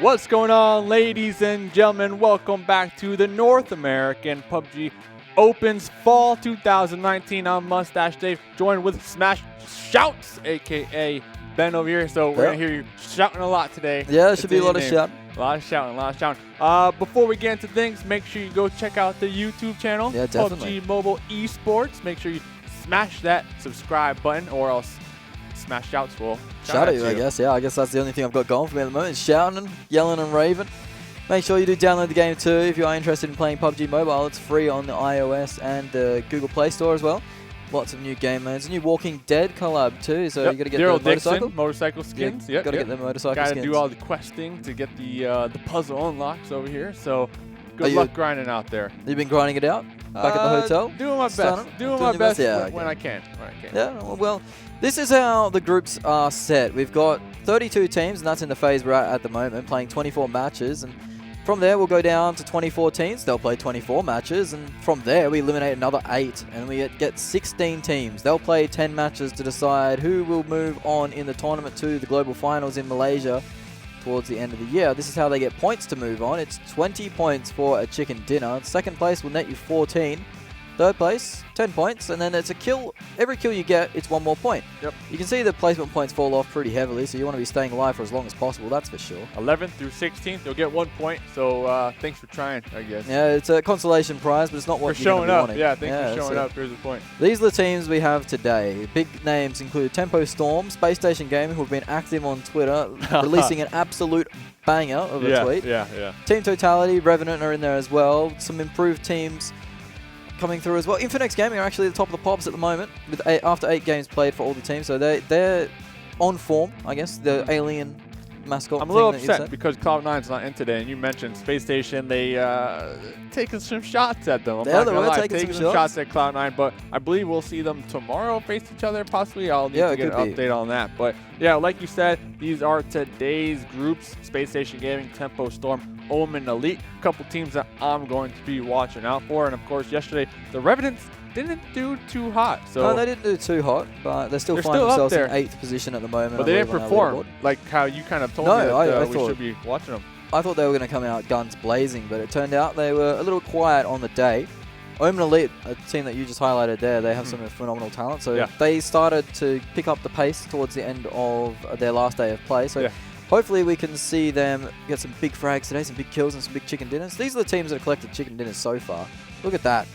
What's going on, ladies and gentlemen? Welcome back to the North American PUBG Opens Fall 2019. I'm Mustache Dave, joined with Smash Shouts, aka Ben over here. So we're gonna hear you shouting a lot today. Yeah, it should be a lot of shouting. A lot of shouting. Before we get into things, make sure you go check out the YouTube channel, yeah, definitely. PUBG Mobile Esports. Make sure you smash that subscribe button, or else Smash Shouts will shout at you, I guess. Yeah, I guess that's the only thing I've got going for me at the moment. Shouting, yelling, and raving. Make sure you do download the game too if you are interested in playing PUBG Mobile. It's free on the iOS and the Google Play Store as well. Lots of new game modes. A new Walking Dead collab too, so you got to get the motorcycle skins. Yeah, got to get the motorcycle skins. Got to do all the questing to get the puzzle unlocks over here. So good luck grinding out there. You've been grinding it out back at the hotel? Doing my best. Doing my best when I can. Yeah, well, this is how the groups are set. We've got 32 teams, and that's in the phase we're at the moment, playing 24 matches. And from there, we'll go down to 24 teams. They'll play 24 matches. And from there, we eliminate another 8. And we get 16 teams. They'll play 10 matches to decide who will move on in the tournament to the global finals in Malaysia towards the end of the year. This is how they get points to move on. It's 20 points for a chicken dinner. Second place will net you 14. Third place, 10 points, and then it's a kill. Every kill you get, it's 1 more point. Yep. You can see the placement points fall off pretty heavily, so you want to be staying alive for as long as possible, that's for sure. 11th through 16th, you'll get 1 point, so thanks for trying, I guess. Yeah, it's a consolation prize, but it's not what you're going to be wanting. Yeah, thanks for showing up. Here's the point. These are the teams we have today. Big names include Tempo Storm, Spacestation Gaming, who have been active on Twitter, releasing an absolute banger of a tweet. Yeah. Team Totality, Revenant are in there as well. Some improved teams coming through as well. Infinex Gaming are actually at the top of the pops at the moment with after 8 games played for all the teams, so they're on form, I guess. The alien mascot. I'm a little upset because Cloud9's not in today, and you mentioned Space Station. They taking some shots at them. They were taking some shots at Cloud9, but I believe we'll see them tomorrow face each other. Possibly, I'll need to get an update on that. But yeah, like you said, these are today's groups: Space Station Gaming, Tempo Storm, Omen, Elite. A couple teams that I'm going to be watching out for, and of course, yesterday the Revenants didn't do too hot. So no, they didn't do too hot, but they're still finding themselves in 8th position at the moment. But they didn't perform like how you kind of told me that we should be watching them. I thought they were going to come out guns blazing, but it turned out they were a little quiet on the day. Omen Elite, a team that you just highlighted there, they have some phenomenal talent. So they started to pick up the pace towards the end of their last day of play. So hopefully we can see them get some big frags today, some big kills and some big chicken dinners. These are the teams that have collected chicken dinners so far. Look at that.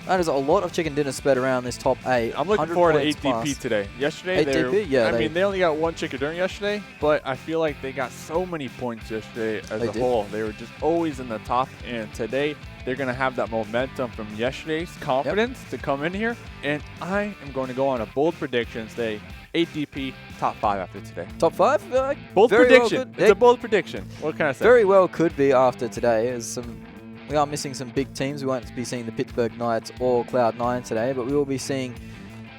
That is a lot of chicken dinners spread around this top 8. I'm looking forward to 8 DP today. Yesterday, 8 DP? Yeah, I mean, they only got 1 chicken dinner yesterday, but I feel like they got so many points yesterday as a whole. They were just always in the top, and today they're going to have that momentum from yesterday's confidence to come in here, and I am going to go on a bold prediction, say 8 DP, top 5 after today. Top 5? Bold prediction. It's a bold prediction. What can I say? Very well could be after today. We are missing some big teams. We won't be seeing the Pittsburgh Knights or Cloud9 today, but we will be seeing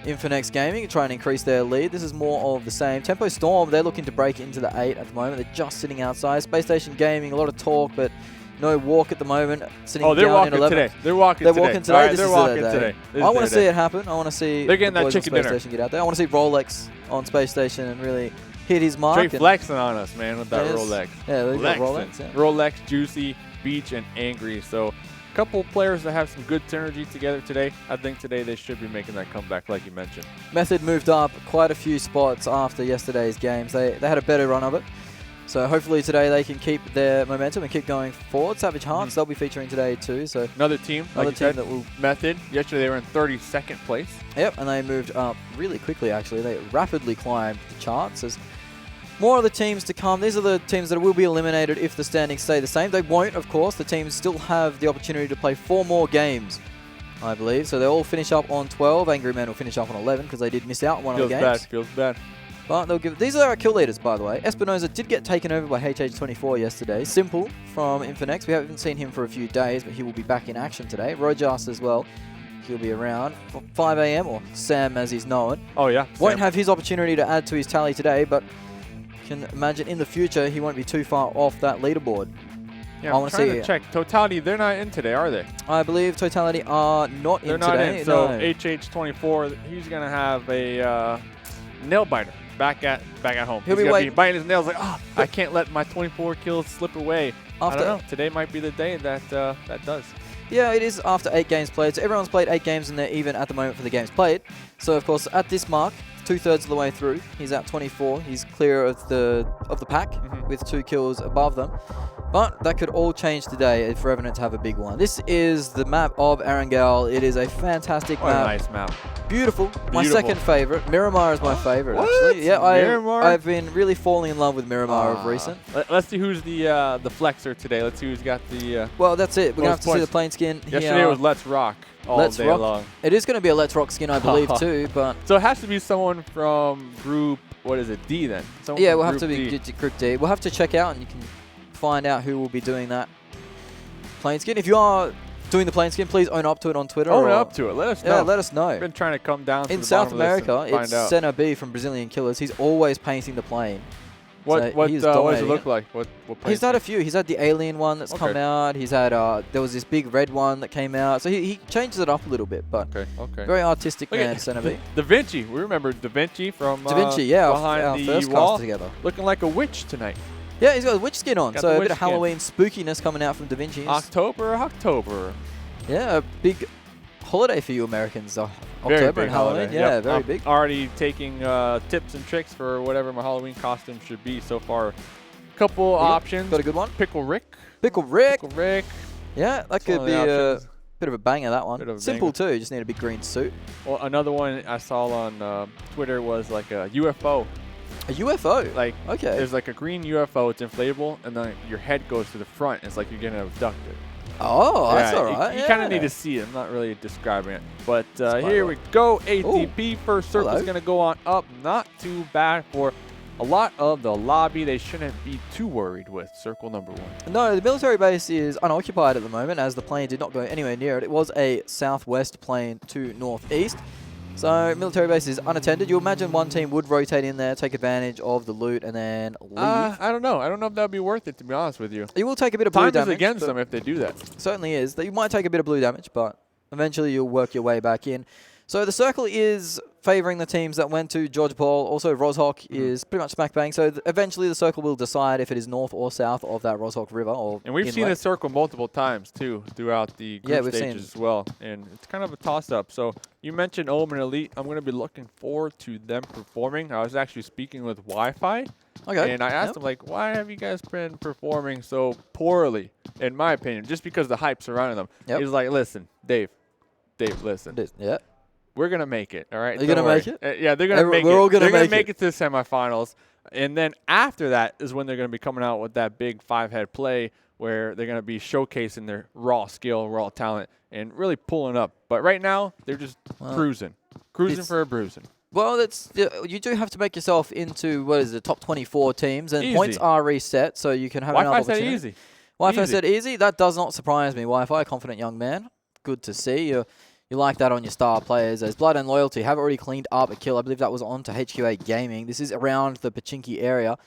Infinex Gaming try and increase their lead. This is more of the same. Tempo Storm, they're looking to break into the 8 at the moment. They're just sitting outside. Space Station Gaming, a lot of talk, but no walk at the moment. Sitting they're down walking in 11th. today. They're walking today. Right, they're walking today. I want to see it happen. I want to see they're getting that chicken Space dinner. Station get out there. I want to see Rolex on Space Station and really hit his mark. Straight flexing on us, man, with that Rolex. Yeah, they got Rolex. Yeah. Rolex, Juicy, Beach, and Angry. So a couple players that have some good synergy together today. I think today they should be making that comeback like you mentioned. Method moved up quite a few spots after yesterday's games. They had a better run of it. So hopefully today they can keep their momentum and keep going forward. Savage Hearts, they'll be featuring today too. So another team that will Method. Yesterday they were in 32nd place. Yep, and they moved up really quickly actually. They rapidly climbed the charts. There's more of the teams to come. These are the teams that will be eliminated if the standings stay the same. They won't, of course. The teams still have the opportunity to play 4 more games, I believe. So they'll all finish up on 12. Angry Men will finish up on 11 because they did miss out on one of the games. Feels bad. But they'll give. These are our kill leaders, by the way. Espinoza did get taken over by HH24 yesterday. Simple from Infinex. We haven't seen him for a few days, but he will be back in action today. Rojas as well. He'll be around 5 a.m. or Sam as he's known. Oh yeah. Won't have his opportunity to add to his tally today, but can imagine in the future he won't be too far off that leaderboard. Yeah, I'm trying to check. Totality, they're not in today, are they? I believe Totality are not in today. They're not in, so HH24, he's going to have a nail biter back at home. He'll He's be gonna be biting his nails like, oh, I can't let my 24 kills slip away. I don't know. Today might be the day that that does. Yeah, it is after 8 games played. So everyone's played 8 games and they're even at the moment for the games played. So of course, at this mark, 2/3 of the way through, he's at 24. He's clear of the pack with 2 kills above them. But that could all change today if Revenants have a big one. This is the map of Erangel. It is a fantastic map. Nice map. Beautiful. My second favorite. Miramar is my favorite, actually. Yeah, I've been really falling in love with Miramar of recent. Let's see who's the flexer today. Let's see who's got the. Well, that's it. We're gonna have to see the plane skin. Yesterday was Let's Rock all day long. It is going to be a Let's Rock skin, I believe, too. But so it has to be someone from Group. What is it? D then. Someone yeah, we'll have to be Group D. We'll have to check out, and you can find out who will be doing that plane skin. If you are doing the plane skin, please own up to it on Twitter. Own up to it. Let us know. Yeah, let us know. I've been trying to come down in South America. It's Senna B from Brazilian Killers. He's always painting the plane. What does it look like? What he's had a few. He's had the alien one that's come out. He's had there was this big red one that came out. So he changes it up a little bit, but very artistic man, Senna B. Da Vinci. We remember Da Vinci from Da Vinci, yeah, behind our the first wall, cast together. looking like a witch tonight. Yeah, he's got a witch skin on, so a bit of skin. Halloween spookiness coming out from Da Vinci. October. Yeah, a big holiday for you Americans. October and Halloween, yeah, very big. Already taking tips and tricks for whatever my Halloween costume should be so far. Couple options. Got a good one. Pickle Rick. Pickle Rick. Yeah, that could be a bit of a banger, that one. Simple too, you just need a big green suit. Well, another one I saw on Twitter was like a UFO. A UFO? Like, there's like a green UFO, it's inflatable, and then your head goes to the front. It's like you're getting abducted. Oh, that's all right. You kind of need to see it. I'm not really describing it. But here we go. ATP first circle is going to go on up. Not too bad for a lot of the lobby. They shouldn't be too worried with circle number 1. No, the military base is unoccupied at the moment as the plane did not go anywhere near it. It was a southwest plane to northeast. So military base is unattended. You imagine one team would rotate in there, take advantage of the loot, and then leave. I don't know. I don't know if that would be worth it, to be honest with you. You will take a bit of blue damage. Time is against them if they do that. Certainly is. You might take a bit of blue damage, but eventually you'll work your way back in. So the circle is favoring the teams that went to George Paul. Also, Rozhok is pretty much smack bang. So eventually the circle will decide if it is north or south of that Rozhok River. And we've seen the circle multiple times, too, throughout the group stages as well. And it's kind of a toss-up. So you mentioned Omen Elite. I'm going to be looking forward to them performing. I was actually speaking with Wi-Fi. Okay. And I asked them, like, why have you guys been performing so poorly, in my opinion, just because the hype surrounding them. He was like, listen, Dave, listen. Yeah. We're going to make it, all right? You're going to make it? Yeah, they're going to make it. We're all going to make it to the semifinals. And then after that is when they're going to be coming out with that big 5-head play where they're going to be showcasing their raw skill, raw talent, and really pulling up. But right now, they're just cruising for a bruising. Well, you do have to make yourself into, top 24 teams, and points are reset, so you can have another opportunity. Wi-Fi said easy. Wi-Fi said easy? That does not surprise me. Wi-Fi, confident young man. Good to see. You like that on your star players. As Blood and Loyalty have already cleaned up a kill. I believe that was on to HQA Gaming. This is around the Pachinki area.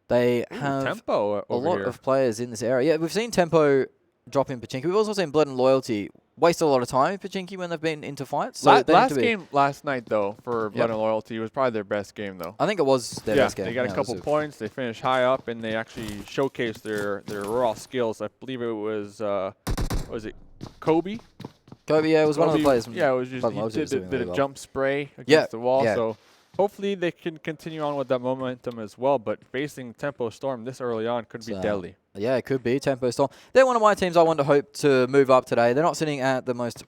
They have Tempo a lot of players in this area. Yeah, we've seen Tempo drop in Pachinki. We've also seen Blood and Loyalty waste a lot of time in Pachinki when they've been into fights. So last game last night, though, for Blood and Loyalty was probably their best game, though. I think it was their best game. They got a couple points. They finished high up, and they actually showcased their raw skills. I believe it was, was it Kobe? Kobe, yeah, was one of the players. Yeah, it was just he did a jump spray against the wall. Yeah. So hopefully they can continue on with that momentum as well. But facing Tempo Storm this early on could be deadly. Yeah, it could be Tempo Storm. They're one of my teams I want to hope to move up today. They're not sitting at the most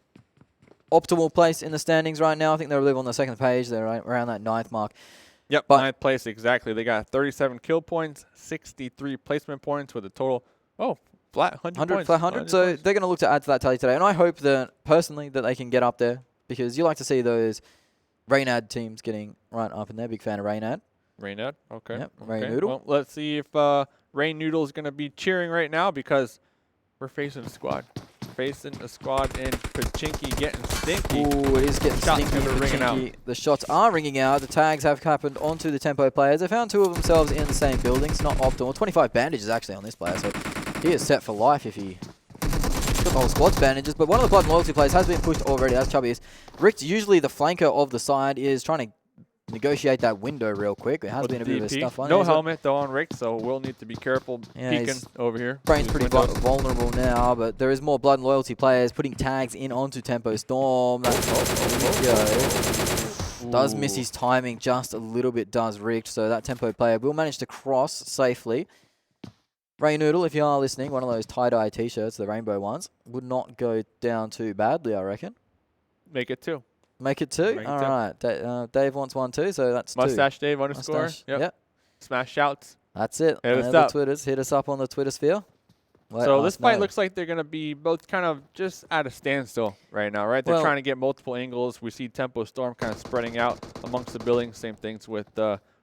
optimal place in the standings right now. I think they're on the second page. They're around that 9th mark. Yep, 9th place exactly. They got 37 kill points, 63 placement points with a total, flat 100 flat 100. So they're going to look to add to that tally today. And I hope that, personally, that they can get up there because you like to see those Reynad teams getting right up in there. Big fan of Reynad. Reynad, okay. Yep, Rain Noodle. Well, let's see if Rain Noodle is going to be cheering right now because we're facing a squad. Facing a squad in Pachinki getting stinky. Ooh, it is getting stinky. Ringing out. The shots are ringing out. The tags have happened onto the Tempo players. They found 2 of themselves in the same building. It's not optimal. 25 bandages actually on this player, so he is set for life if he got the whole squad's bandages. But one of the Blood and Loyalty players has been pushed already, as Chubby is. Rick's usually the flanker of the side, is trying to negotiate that window real quick. It has been a bit of a stuff one. No helmet though on Rick, so we'll need to be careful peeking over here. Brain's pretty vulnerable now, but there is more Blood and Loyalty players putting tags in onto Tempo Storm. Does miss his timing just a little bit, does Rick, so that Tempo player will manage to cross safely. Ray Noodle, if you are listening, one of those tie-dye t-shirts, the rainbow ones, would not go down too badly, I reckon. Make it 2. Make it 2? All right. Dave wants 1 too, so that's 2. Mustache Dave _. Mustache. Yep. Smash shouts. That's it. Hit us up. Twitters. Hit us up on the Twitter sphere. So this fight looks like they're going to be both kind of just at a standstill right now, right? They're trying to get multiple angles. We see Tempo Storm kind of spreading out amongst the buildings. Same things with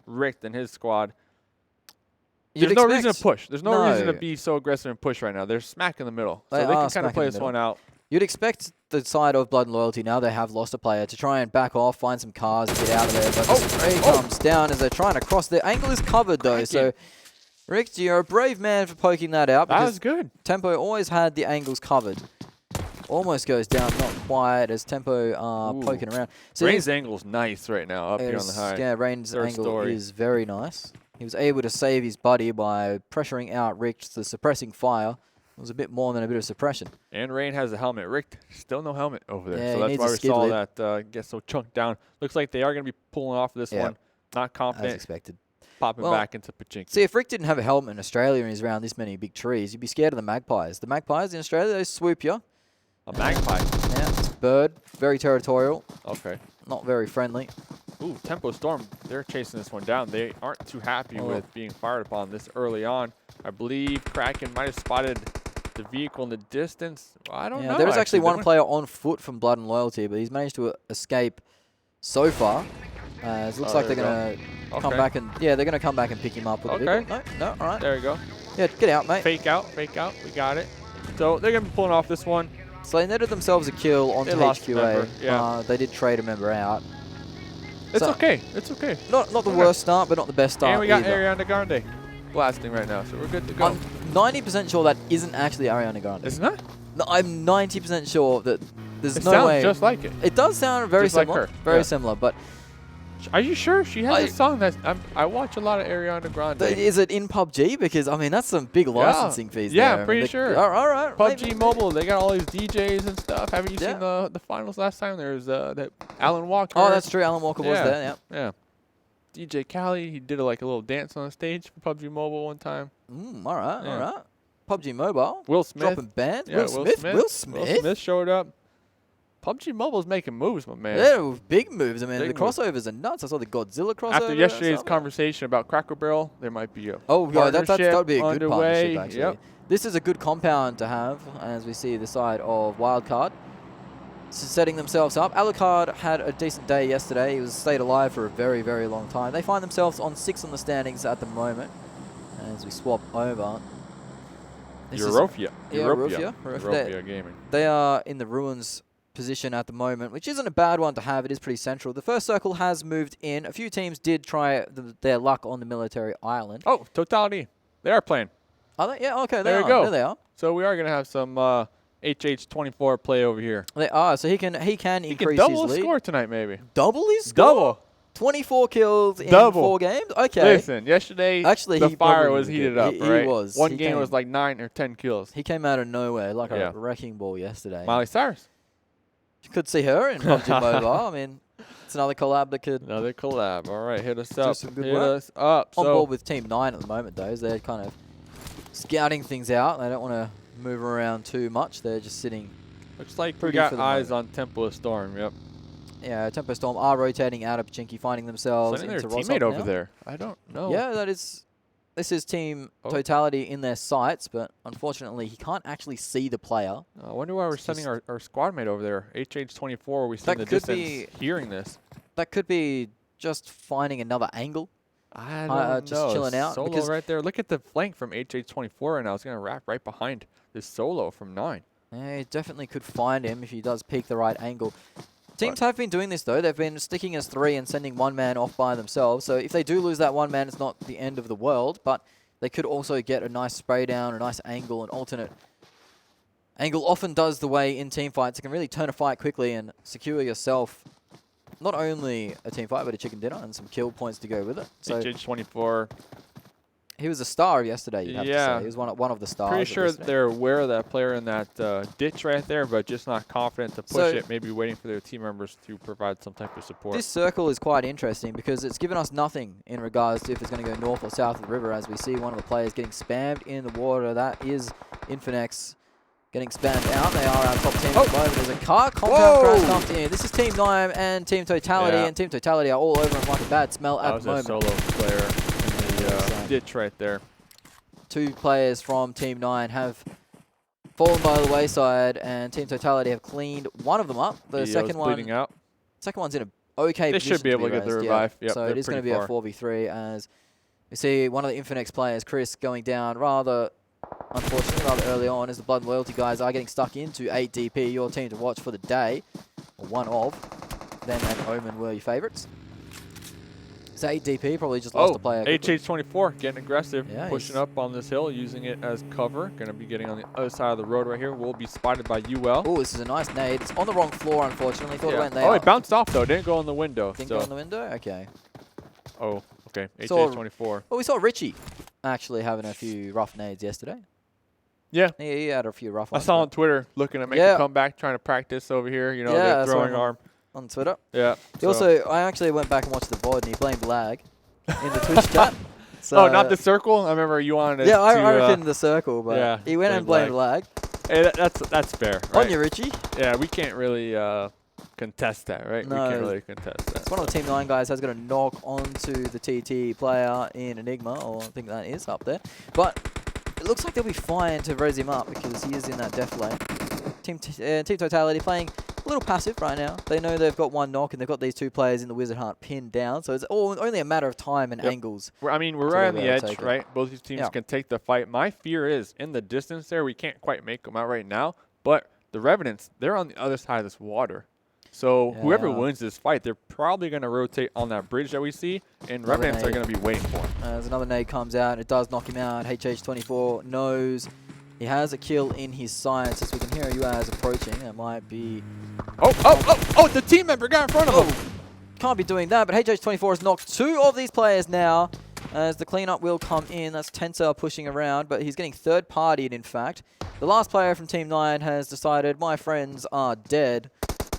Rick and his squad. There's no reason to push. There's no reason to be so aggressive and push right now. They're smack in the middle. So they can kind of play this one out. You'd expect the side of Blood and Loyalty, now they have lost a player, to try and back off, find some cars, and get out of there. But the spray comes down as they're trying to cross. The angle is covered, though. So, Rick, you're a brave man for poking that out. That was good. Tempo always had the angles covered. Almost goes down, not quite, as Tempo poking around. So Rain's angle's nice right now, up here on the high. Yeah, Rain's angle is very nice. He was able to save his buddy by pressuring out Rick to suppressing fire. It was a bit more than a bit of suppression. And Rain has a helmet. Rick, still no helmet over there. Yeah, so that's why we saw that get so chunked down. Looks like they are going to be pulling off this one. Not confident. As expected. Popping back into Pachinko. See, if Rick didn't have a helmet in Australia and he's around this many big trees, you'd be scared of the magpies. The magpies in Australia, they swoop you. A magpie? Yeah, it's a bird. Very territorial. Okay. Not very friendly. Ooh, Tempo Storm, they're chasing this one down. They aren't too happy with being fired upon this early on. I believe Kraken might have spotted the vehicle in the distance. Well, I don't know. There was actually one player on foot from Blood and Loyalty, but he's managed to escape so far. It looks like they're going to come back and they're going to come back and pick him up with the vehicle. No, all right. There you go. Yeah, get out, mate. Fake out. We got it. So they're going to be pulling off this one. So they netted themselves a kill onto HQA. Yeah. They did trade a member out. It's okay. It's okay. Not the worst start, but not the best start. And we got Ariana Grande blasting right now, so we're good to go. I'm 90% sure that isn't actually Ariana Grande. It's not? No, I'm 90% sure that there's it no way. It sounds just like it. It does sound very just similar. Like her. Very similar, but... Are you sure? She has a song that I watch a lot of Ariana Grande. Is it in PUBG? Because, I mean, that's some big licensing fees there. Yeah, I'm pretty sure. All right. PUBG maybe. Mobile, they got all these DJs and stuff. Haven't you seen the finals last time? There's that Alan Walker. Oh, that's true. Alan Walker was there, Yeah. DJ Khaled, he did a little dance on the stage for PUBG Mobile one time. All right. PUBG Mobile. Will Smith. Dropping bands. Yeah, Will Smith showed up. PUBG Mobile's making moves, my man. Yeah, big moves. I mean, the crossovers are nuts. I saw the Godzilla crossover. After yesterday's conversation about Cracker Barrel, there might be a that'd be a good underway. partnership, actually. This is a good compound to have, as we see the side of Wildcard. Setting themselves up. Alucard had a decent day yesterday. He was stayed alive for a very, very long time. They find themselves on 6 on the standings at the moment. As we swap over. Europia Gaming. They are in the Ruins position at the moment, which isn't a bad one to have. It is pretty central. The first circle has moved in. A few teams did try their luck on the military island. Oh, Totality. They are playing. Are they? Yeah, okay. There you go. There they are. So we are going to have some HH24 play over here. They are. So he can increase his lead. Double his score tonight, maybe. Double his score? Double. 24 kills in 4 games? Okay. Listen, yesterday the fire was heated up, right? He was. One game was like 9 or 10 kills. He came out of nowhere like a wrecking ball yesterday. Miley Cyrus. You could see her in PUBG Mobile. I mean, it's another collab that could... Another collab. All right, hit us up. Some good work. On board with Team 9 at the moment, though. They're kind of scouting things out. They don't want to move around too much. They're just sitting... Looks like we got eyes on Tempo Storm, yep. Yeah, Tempo Storm are rotating out of Pachinko, finding themselves into their teammate over there. I don't know. Yeah, this is Team Totality in their sights, but unfortunately he can't actually see the player. I wonder why we're sending our squad mate over there. HH24, we see in the distance hearing this. That could be just finding another angle. I don't know. Just chilling out. Solo because right there. Look at the flank from HH24 right now. It's going to wrap right behind this Solo from 9. Yeah, he definitely could find him if he does peek the right angle. Teams have been doing this, though. They've been sticking as 3 and sending one man off by themselves. So if they do lose that one man, it's not the end of the world. But they could also get a nice spray down, a nice angle, an alternate angle often does the way in team fights. It can really turn a fight quickly and secure yourself not only a team fight, but a chicken dinner and some kill points to go with it. So HH24. He was a star yesterday, you'd have to say. He was one of the stars. Pretty sure they're aware of that player in that ditch right there, but just not confident to push it, maybe waiting for their team members to provide some type of support. This circle is quite interesting because it's given us nothing in regards to if it's going to go north or south of the river, as we see one of the players getting spammed in the water. That is Infinex getting spammed out. They are our top team at the moment. There's a car compound crash comes in. This is Team 9 and Team Totality, and Team Totality are all over him like a bad smell at the moment. That was a solo player in the ditch right there. 2 players from Team 9 have fallen by the wayside, and Team Totality have cleaned one of them up. The second one's in a okay position. They should be able to get the revive. Yep, so it is going to be a 4v3 as we see one of the Infinex players, Chris, going down unfortunately, rather early on, as the Blood and Loyalty guys are getting stuck into 8 DP. Your team to watch for the day, or one of them, and Omen were your favourites. So 8 DP probably just lost a player. HH24 getting aggressive, yeah, pushing up on this hill, using it as cover. Going to be getting on the other side of the road right here. Will be spotted by UL. Oh, this is a nice nade. It's on the wrong floor, unfortunately. Thought it went there. Oh, it bounced off though. Didn't go in the window. Didn't go in the window? Okay. Oh, okay. HH24. Well, we saw Richie actually having a few rough nades yesterday. Yeah. He had a few rough ones. I saw on Twitter looking to make a comeback, trying to practice over here, you know, the throwing arm. On Twitter. Yeah. I actually went back and watched the VOD, and he blamed lag in the Twitch chat. So, not the circle? I remember you wanted to... Yeah, I reckon the circle, but he went and blamed lag. Hey, that's fair, right? On you, Richie. Yeah, we can't really contest that, right? No. We can't really contest that. It's one of the Team 9 guys has got a knock onto the TT player in Enigma, or I think that is up there. But it looks like they'll be fine to raise him up because he is in that def lane. Team Totality playing a little passive right now. They know they've got one knock and they've got these 2 players in the Wizard Heart pinned down. So it's only a matter of time and angles. I mean, we're right on the edge, right? Both these teams can take the fight. My fear is in the distance there, we can't quite make them out right now. But the Revenants, they're on the other side of this water. So whoever wins this fight, they're probably going to rotate on that bridge that we see, and Revenants are going to be waiting for him. As another nade comes out, it does knock him out. HH24 knows he has a kill in his sights, as we can hear UAS approaching. That might be... Oh, the team member got in front of him. Can't be doing that, but HH24 has knocked 2 of these players now, as the cleanup will come in. That's Tensor pushing around, but he's getting third-partied, in fact. The last player from Team 9 has decided, my friends are dead.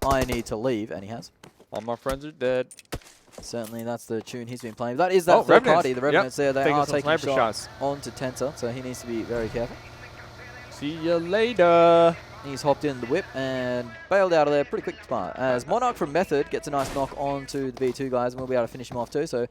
I need to leave, and he has. All my friends are dead. Certainly, that's the tune he's been playing. That is that third party. The Revenants there, they are taking shots onto Tensor, so he needs to be very careful. See you later. He's hopped in the whip and bailed out of there pretty quick smart. As Monarch from Method gets a nice knock onto the V2 guys, and we'll be able to finish him off too. So,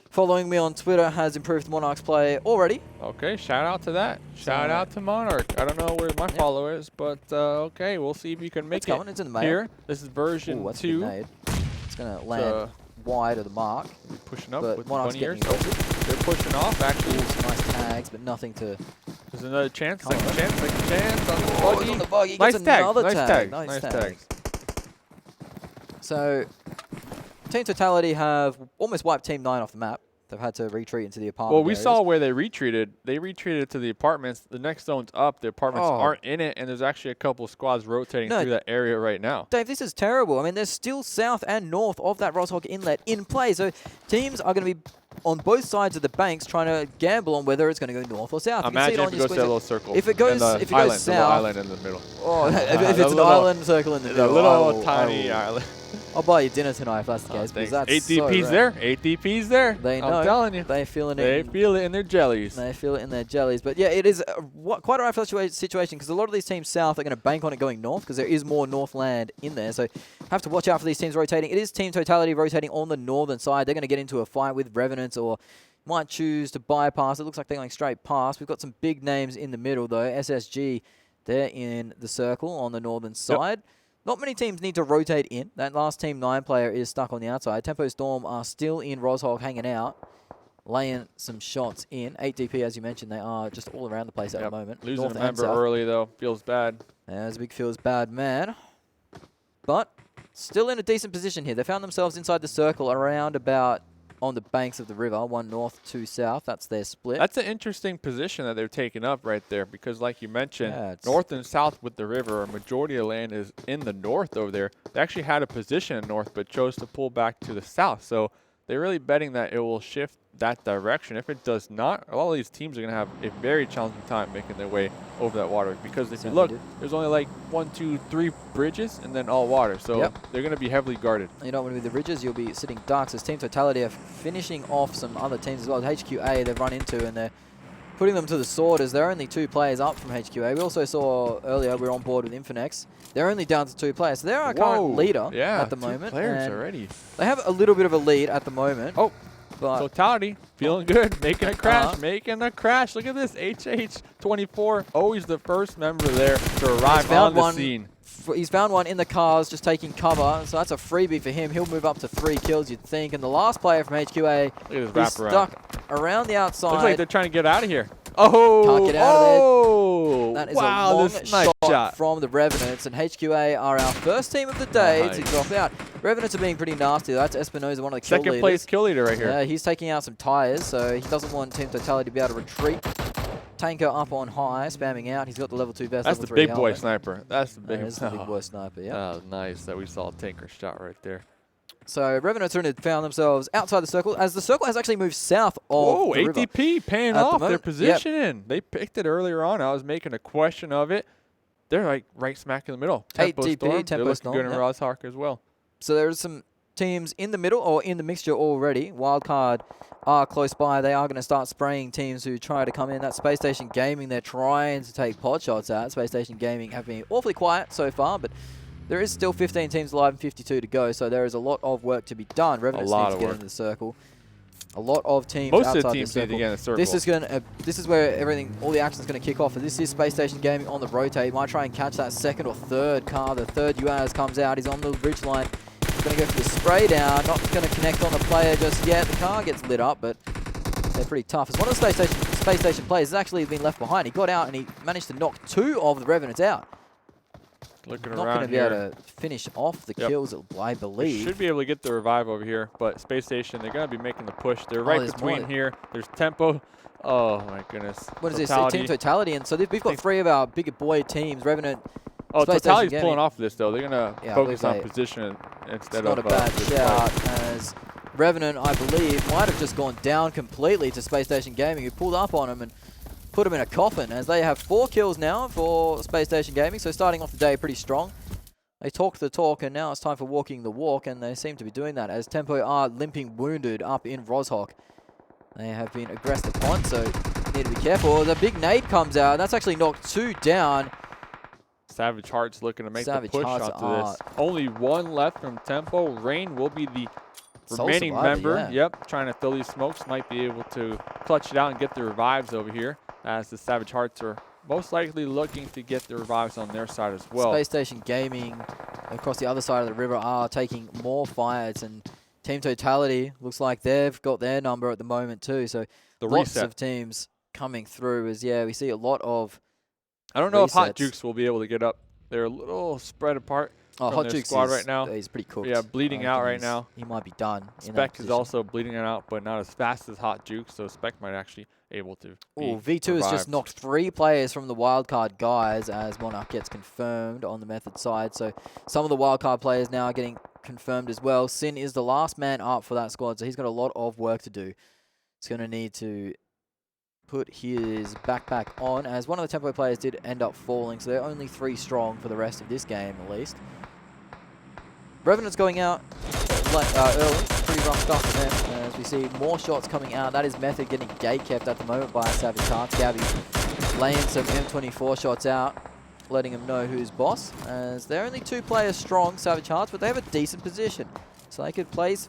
following me on Twitter has improved Monarch's play already. Okay, shout out to that. Shout out to Monarch. I don't know where my follower is, but okay, we'll see if you can make it. It's in the mail. Here, this is version 2. It's going to land wide of the mark. Pushing up with Monarch's bunny ears. They're pushing off, actually. Some nice tags, but nothing to... There's another chance, second chance on the buggy. On the buggy. Nice tag, Nice tag. So, Team Totality have almost wiped Team 9 off the map. They've had to retreat into the apartment Well, we saw where they retreated. They retreated to the apartments. The next zone's up. The apartments aren't in it, and there's actually a couple of squads rotating through that area right now. Dave, this is terrible. I mean, there's still south and north of that Roshog Inlet in play. So teams are going to be on both sides of the banks trying to gamble on whether it's going to go north or south. Imagine if it goes to a little circle. If it goes, south. The island in the middle. Oh, if it's an island circle in the middle. A little tiny island. I'll buy you dinner tonight if that's the case. Because that's 8 DP's there. 8 DP's there. They know. I'm telling you. They feel it. They feel it in their jellies. They feel it in their jellies. But yeah, it is quite a rough situation because a lot of these teams south are going to bank on it going north because there is more north land in there. So have to watch out for these teams rotating. It is Team Totality rotating on the northern side. They're going to get into a fight with Revenants or might choose to bypass. It looks like they're going straight past. We've got some big names in the middle though. SSG, they're in the circle on the northern side. Not many teams need to rotate in. That last Team 9 player is stuck on the outside. Tempo Storm are still in Roshog hanging out, laying some shots in. 8 DP, as you mentioned, they are just all around the place at the moment. Losing a member early, though, feels bad. As Big feels bad, man. But still in a decent position here. They found themselves inside the circle around about on the banks of the river, 1 north, 2 south. That's their split. That's an interesting position that they're taking up right there because, like you mentioned, north and south with the river, a majority of land is in the north over there. They actually had a position in north but chose to pull back to the south. So they're really betting that it will shift that direction. If it does not, all these teams are going to have a very challenging time making their way over that water because if you look, there's only like 1, 2, 3 bridges and then all water. So they're going to be heavily guarded. You don't want to be the ridges, you'll be sitting darks as Team Totality are finishing off some other teams as well. HQA they've run into and they're putting them to the sword as they're only 2 players up from HQA. We also saw earlier we were on board with Infinex. They're only down to 2 players. So they're our current leader at the moment. 2 players already. They have a little bit of a lead at the moment. But Totality, feeling good, making a crash, making a crash. Look at this, HH24, always the first member there to arrive on the scene. He's found one in the cars, just taking cover, so that's a freebie for him. He'll move up to 3 kills, you'd think. And the last player from HQA is stuck around the outside. Looks like they're trying to get out of here. Oh! Can't get out of there. That is a long shot from the Revenants, and HQA are our first team of the day to drop out. Revenants are being pretty nasty. That's Espinoza, one of the kill leaders. Second place kill leader right here. Yeah, he's taking out some tires, so he doesn't want Team Totality to be able to retreat. Tanker up on high, spamming out. He's got the level 2 vest. That's the big boy sniper. That's the big boy sniper, yeah. That was nice that we saw a Tanker shot right there. So Revenants found themselves outside the circle, as the circle has actually moved south of the river. ATP paying off their position. They picked it earlier on. I was making a question of it. They're like right smack in the middle. ATP, Tempo They're looking Storm, good in Rozhawk as well. So there's some teams in the middle or in the mixture already. Wildcard are close by. They are going to start spraying teams who try to come in. That Spacestation Gaming they're trying to take pod shots at. Spacestation Gaming have been awfully quiet so far, but there is still 15 teams alive and 52 to go, so there is a lot of work to be done. Revenants need to get into the circle. A lot of teams outside the circle. Most of the teams need to get in the circle. This is where all the action is going to kick off. And this is Spacestation Gaming on the rotate. He might try and catch that second or third car. The third UAS comes out. He's on the ridge line. He's going to go for the spray down. Not going to connect on the player just yet. The car gets lit up, but they're pretty tough. As one of the Space Station players has actually been left behind. He got out and he managed to knock 2 of the Revenants out. Looking not around going to be able to finish off the kills, I believe. They should be able to get the revive over here, but Space Station, they're going to be making the push. They're right between here. There's Tempo. Oh, my goodness. What is this? Team Totality. And so we've got 3 of our bigger boy teams. Revenant. Oh, Totality's pulling off this, though. They're going to focus on position instead of... Not a bad shout, as Revenant, I believe, might have just gone down completely to Space Station Gaming, who pulled up on him and put him in a coffin, as they have 4 kills now for Space Station Gaming, so starting off the day pretty strong. They talked the talk, and now it's time for walking the walk, and they seem to be doing that, as Tempo are limping wounded up in Rozhawk. They have been aggressed upon, so need to be careful. The big nade comes out, and that's actually knocked 2 down. Savage Heart's looking to make the push onto this. Only 1 left from Tempo. Rain will be the remaining member. Yep, trying to fill these smokes. Might be able to clutch it out and get the revives over here, as the Savage Hearts are most likely looking to get the revives on their side as well. Space Station Gaming across the other side of the river are taking more fights, and Team Totality looks like they've got their number at the moment too. So lots of teams coming through as, we see a lot of I don't know if Hot Jukes will be able to get up. They're a little spread apart from Hot their Jukes squad right now. He's pretty cooked. Yeah, bleeding out right now. He might be done. Spec is also bleeding out, but not as fast as Hot Jukes, so Spec might actually able to V2 has just knocked 3 players from the wildcard guys, as Monarch gets confirmed on the method side. So some of the wildcard players now are getting confirmed as well. Sin is the last man up for that squad, so he's got a lot of work to do. He's going to need to put his backpack on, as one of the Tempo players did end up falling, so they're only 3 strong for the rest of this game at least. Revenant's going out early. Pretty rough stuff for them, as we see more shots coming out. That is Method getting gate kept at the moment by Savage Hearts. Gabby laying some M24 shots out, letting him know who's boss, as they're only 2 players strong, Savage Hearts, but they have a decent position, so they could place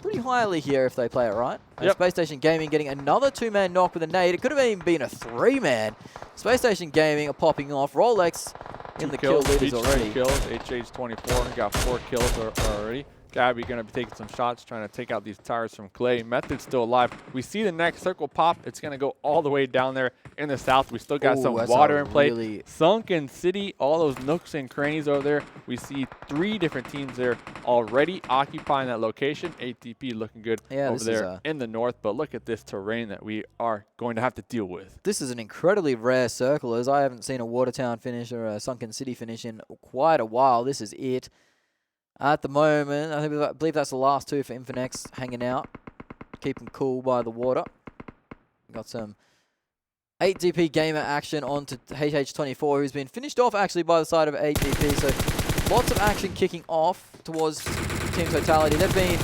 pretty highly here if they play it right. And Space Station Gaming getting another 2-man knock with a nade. It could have even been a 3-man. Space Station Gaming are popping off. Rolex in the kill leaders already. 2 kills. HH24 got 4 kills already. Gabby going to be taking some shots, trying to take out these tires from Clay. Method's still alive. We see the next circle pop. It's going to go all the way down there in the south. We still got some water in play. Really Sunken City, all those nooks and crannies over there. We see 3 different teams there already occupying that location. ATP looking good over there in the north. But look at this terrain that we are going to have to deal with. This is an incredibly rare circle, as I haven't seen a Watertown finish or a Sunken City finish in quite a while. This is it. At the moment, I believe that's the last 2 for Infinex hanging out, keeping cool by the water. Got some 8DP gamer action onto HH24, who's been finished off actually by the side of 8DP. So lots of action kicking off towards Team Totality. They've been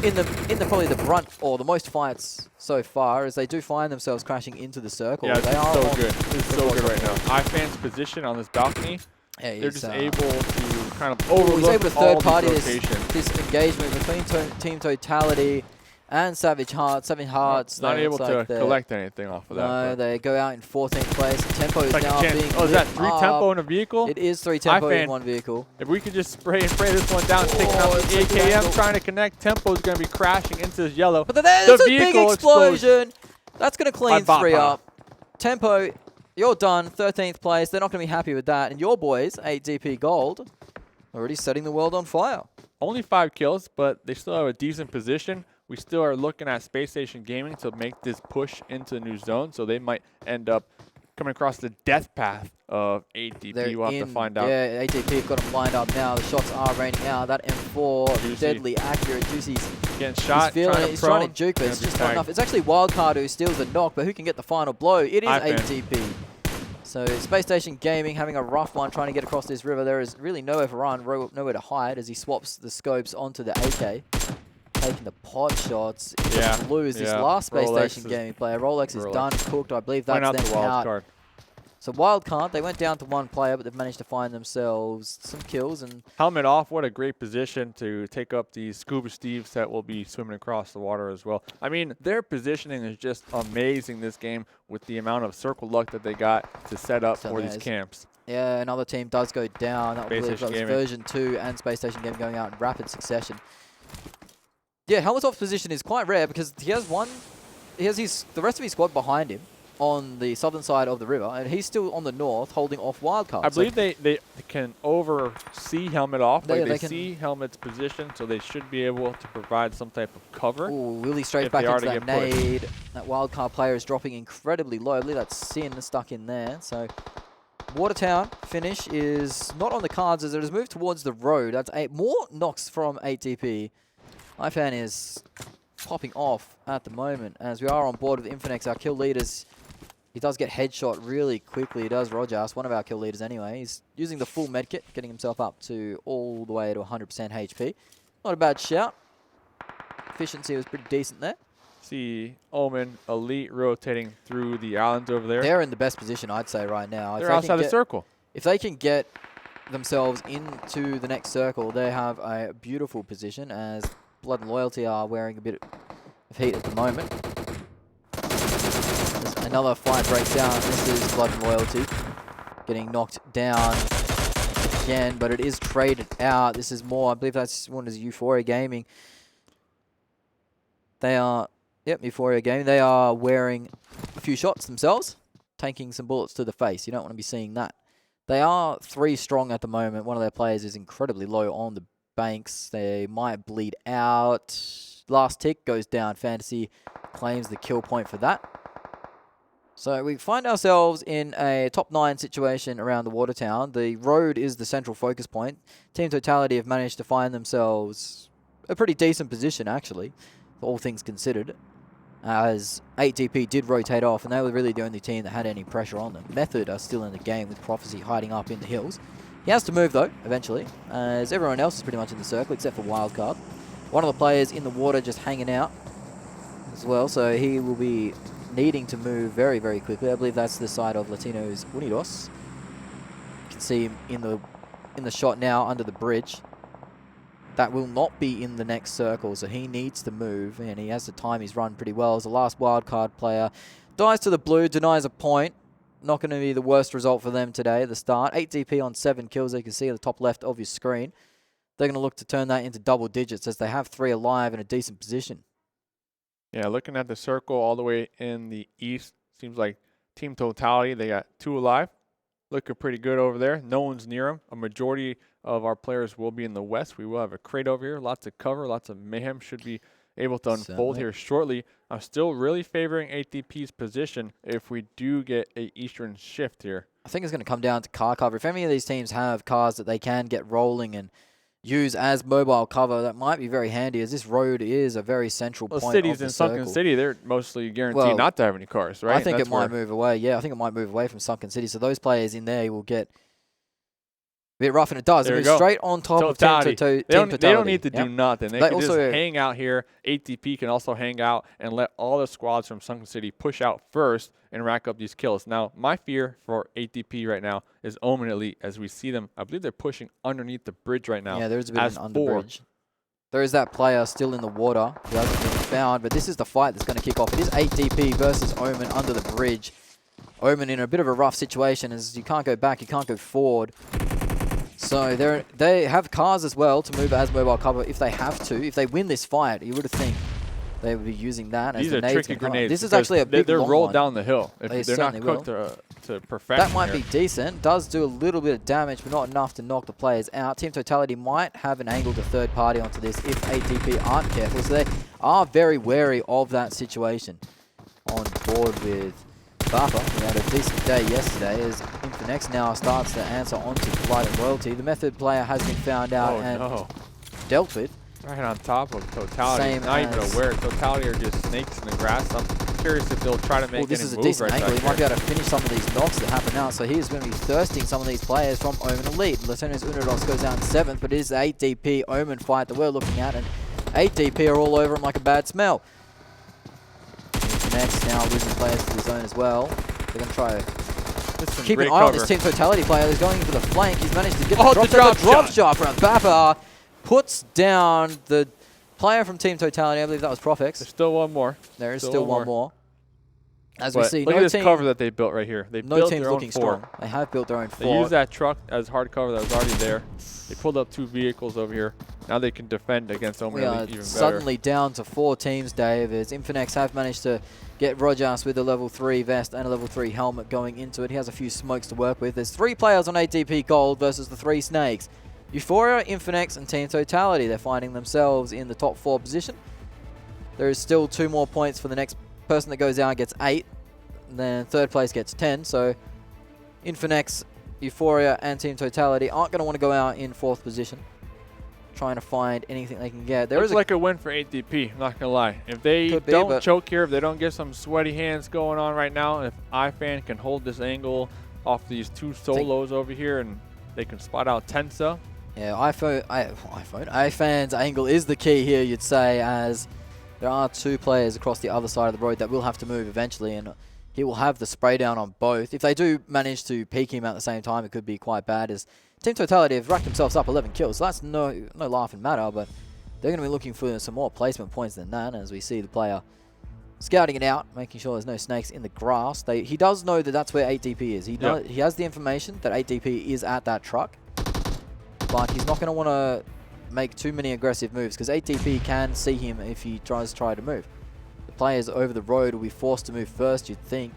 in the probably the brunt or the most fights so far, as they do find themselves crashing into the circle. Yeah, this is so good. This is so good right now. iFan's position on this balcony. Yeah, they're just able to kind of overlook he's able to third party this engagement between Team Totality and Savage Hearts. Savage Hearts not able to collect anything off of that. No, they go out in 14th place. Tempo is now being is that 3 tempo in a vehicle? It is 3 tempo in one vehicle. If we could just spray this one down, taking out the AKM, trying to connect. Tempo is going to be crashing into this yellow. But there's a big explosion. That's going to clean 3 up. Tempo, you're done, 13th place. They're not going to be happy with that. And your boys, 8DP Gold, already setting the world on fire. Only 5 kills, but they still have a decent position. We still are looking at Spacestation Gaming to make this push into the new zone, so they might end up coming across the death path of 8DP. We'll have to find out. Yeah, 8DP have got them lined up now. The shots are raining out. That M4, Juicy. deadly accurate. Juicy's getting shot, he's trying to juke, but it's just not enough. It's actually Wildcard who steals the knock, but who can get the final blow? It is 8DP. So Spacestation Gaming having a rough one trying to get across this river. There is really nowhere to run, nowhere to hide as he swaps the scopes onto the AK. Taking the pot shots. Blue is this last Spacestation Gaming player. Rolex is done, cooked. I believe that's them out. So Wildcard, they went down to 1 player, but they've managed to find themselves some kills. And helmet off, what a great position to take up these Scuba Steves that will be swimming across the water as well. I mean, their positioning is just amazing this game with the amount of circle luck that they got to set up for these camps. Yeah, another team does go down. That was version 2 and Space Station Gaming going out in rapid succession. Yeah, helmet off position is quite rare because he has the rest of his squad behind him on the southern side of the river, and he's still on the north holding off Wildcard. I believe they can oversee helmet off. They see helmet's position, so they should be able to provide some type of cover. Ooh, really straight back into that nade. That Wildcard player is dropping incredibly low. I believe that's Sin stuck in there. So Watertown finish is not on the cards as it has moved towards the road. That's more knocks from 8DP. iFan is popping off at the moment as we are on board with Infinex, our kill leaders. He does get headshot really quickly. He does Rojas, one of our kill leaders anyway. He's using the full medkit, getting himself up to all the way to 100% HP. Not a bad shout. Efficiency was pretty decent there. See Omen, Elite rotating through the islands over there. They're in the best position, I'd say, right now. They're outside the circle. If they can get themselves into the next circle, they have a beautiful position as Blood and Loyalty are wearing a bit of heat at the moment. Another fight breaks down. This is Blood and Loyalty getting knocked down again, but it is traded out. This is more, I believe that's one is Euphoria Gaming. They are, Euphoria Gaming. They are wearing a few shots themselves, tanking some bullets to the face. You don't want to be seeing that. They are 3 strong at the moment. One of their players is incredibly low on the banks. They might bleed out. Last tick goes down. Fantasy claims the kill point for that. So we find ourselves in a top 9 situation around the Watertown. The road is the central focus point. Team Totality have managed to find themselves a pretty decent position, actually, all things considered, as 8DP did rotate off, and they were really the only team that had any pressure on them. Method are still in the game with Prophecy hiding up in the hills. He has to move, though, eventually, as everyone else is pretty much in the circle, except for Wildcard. One of the players in the water just hanging out as well, so he will be needing to move very, very quickly. I believe that's the side of Latinos Unidos. You can see him in the shot now under the bridge. That will not be in the next circle, so he needs to move, and he has to time his run pretty well. As the last Wildcard player dies to the blue, denies a point. Not going to be the worst result for them today at the start. 8DP on 7 kills, you can see at the top left of your screen. they're going to look to turn that into double digits as they have 3 alive in a decent position. Yeah, looking at the circle all the way in the east, seems like Team Totality, they got 2 alive. Looking pretty good over there. No one's near them. A majority of our players will be in the west. We will have a crate over here. Lots of cover, lots of mayhem should be able to unfold here shortly. I'm still really favoring ATP's position if we do get a eastern shift here. I think it's going to come down to car cover. If any of these teams have cars that they can get rolling and use as mobile cover, that might be very handy, as this road is a very central point of the cities in Sunken City, they're mostly guaranteed not to have any cars, right? I think it might move away. Yeah, I think it might move away from Sunken City. So those players in there will get a bit rough, and it does. It moves straight on top of Team Totality. They don't need to do nothing. They can just hang out here. ATP can also hang out and let all the squads from Sunken City push out first and rack up these kills. Now, my fear for ATP right now is Omen Elite, as we see them. I believe they're pushing underneath the bridge right now. Yeah, there's a bit of an under bridge. There is that player still in the water who hasn't been found, but this is the fight that's going to kick off. It is ATP versus Omen under the bridge. Omen in a bit of a rough situation, as you can't go back, you can't go forward. So they have cars as well to move as mobile cover if they have to. If they win this fight, you would think they would be using that as the nades. These are tricky grenades. This is actually a big They're long rolled one. down the hill. If they're not cooked to perfection. That might be decent. Does do a little bit of damage, but not enough to knock the players out. Team Totality might have an angled a third party onto this if ATP aren't careful. So they are very wary of that situation. On board with Buffer, we had a decent day yesterday as Infinex now starts to answer onto Polite and Loyalty. The method player has been found out and dealt with. Right on top of Totality. Not even aware. Totality are just snakes in the grass. I'm curious if they'll try to make this is a decent angle. He might be able to finish some of these knocks that happen now. So he's going to be thirsting some of these players from Omen Elite. Latinos Unidos goes down 7th, but it is the 8 DP Omen fight that we're looking at, and 8 DP are all over him like a bad smell. Next, now losing players to the zone as well. They're going to try to keep an eye on this Team Totality player who's going for the flank. He's managed to get the drop shot from Baffa. Puts down the player from Team Totality. I believe that was Profex. There's still one more. There is still one more. As we see, look at this cover that they built right here. They built team's their own looking strong. They have built their own fort. They used that truck as hard cover that was already there. They pulled up 2 vehicles over here. Now they can defend against Omen Elite even better. Suddenly down to 4 teams, Dave, as Infinex have managed to get Rojas with a level 3 vest and a level 3 helmet going into it. He has a few smokes to work with. There's 3 players on ATP Gold versus the 3 snakes. Euphoria, Infinex, and Team Totality. They're finding themselves in the top 4 position. There is still 2 more points for the next person that goes out gets 8. And then 3rd place gets 10. So Infinex, Euphoria, and Team Totality aren't going to want to go out in 4th position, trying to find anything they can get. Looks like a win for ATP, I'm not going to lie. If they don't choke here, if they don't get some sweaty hands going on right now, if iFan can hold this angle off these 2 solos over here and they can spot out Tensa. Yeah, iFan's angle is the key here, you'd say, as there are 2 players across the other side of the road that will have to move eventually, and he will have the spray down on both. If they do manage to peek him at the same time, it could be quite bad, as Team Totality have racked themselves up 11 kills, so that's no laughing matter, but they're going to be looking for some more placement points than that, as we see the player scouting it out, making sure there's no snakes in the grass. He does know that that's where 8DP is. He has the information that 8DP is at that truck, but he's not going to want to make too many aggressive moves, because 8DP can see him if he try to move. The players over the road will be forced to move first, you'd think.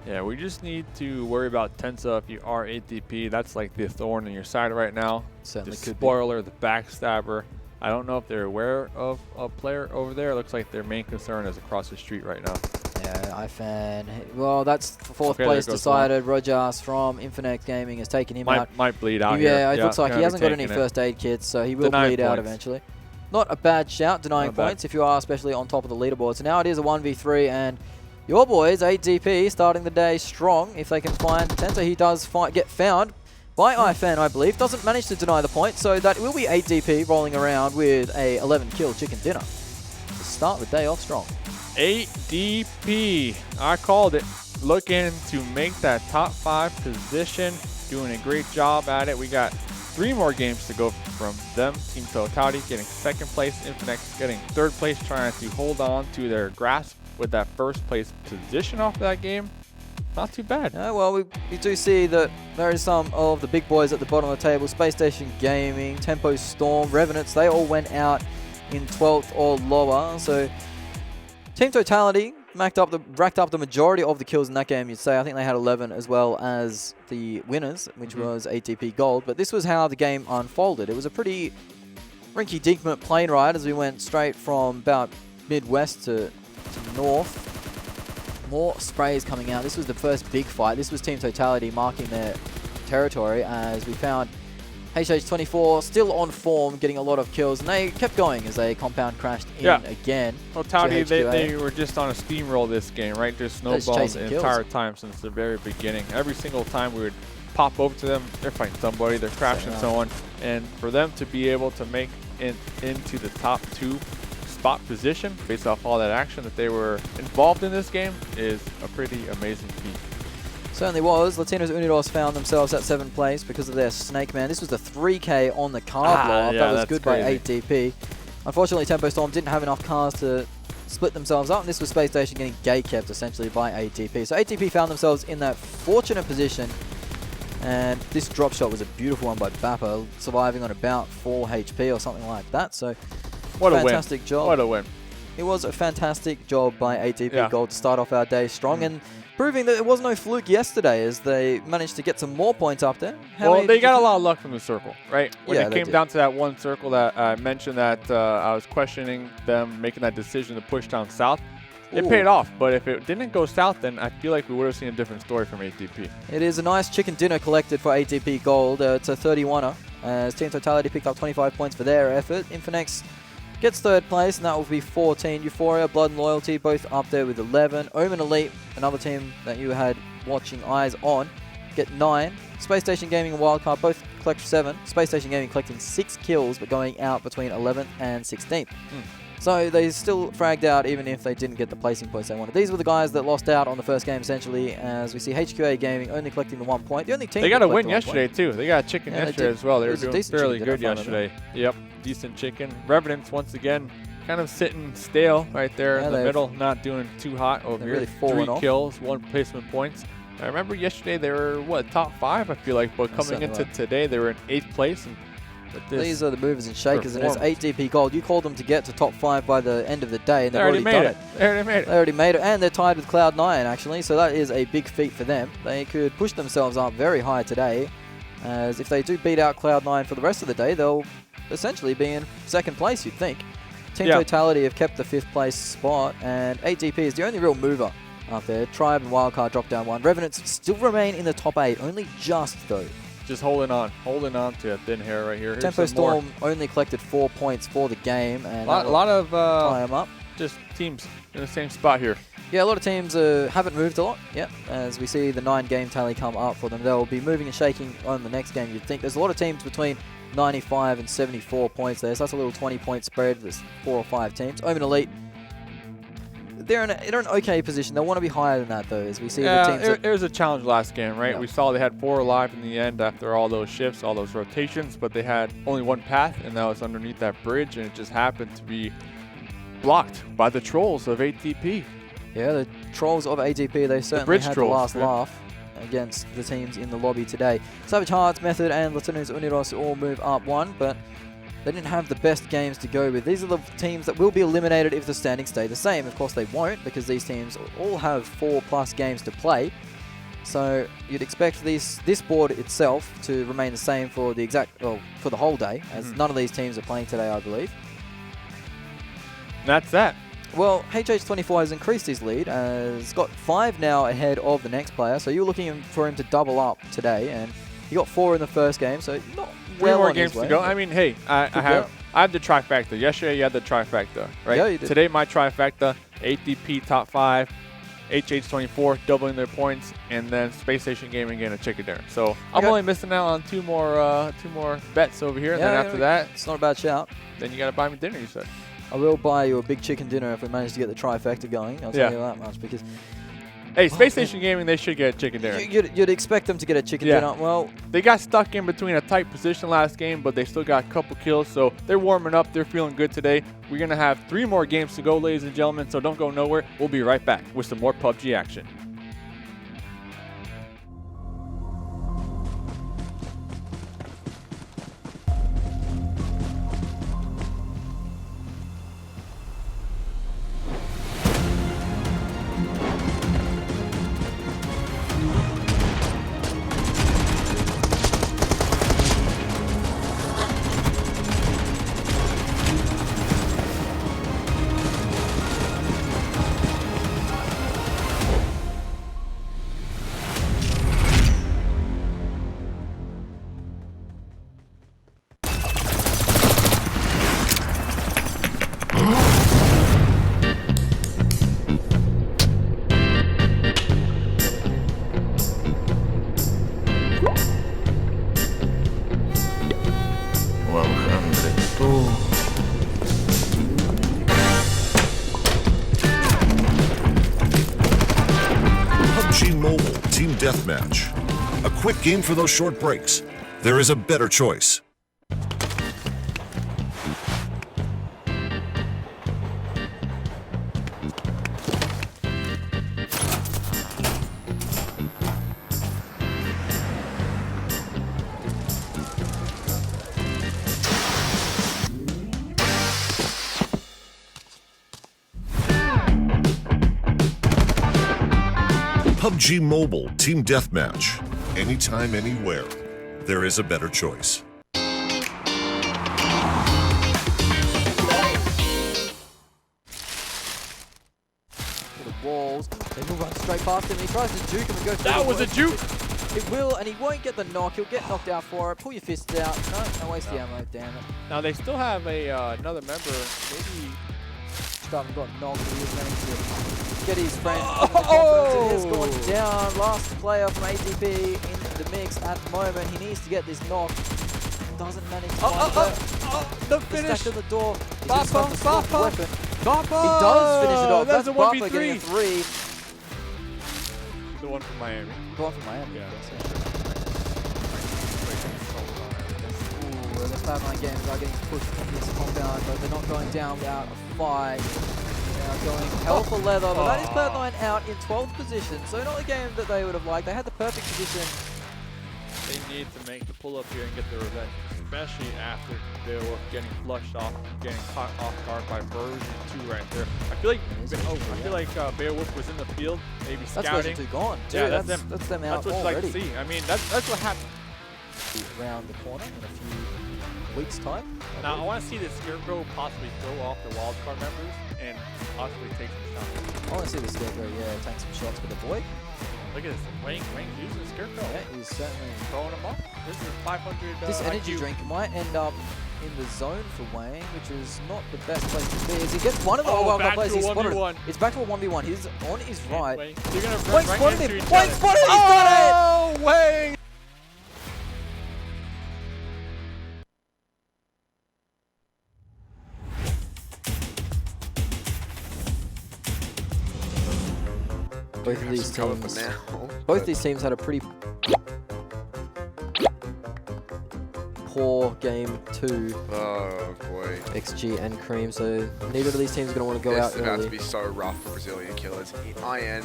Yeah, we just need to worry about Tensa if you are ATP. That's like the thorn in your side right now. Certainly the spoiler, the backstabber. I don't know if they're aware of a player over there. It looks like their main concern is across the street right now. Yeah, iFan. Well, that's 4th place decided. Rojas from Infinex Gaming has taken him out. Might bleed out here. Yeah, it looks like he hasn't got any first aid kits, so he will bleed out eventually. Not a bad shout, denying points if you are especially on top of the leaderboard. So now it is a 1v3, and your boys, 8DP, starting the day strong. If they can find Tensa, he does get found by iFan, I believe. Doesn't manage to deny the point, so that will be 8DP rolling around with a 11-kill chicken dinner to start the day off strong. 8DP, I called it. Looking to make that top 5 position, doing a great job at it. We got 3 more games to go from them. Team Totality getting 2nd place, Infinex getting 3rd place, trying to hold on to their grasp with that 1st place position off that game. Not too bad. Yeah, well, we do see that there is some of the big boys at the bottom of the table. Spacestation Gaming, Tempo Storm, Revenants, they all went out in 12th or lower. So Team Totality racked up the majority of the kills in that game, you'd say. I think they had 11 as well as the winners, which was ATP Gold. But this was how the game unfolded. It was a pretty rinky-dink plane ride as we went straight from about Midwest to North. More sprays coming out. This was the first big fight. This was Team Totality marking their territory as we found HH24 still on form, getting a lot of kills, and they kept going as they compound crashed in again. Totality, they were just on a steamroll this game, right? Just snowballing the entire time since the very beginning. Every single time we would pop over to them, they're fighting somebody, they're crashing someone, and for them to be able to make it into the top 2 spot position based off all that action that they were involved in this game is a pretty amazing feat. Certainly was. Latinos Unidos found themselves at 7th place because of their Snake Man. This was the 3K on the car blow up. That was good by 8DP. Unfortunately, Tempo Storm didn't have enough cars to split themselves up, and this was Spacestation getting gate-kept essentially by 8DP. So 8DP found themselves in that fortunate position, and this drop shot was a beautiful one by Bappa, surviving on about 4 HP or something like that. So what a fantastic job. What a win. It was a fantastic job by ATP Gold to start off our day strong and proving that it was no fluke yesterday as they managed to get some more points up there. Well, they got a lot of luck from the circle, right? When Yeah, it came down to that one circle that I mentioned that I was questioning them making that decision to push down south, it paid off. But if it didn't go south, then I feel like we would have seen a different story from ATP. It is a nice chicken dinner collected for ATP Gold. It's a 31er as Team Totality picked up 25 points for their effort. Infinex gets 3rd place, and that will be 14. Euphoria, Blood and Loyalty, both up there with 11. Omen Elite, another team that you had watching eyes on, get 9. Spacestation Gaming and Wildcard both collect 7. Spacestation Gaming collecting 6 kills, but going out between 11th and 16th. So they still fragged out even if they didn't get the placing points they wanted. These were the guys that lost out on the first game, essentially, as we see HQA Gaming only collecting the 1 point. The only team they got a win yesterday, too. They got a chicken yesterday as well. They were doing fairly good yesterday. Yep, decent chicken. Revenants, once again, kind of sitting stale right there in the middle, not doing too hot over here. Really 3 kills, 1 placement points. I remember yesterday they were, what, top 5, I feel like, but coming into today, they were in 8th place. And these are the movers and shakers, and it's 8DP Gold. You called them to get to top 5 by the end of the day, and they've already done it. They already made it. They already made it, and they're tied with Cloud9, actually, so that is a big feat for them. They could push themselves up very high today, as if they do beat out Cloud9 for the rest of the day, they'll essentially be in 2nd place, you'd think. Team Totality have kept the 5th place spot, and 8DP is the only real mover up there. Tribe and Wildcard drop down 1. Revenants still remain in the top 8, only just, though. Just holding on to a thin hair right here. Tempo Storm only collected 4 points for the game, and a lot of tie them up. Just teams in the same spot here. Yeah, a lot of teams haven't moved a lot yet. As we see the 9-game tally come up for them, they'll be moving and shaking on the next game. You'd think there's a lot of teams between 95 and 74 points there, so that's a little 20-point spread. There's 4 or 5 teams. Omen Elite, they're in an okay position. They want to be higher than that, though, as we see the teams. It was a challenge last game, right? We saw they had 4 alive in the end after all those shifts, all those rotations, but they had only 1 path, and that was underneath that bridge, and it just happened to be blocked by the trolls of ATP. Yeah, the trolls of ATP, they certainly had the last laugh against the teams in the lobby today. Savage Hearts, Method, and Latinos Unidos all move up 1, but they didn't have the best games to go with. These are the teams that will be eliminated if the standings stay the same. Of course, they won't, because these teams all have 4+ games to play. So you'd expect this board itself to remain the same for for the whole day, as none of these teams are playing today, I believe. And that's that. Well, HH24 has increased his lead, has got 5 now ahead of the next player. So you're looking for him to double up today, and he got 4 in the first game, so not 3 more games to go. I mean, hey, I have the trifecta. Yesterday you had the trifecta, right? Yeah, you did. Today my trifecta: ATP top 5, HH24 doubling their points, and then Spacestation Gaming getting a chicken dinner. So I'm only missing out on 2 more bets over here, and then after that, it's not a bad shout. Then you got to buy me dinner. You said. I will buy you a big chicken dinner if we manage to get the trifecta going. I'll tell you that much, because. Hey, Spacestation Gaming, they should get a chicken dinner. You'd expect them to get a chicken dinner. Well, they got stuck in between a tight position last game, but they still got a couple kills, so they're warming up. They're feeling good today. We're going to have 3 more games to go, ladies and gentlemen, so don't go nowhere. We'll be right back with some more PUBG action. Mobile Team Deathmatch. A quick game for those short breaks. There is a better choice. PUBG Mobile Team Deathmatch. Anytime, anywhere. There is a better choice. The walls. They will run straight past him. He tries to juke him and go through. That was a juke! It will, and he won't get the knock. He'll get knocked out for it. Pull your fists out. No, don't waste the ammo. Damn it. Now they still have a another member. Maybe Starman got knocked. He was managed to get his friend. Oh! It has gone down. Last player from ATP in the mix at the moment. He needs to get this knock. Doesn't manage to the finish. to the door. He's Bapa. He does finish it off. That's a Bapa 1v3. getting a 3. The one from Miami. The one from Miami. Yeah. Ooh, the Cloud9 games are getting pushed from this compound, but they're not going down without a fight. They are going hell for leather, but that is Cloud9 out in 12th position, so not a game that they would have liked. They had the perfect position. They need to make the pull up here and get the revenge, especially after they were getting flushed off, getting caught off guard by version 2 right there. I feel like Beowulf was in the field, maybe scouting. That's version 2 gone. Dude, Yeah, that's them out That's what already. you like to see. I mean, that's what happened. Around the corner in a few weeks' time. Now, I want to see the Scarecrow possibly throw off the Wildcard members and possibly take some shots. I want to see the Scarecrow, take some shots with the boy. Look at this. Wayne using the Scarecrow. Yeah, he's certainly throwing him up. This is 500. This energy IQ. drink might end up in the zone for Wayne, which is not the best place to be. As he gets one of the Wildcard players, he's spotted. It's back to a 1v1. He's on his right. Wayne spotted him! Wayne spotted him! He's done it! Oh, Wayne! Both these teams had a pretty poor game 2. Oh boy. XG and Cream, so neither of these teams are going to want to go out It's about early. to be so rough for Brazilian killers. IN. Are they IN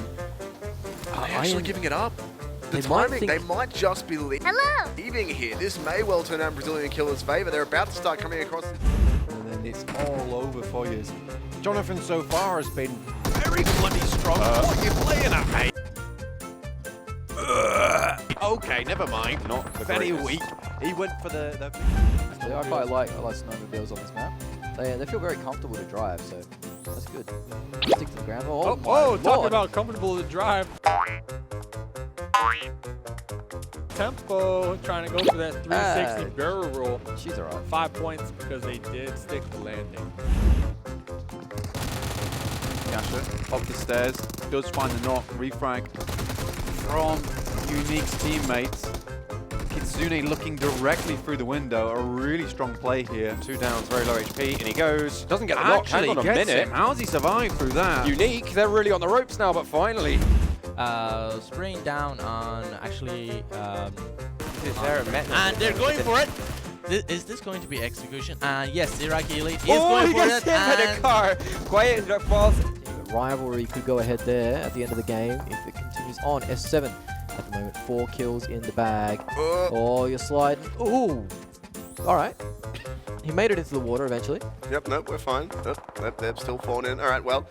actually giving it up? The They might timing, think- they might just be leaving here. This may well turn out in Brazilian killers' favor. They're about to start coming across. And then it's all over for you. Jonathan so far has been very bloody strong. What are you playing at, mate? Okay, never mind. Not very weak. He went for the Yeah, I quite like snowmobiles on this map. They feel very comfortable to drive, so that's good. Stick to the ground. Oh, my talk Lord. about comfortable to drive. Tempo trying to go for that 360 barrel roll. She's alright. 5 points because they did stick the landing. Yasha up the stairs, does find the knock, refrag from Unique's teammates. Kitsune looking directly through the window, a really strong play here. 2 downs, very low HP, and he goes. Doesn't get the knock, hang on a minute. Him. How's he survived through that? Unique, they're really on the ropes now, but finally. Spraying down on actually. And they're going for it. Is this going to be execution? And yes, Iraqi Elite is going for it. And a car. Quiet falls. The rivalry could go ahead there at the end of the game if it continues on. S7 at the moment, 4 kills in the bag. Oh, you're sliding. Ooh. All right. He made it into the water eventually. Yep, nope, we're fine. Nope, they've still fallen in. All right, well.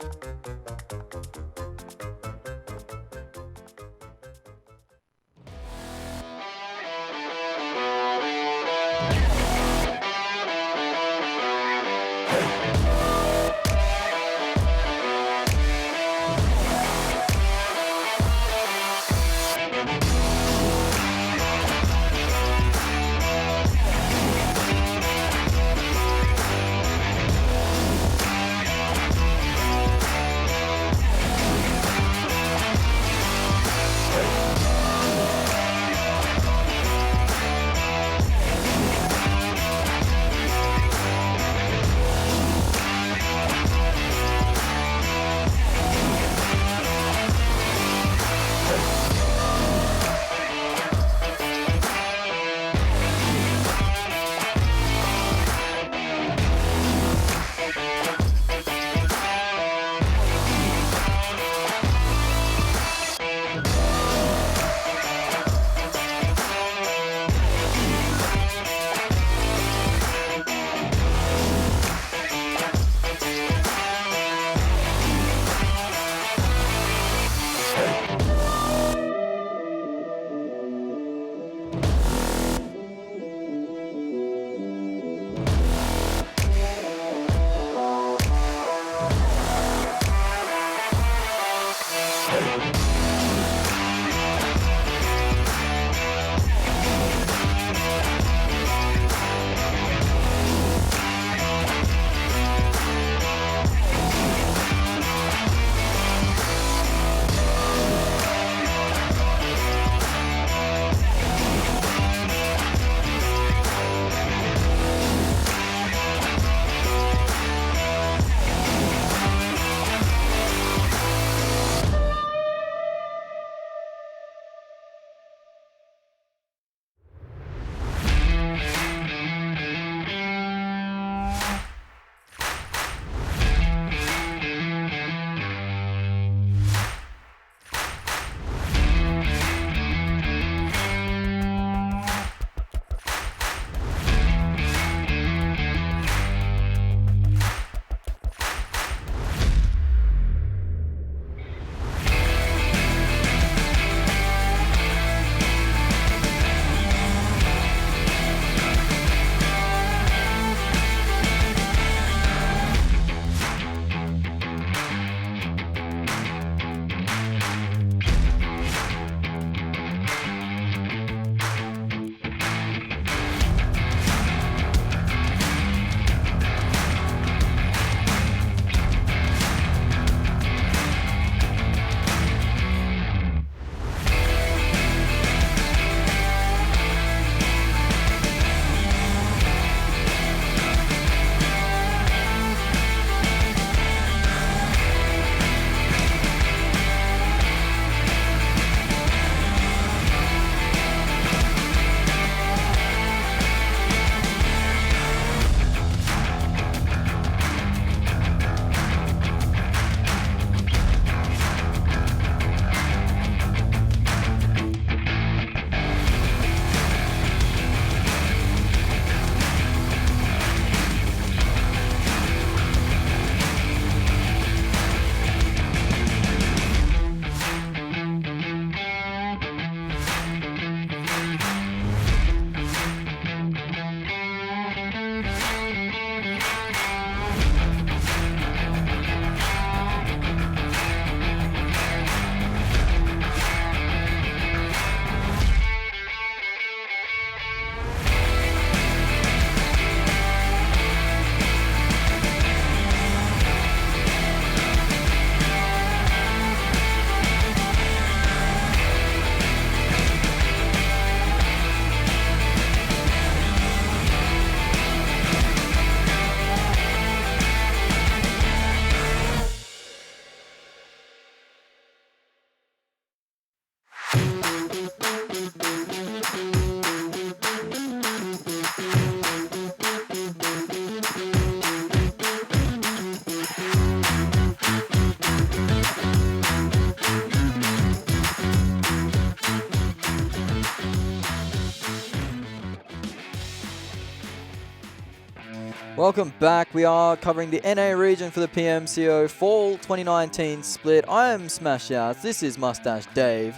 Welcome back. We are covering the NA region for the PMCO Fall 2019 split. I am Smash Outs. This is Mustache Dave.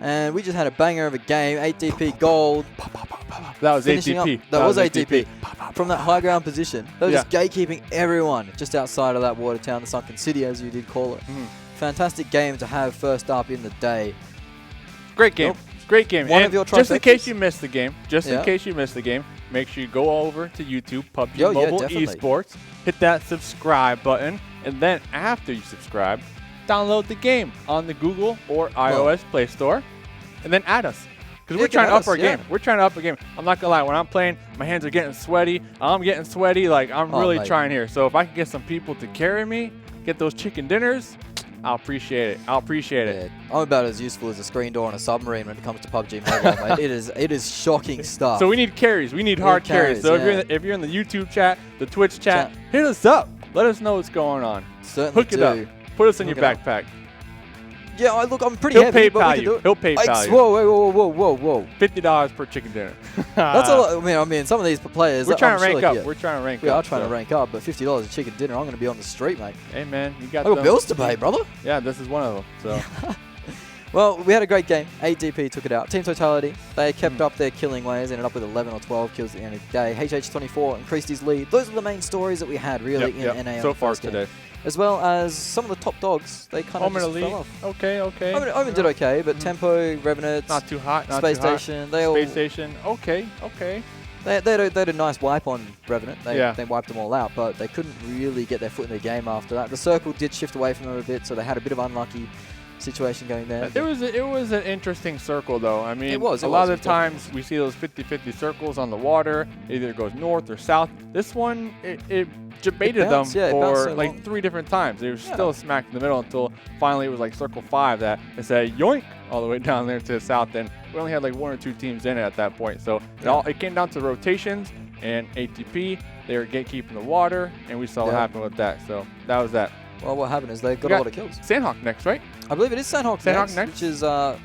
And we just had a banger of a game. 8 DP gold. That was Finishing ATP. That was ATP. From that high ground position. They were just gatekeeping everyone just outside of that water town, the Sunken City, as you did call it. Fantastic game to have first up in the day. Great game. Great game. One and of your just in trifectas? case you missed the game, make sure you go over to YouTube, PUBG Mobile Esports, hit that subscribe button, and then after you subscribe, download the game on the Google or iOS Play Store, and then add us. Because we're trying to up our game. We're trying to up our game. I'm not going to lie. When I'm playing, my hands are getting sweaty. I'm getting sweaty. Like, I'm really trying here. So if I can get some people to carry me, get those chicken dinners, I'll appreciate it. I'll appreciate it. I'm about as useful as a screen door on a submarine when it comes to PUBG Mobile, mate. It is shocking stuff. So we need carries. We need hard carries. So if you're in the YouTube chat, the Twitch chat, hit us up. Let us know what's going on. Certainly Hook it up. Put us in your backpack. Yeah, look, I'm pretty heavy, but we can do it. He'll PayPal you. Whoa. $50 per chicken dinner. That's a lot. I mean, some of these players. We're trying to rank up. We're trying to rank up. We are trying to rank up, but $50 a chicken dinner, I'm going to be on the street, mate. Hey, man, you got I got bills to pay, brother. Yeah, this is one of them. So. Well, we had a great game. 8 DP took it out. Team Totality, they kept up their killing ways, ended up with 11 or 12 kills at the end of the day. HH24 increased his lead. Those are the main stories that we had, really, in NA. So far today. As well as some of the top dogs, they kind of just fell off. Okay. Omen did okay, but Tempo, Revenants, not too hot. Spacestation, Spacestation, okay. They had a nice wipe on Revenant. They wiped them all out, but they couldn't really get their foot in the game after that. The circle did shift away from them a bit, so they had a bit of unlucky situation going there. It was an interesting circle, though. I mean, a lot of the times we see those 50-50 circles on the water. Either it goes north or south. This one, it debated them for like 3 different times. They were still smack in the middle until finally it was like circle 5 that it said yoink all the way down there to the south. And we only had like 1 or 2 teams in it at that point. So it came down to rotations and ATP. They were gatekeeping the water, and we saw what happened with that. So that was that. Well, what happened is they got a lot of kills. Sanhok next, right? I believe it is Sanhok next, which is an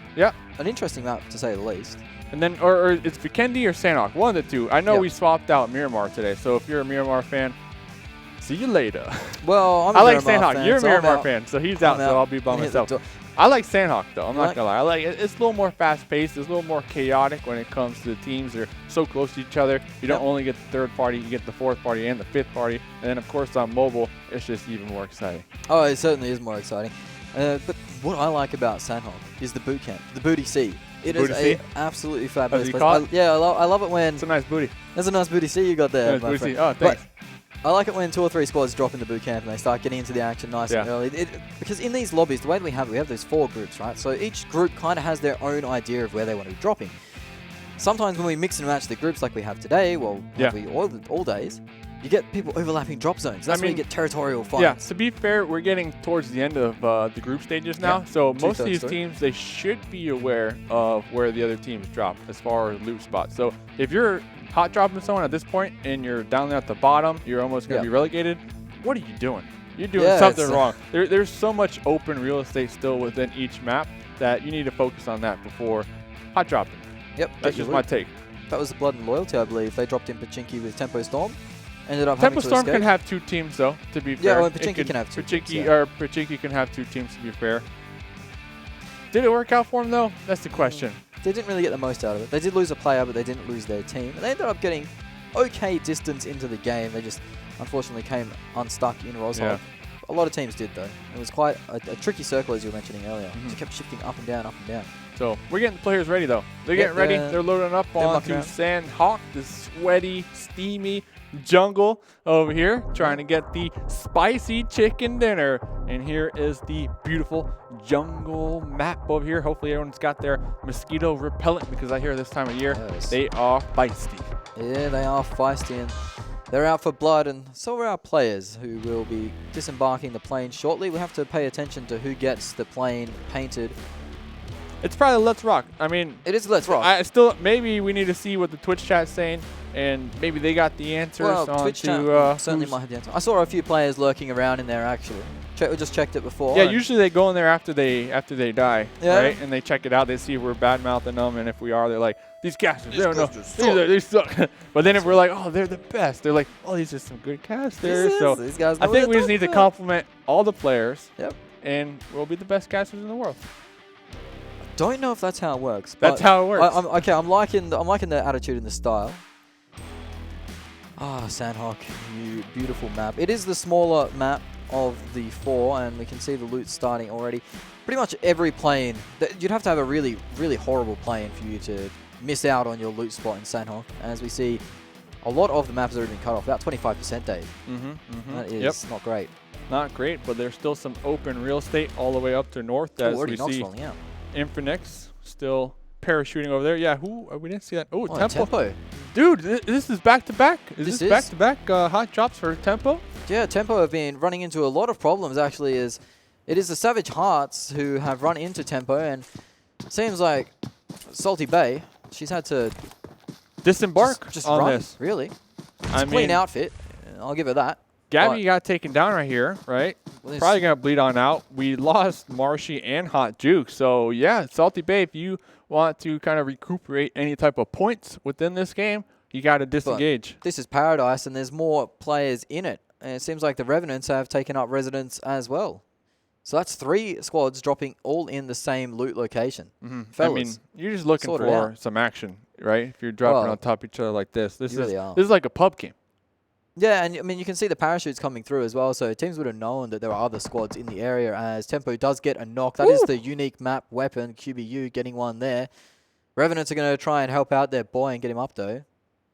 interesting map to say the least. And then, or it's Vikendi or Sanhok, one of the two. I know we swapped out Miramar today, so if you're a Miramar fan, see you later. Well, I like Sanhok. You're a Miramar fan, so he's out, so I'll be by myself. I like Sanhok, though. I'm not going to lie. I like it. It's a little more fast-paced. It's a little more chaotic when it comes to the teams. They're so close to each other. You don't only get the third party. You get the fourth party and the fifth party. And then, of course, on mobile, it's just even more exciting. Oh, it certainly is more exciting. But what I like about Sanhok is the boot camp, the Booty C. It is an absolutely fabulous place. I love it when... It's a nice booty. That's a nice Booty C you got there, my friend. Oh, thanks. I like it when 2 or 3 squads drop in the boot camp and they start getting into the action nice and early. Because in these lobbies, the way that we have those 4 groups, right? So each group kind of has their own idea of where they want to be dropping. Sometimes when we mix and match the groups like we have today, all days, you get people overlapping drop zones. That's when you get territorial fights. Yeah, to be fair, we're getting towards the end of the group stages now. So most of these teams, they should be aware of where the other teams drop as far as loot spots. So if you're hot dropping someone at this point and you're down there at the bottom, you're almost going to be relegated. What are you doing? You're doing something wrong. There's so much open real estate still within each map that you need to focus on that before hot dropping. Yep. That's just my take. That was the Blood and Loyalty, I believe. They dropped in Pachinki with Tempo Storm. Ended up Tempo Storm can have 2 teams, though, to be fair. Yeah, well, Pachinki can have 2 teams. Pachinki can have 2 teams, to be fair. Did it work out for them, though? That's the question. They didn't really get the most out of it. They did lose a player, but they didn't lose their team. And they ended up getting okay distance into the game. They just, unfortunately, came unstuck in Rosholm. Yeah. A lot of teams did, though. It was quite a tricky circle, as you were mentioning earlier. It kept shifting up and down, up and down. So we're getting the players ready, though. They're getting ready. They're loading up onto Sanhok, the sweaty, steamy jungle over here, trying to get the spicy chicken dinner. And here is the beautiful jungle map over here. Hopefully everyone's got their mosquito repellent, because I hear this time of year they are feisty. Yeah, they are feisty, and they're out for blood, and so are our players, who will be disembarking the plane shortly. We have to pay attention to who gets the plane painted. It's probably Let's Rock. I mean, it is Let's Rock. Maybe we need to see what the Twitch chat's saying, and maybe they got the answers. Well, Twitch chat certainly might have the answer. I saw a few players lurking around in there, actually, We just checked it before. Yeah, usually they go in there after they die, Yeah. right? And they check it out. They see if we're bad mouthing them, and if we are, they're like, these casters, they don't know. They suck. But then if we're like, oh, they're the best, they're like, oh, these are some good casters. So These guys I know think what we just they're need to talking compliment all the players. Yep. And we'll be the best casters in the world. Don't know if that's how it works. That's how it works. I'm liking the attitude and the style. Ah, Sanhok, you beautiful map. It is the smaller map of the 4, and we can see the loot starting already. Pretty much every plane, you'd have to have a really, really horrible plane for you to miss out on your loot spot in Sanhok. As we see, a lot of the map has already been cut off, about 25%, Dave. That is not great. Not great, but there's still some open real estate all the way up to north as we see out. Infinex still parachuting over there. Yeah, we didn't see that. Oh, Tempo. Dude, this is back-to-back. Is this back-to-back hot drops for Tempo? Yeah, Tempo have been running into a lot of problems, actually. It is the Savage Hearts who have run into Tempo, and it seems like Salty Bay, she's had to disembark just on run, this. really. It's a clean outfit. I'll give her that. Gabby got taken down right here, right? Well, probably going to bleed on out. We lost Marshy and Hot Juke. So, yeah, Salty Bay, if you want to kind of recuperate any type of points within this game, you got to disengage. But this is Paradise, and there's more players in it. And it seems like the Revenants have taken up residence as well. So that's 3 squads dropping all in the same loot location. Fellas, I mean, you're just looking for some action, right? If you're dropping on top of each other like this. This is like a pub game. Yeah, and I mean, you can see the parachutes coming through as well, so teams would have known that there are other squads in the area as Tempo does get a knock. That is the unique map weapon, QBU getting one there. Revenants are going to try and help out their boy and get him up, though,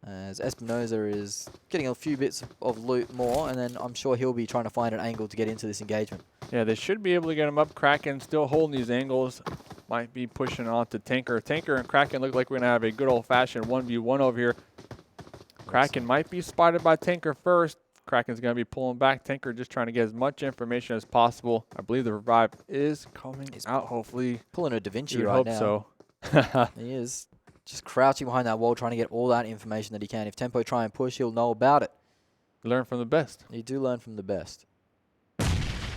as Espinoza is getting a few bits of loot more, and then I'm sure he'll be trying to find an angle to get into this engagement. Yeah, they should be able to get him up. Kraken still holding these angles. Might be pushing on to Tanker. Tanker and Kraken look like we're going to have a good old-fashioned 1v1 over here. Kraken might be spotted by Tanker first. Kraken's going to be pulling back. Tanker just trying to get as much information as possible. I believe the revive is coming out, hopefully. Pulling a Da Vinci right now. So. He is just crouching behind that wall trying to get all that information that he can. If Tempo try and push, he'll know about it. Learn from the best. You do learn from the best.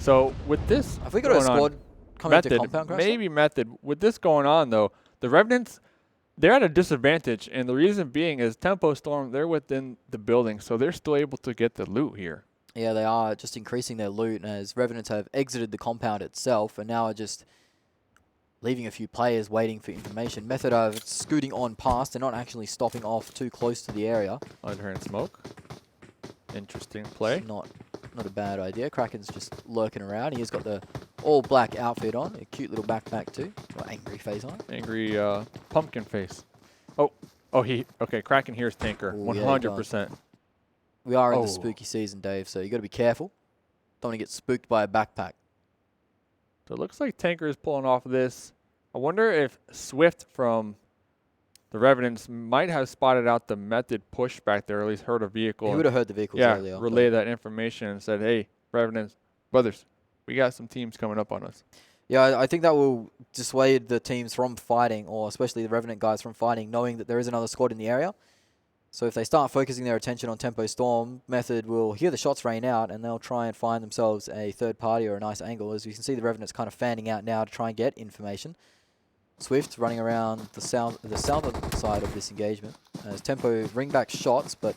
So with this, have we got a squad coming to compound crash? Maybe Method. With this going on, though, the Revenants, they're at a disadvantage, and the reason being is Tempo Storm, they're within the building, so they're still able to get the loot here. Yeah, they are just increasing their loot as Revenants have exited the compound itself and now are just leaving a few players waiting for information. Method are scooting on past. They're not actually stopping off too close to the area. Under and smoke. Interesting play. It's not a bad idea. Kraken's just lurking around. He has got the all-black outfit on. A cute little backpack too. Got angry face on. Angry pumpkin face. Okay, Kraken here's Tanker. 100%. We are in the spooky season, Dave, so you got to be careful. Don't want to get spooked by a backpack. So it looks like Tanker is pulling off of this. I wonder if Swift from the Revenants might have spotted out the Method push back there, or at least heard a vehicle. He would have heard the vehicles earlier. Yeah, relay that information and said, hey, Revenants, brothers, we got some teams coming up on us. Yeah, I think that will dissuade the teams from fighting, or especially the Revenant guys from fighting, knowing that there is another squad in the area. So if they start focusing their attention on Tempo Storm, Method will hear the shots rain out, and they'll try and find themselves a third party or a nice angle. As you can see, the Revenants kind of fanning out now to try and get information. Swift running around the southern side of this engagement as Tempo bring back shots, but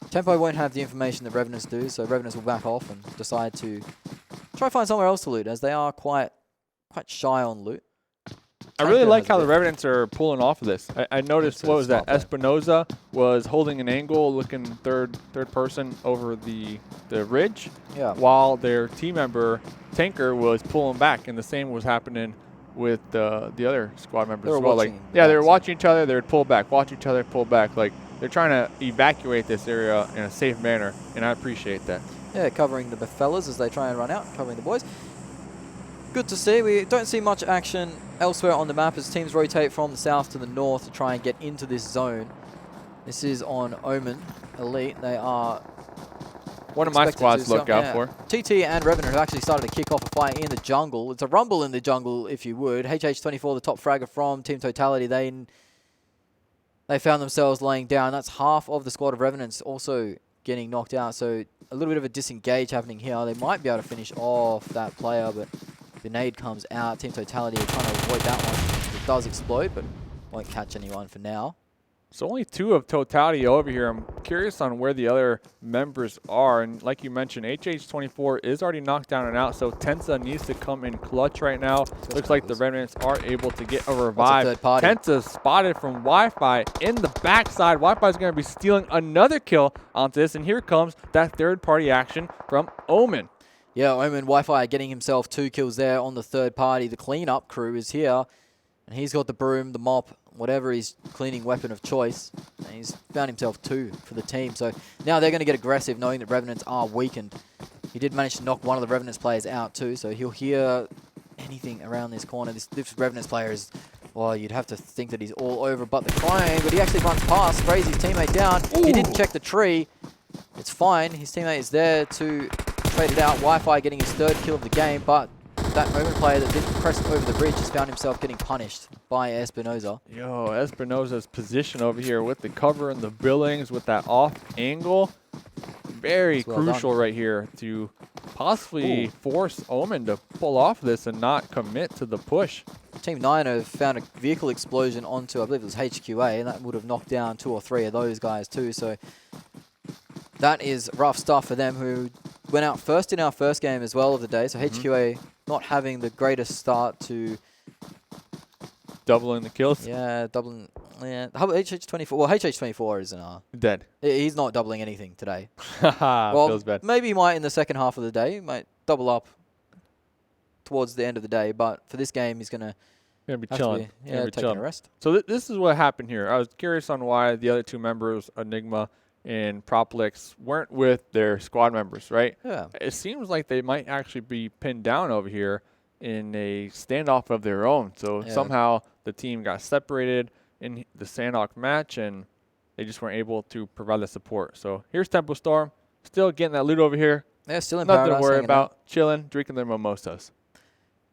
Tempo won't have the information that Revenants do, so Revenants will back off and decide to try to find somewhere else to loot, as they are quite shy on loot. I really like how the Revenants are pulling off of this. I noticed, what was that? Espinoza was holding an angle, looking third person over the ridge, while their team member, Tanker, was pulling back, and the same was happening with the other squad members as well. Like, yeah, they were watching each other, they would pull back, watch each other, pull back. Like, they're trying to evacuate this area in a safe manner, and I appreciate that. Yeah, covering the fellas as they try and run out, covering the boys. Good to see. We don't see much action elsewhere on the map as teams rotate from the south to the north to try and get into this zone. This is on Omen Elite. They are one of my squads to look out for. TT and Revenant have actually started to kick off a fight in the jungle. It's a rumble in the jungle, if you would. HH24, the top fragger from Team Totality, they found themselves laying down. That's half of the squad of Revenants also getting knocked out. So a little bit of a disengage happening here. They might be able to finish off that player, but the nade comes out. Team Totality are trying to avoid that one. It does explode, but won't catch anyone for now. So only 2 of Totality over here. I'm curious on where the other members are. And like you mentioned, HH24 is already knocked down and out, so Tensa needs to come in clutch right now. Looks like the Revenants are able to get a revive. Tensa spotted from Wi-Fi in the backside. Wi-Fi is going to be stealing another kill onto this, and here comes that third-party action from Omen. Yeah, Omen Wi-Fi getting himself 2 kills there on the third party. The cleanup crew is here, and he's got the broom, the mop, whatever his cleaning weapon of choice. And he's found himself 2 for the team. So now they're going to get aggressive knowing that Revenants are weakened. He did manage to knock one of the Revenants players out too, so he'll hear anything around this corner. This Revenants player is, well, you'd have to think that he's all over but the crying, but he actually runs past, sprays his teammate down. Ooh. He didn't check the tree. It's fine. His teammate is there to trade it out. Wi-Fi getting his 3rd kill of the game, but that Omen player that didn't press over the bridge has found himself getting punished by Espinoza. Yo, Espinoza's position over here with the cover and the billings with that off angle. Very crucial right here to possibly force Omen to pull off this and not commit to the push. Team 9 have found a vehicle explosion onto, I believe it was HQA, and that would have knocked down 2 or 3 of those guys too. So that is rough stuff for them, who went out first in our first game as well of the day. So HQA not having the greatest start to doubling the kills. Yeah, doubling. Yeah, how about HH24? Well, HH24 is dead. He's not doubling anything today. Well, feels bad. Maybe he might in the second half of the day. He might double up towards the end of the day, but for this game, he's gonna be chilling. Taking a rest. So this is what happened here. I was curious on why the other 2 members, Enigma and Proplix, weren't with their squad members, right? Yeah. It seems like they might actually be pinned down over here in a standoff of their own. So somehow the team got separated in the Sanhok match, and they just weren't able to provide the support. So here's Tempo Storm, still getting that loot over here. Yeah, still in Nothing Paradise. to worry about. Chilling, drinking their mimosas.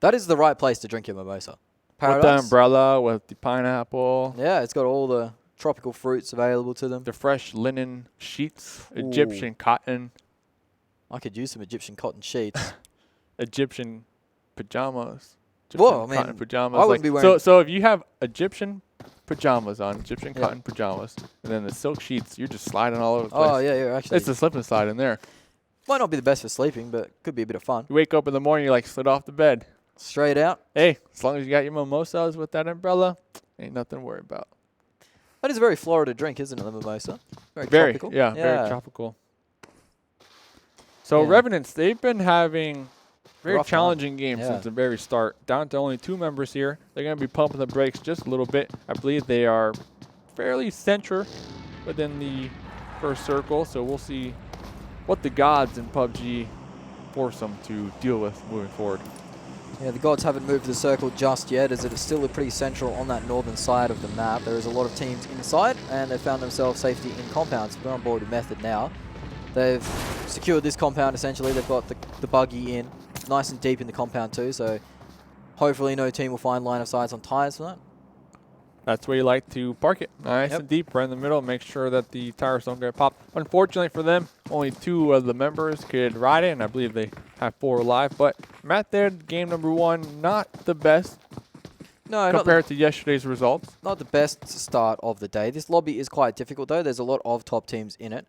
That is the right place to drink your mimosa. Paradise. With the umbrella, with the pineapple. Yeah, it's got all the tropical fruits available to them. The fresh linen sheets, Egyptian cotton. I could use some Egyptian cotton sheets. Egyptian pajamas. Whoa, cotton pajamas. I wouldn't be wearing. So if you have Egyptian pajamas on, Egyptian cotton pajamas, and then the silk sheets, you're just sliding all over the place. Oh yeah, you're actually. It's a slip and slide in there. Might not be the best for sleeping, but could be a bit of fun. You wake up in the morning, you like slid off the bed. Straight out. Hey, as long as you got your mimosas with that umbrella, ain't nothing to worry about. That is a very Florida drink, isn't it, the mimosa? Very tropical. Yeah, very tropical. So Revenants, they've been having very challenging games since the very start. Down to only 2 members here. They're going to be pumping the brakes just a little bit. I believe they are fairly central within the first circle, so we'll see what the gods in PUBG force them to deal with moving forward. Yeah, the gods haven't moved the circle just yet, as it is still pretty central on that northern side of the map. There is a lot of teams inside, and they've found themselves safety in compounds. We're on board with Method now. They've secured this compound, essentially. They've got the buggy in, nice and deep in the compound too, so hopefully no team will find line of sight on tires for that. That's where you like to park it. Nice and deep, right in the middle. Make sure that the tires don't get popped. Unfortunately for them, only 2 of the members could ride it, and I believe they have 4 alive. But Method, game number 1, not the best compared to yesterday's results. Not the best start of the day. This lobby is quite difficult, though. There's a lot of top teams in it.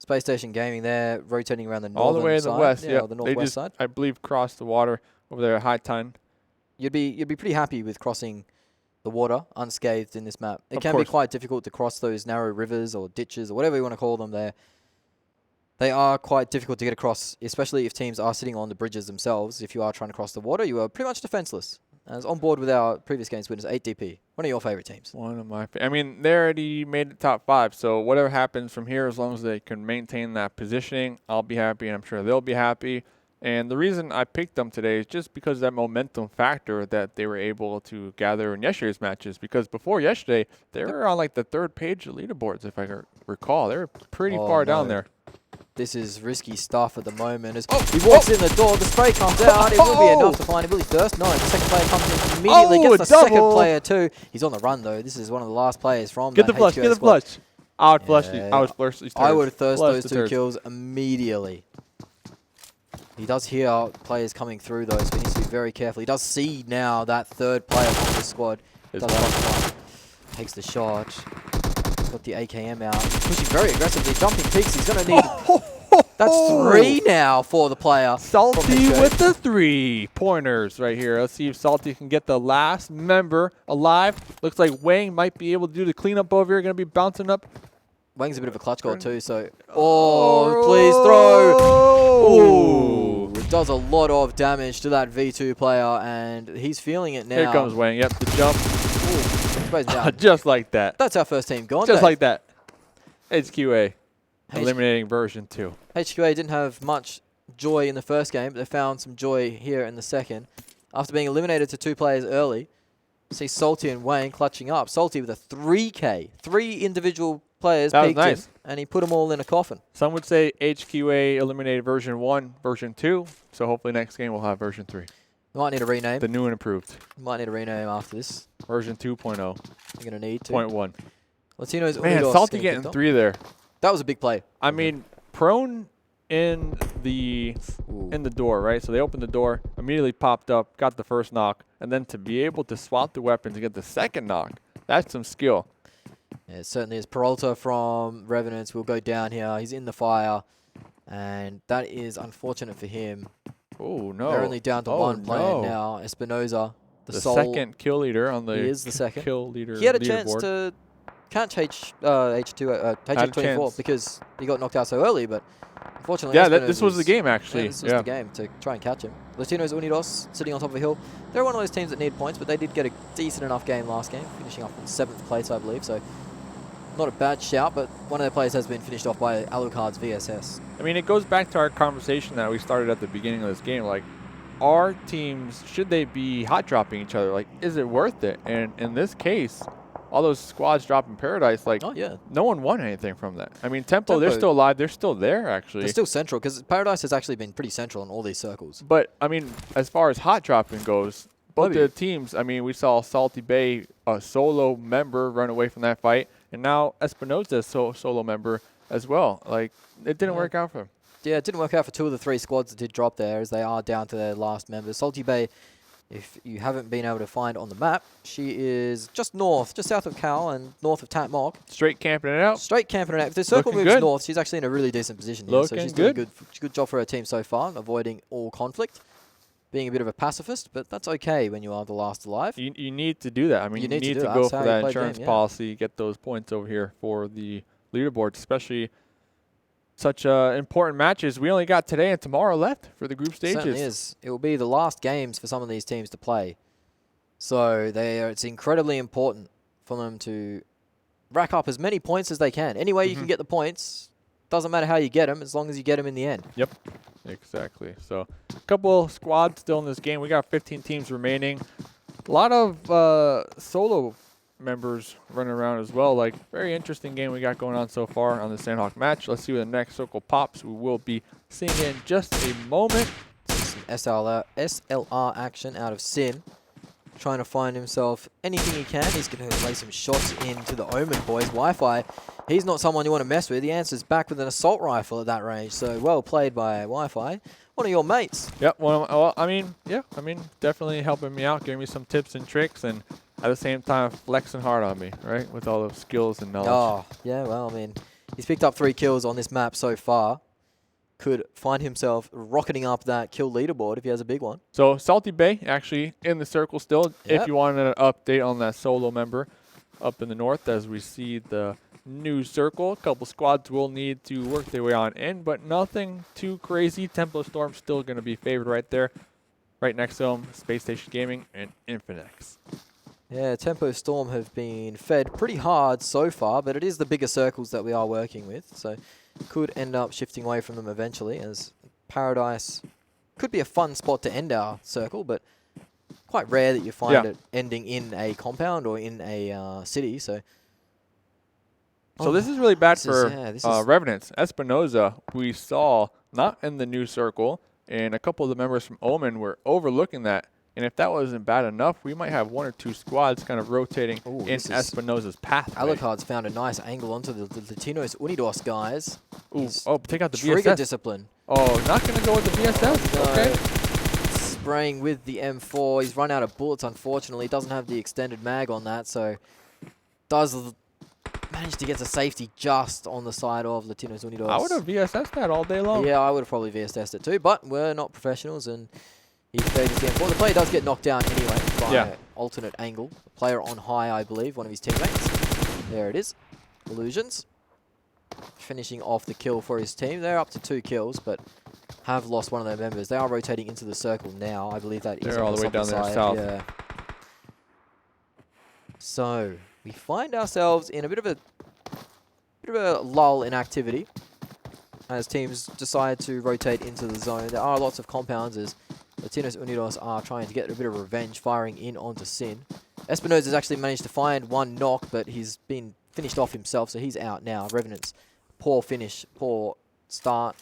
Spacestation Gaming there, rotating around the northern all the way in the west, the northwest side. I believe, crossed the water over there at high tide. You'd be pretty happy with crossing the water unscathed in this map. It can be quite difficult to cross those narrow rivers or ditches or whatever you want to call them there. They are quite difficult to get across, especially if teams are sitting on the bridges themselves. If you are trying to cross the water, you are pretty much defenseless. As on board with our previous games winners, 8DP. One of your favorite teams. One of my I mean, they already made the top 5, so whatever happens from here, as long as they can maintain that positioning, I'll be happy, and I'm sure they'll be happy. And the reason I picked them today is just because of that momentum factor that they were able to gather in yesterday's matches. Because before yesterday, they were on like the 3rd page of leaderboards, if I recall. They were pretty far down there. This is risky stuff at the moment. As he walks in the door, the spray comes out. It will be enough to find him. Will he burst? No, the second player comes in immediately. Gets the second player too. He's on the run though. This is one of the last players from the HQA flush. I would flush these. I would flush these turrets. I would thirst Flush those the 2 turrets. kills immediately. He does hear players coming through though, so he needs to be very careful. He does see now that 3rd player from the squad. Takes the shot. He's got the AKM out. He's pushing very aggressively, jumping peaks. He's going to need... That's 3 now for the player. Salty with the 3-pointers right here. Let's see if Salty can get the last member alive. Looks like Wang might be able to do the cleanup over here. Going to be bouncing up. Wang's a bit of a clutch goal too, so... Oh, please throw! Ooh. It does a lot of damage to that V2 player, and he's feeling it now. Here comes Wang. Yep, the jump. Just like that. That's our first team gone. Just like that. HQA. Eliminating version 2. HQA didn't have much joy in the first game, but they found some joy here in the second. After being eliminated to 2 players early, see Salty and Wayne clutching up. Salty with a 3K. 3 individual players peeked him, and he put them all in a coffin. Some would say HQA eliminated version 1, version 2, so hopefully next game we'll have version 3. Might need a rename. The new and improved. Might need a rename after this. Version 2.0. You're going to need to. 0.1. Latinos. Man, Salty getting 3 there. That was a big play. I mean, prone in the door, right? So they opened the door, immediately popped up, got the first knock, and then to be able to swap the weapons and get the second knock, that's some skill. Yeah, it certainly is. Peralta from Revenants will go down here. He's in the fire, and that is unfortunate for him. Oh, no. They're only down to 1 player now. Espinoza, the sole. Second kill leader on the He is the second. kill leader He had a leaderboard. chance to catch H24 because he got knocked out so early, but unfortunately... Yeah, this was the game, actually. Yeah, this was the game to try and catch him. Latinos Unidos sitting on top of a hill. They're one of those teams that need points, but they did get a decent enough game last game, finishing up in 7th place, I believe, so not a bad shout, but one of their players has been finished off by Alucard's VSS. I mean, it goes back to our conversation that we started at the beginning of this game. Like, our teams, should they be hot dropping each other? Like, is it worth it? And in this case, all those squads dropping Paradise, like, no one won anything from that. I mean, Tempo, they're still alive. They're still there, actually. They're still central, because Paradise has actually been pretty central in all these circles. But, I mean, as far as hot dropping goes, both the teams, I mean, we saw Salty Bay, a solo member, run away from that fight. And now Espinoza, solo member as well. Like, it didn't work out for him. Yeah, it didn't work out for 2 of the 3 squads that did drop there, as they are down to their last members. Salty Bay, if you haven't been able to find on the map, she is just north, just south of Cal and north of Tatmok. Straight camping it out. Straight camping it out. If the circle moves north, she's actually in a really decent position here. So she's doing a good job for her team so far, avoiding all conflict. Being a bit of a pacifist, but that's okay when you are the last alive. You need to do that. I mean, you need to that. go That's for how that you play insurance game, policy, get those points over here for the leaderboard, especially such important matches. We only got today and tomorrow left for the group stages. It certainly is. It will be the last games for some of these teams to play. So it's incredibly important for them to rack up as many points as they can. Any way you can get the points, doesn't matter how you get them, as long as you get them in the end. Yep, exactly. So a couple squads still in this game. We got 15 teams remaining. A lot of solo members running around as well. Like, very interesting game we got going on so far on the Sanhok match. Let's see where the next circle pops. We will be seeing it in just a moment. Some SLR action out of Sin. Trying to find himself anything he can. He's going to lay some shots into the Omen boys. Wi-Fi, he's not someone you want to mess with. He answers back with an assault rifle at that range. So well played by Wi-Fi. One of your mates. Yep. Well, I mean, definitely helping me out, giving me some tips and tricks, and at the same time flexing hard on me, right, with all the skills and knowledge. Oh, yeah. Well, I mean, he's picked up 3 kills on this map so far. Could find himself rocketing up that kill leaderboard if he has a big one. So Salty Bay actually in the circle still. If you wanted an update on that solo member up in the north, as we see the new circle, a couple squads will need to work their way on in, but nothing too crazy. Tempo Storm still going to be favored right there, right next to them. Spacestation Gaming and Infinex. Yeah, Tempo Storm have been fed pretty hard so far, but it is the bigger circles that we are working with, so could end up shifting away from them eventually, as Paradise could be a fun spot to end our circle, but quite rare that you find it ending in a compound or in a city. So this is really bad for Revenants. Espinoza, we saw not in the new circle, and a couple of the members from Omen were overlooking that And if that wasn't bad enough, we might have 1 or 2 squads kind of rotating in Espinosa's path. Alucard's found a nice angle onto the Latinos Unidos guys. Ooh, take out the trigger VSS. discipline. Oh, not going to go with the VSS? No. Okay. Spraying with the M4. He's run out of bullets, unfortunately. Doesn't have the extended mag on that, so does manage to get to safety just on the side of Latinos Unidos. I would have VSS'd that all day long. Yeah, I would have probably VSS'd it too, but we're not professionals, and he favors the M4. The player does get knocked down anyway by alternate angle. The player on high, I believe, one of his teammates. There it is. Illusions. Finishing off the kill for his team. They're up to 2 kills, but have lost one of their members. They are rotating into the circle now. I believe that is They're all the way down there south. Yeah. So we find ourselves in a bit of a lull in activity as teams decide to rotate into the zone. There are lots of compounds as Latinos Unidos are trying to get a bit of revenge, firing in onto Sin. Espinosa has actually managed to find 1 knock, but he's been finished off himself, so he's out now. Revenants, poor finish, poor start.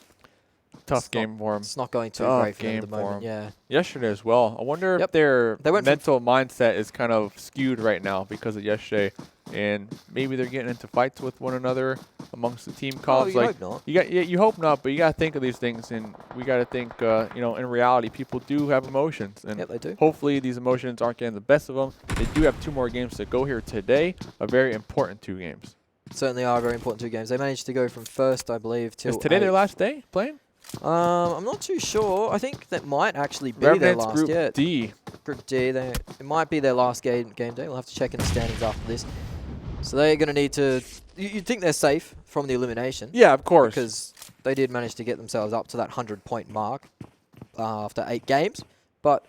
Tough game for him. It's not going too great for them at the moment. Yeah. Yesterday as well. I wonder if their mental mindset is kind of skewed right now because of yesterday, and maybe they're getting into fights with one another amongst the team comps. You hope not. You hope not, but you got to think of these things, and we got to think. In reality, people do have emotions, and they do. Hopefully, these emotions aren't getting the best of them. They do have 2 more games to go here today. A very important 2 games. Certainly are very important 2 games. They managed to go from first, I believe, till Is today 8th. their last day playing? I'm not too sure. I think that might actually be Revenants their last. Group D. Group D. It might be their last game day. We'll have to check in the standings after this. So they're going to need to. You'd think they're safe from the elimination. Yeah, of course. Because they did manage to get themselves up to that 100-point mark after 8 games, but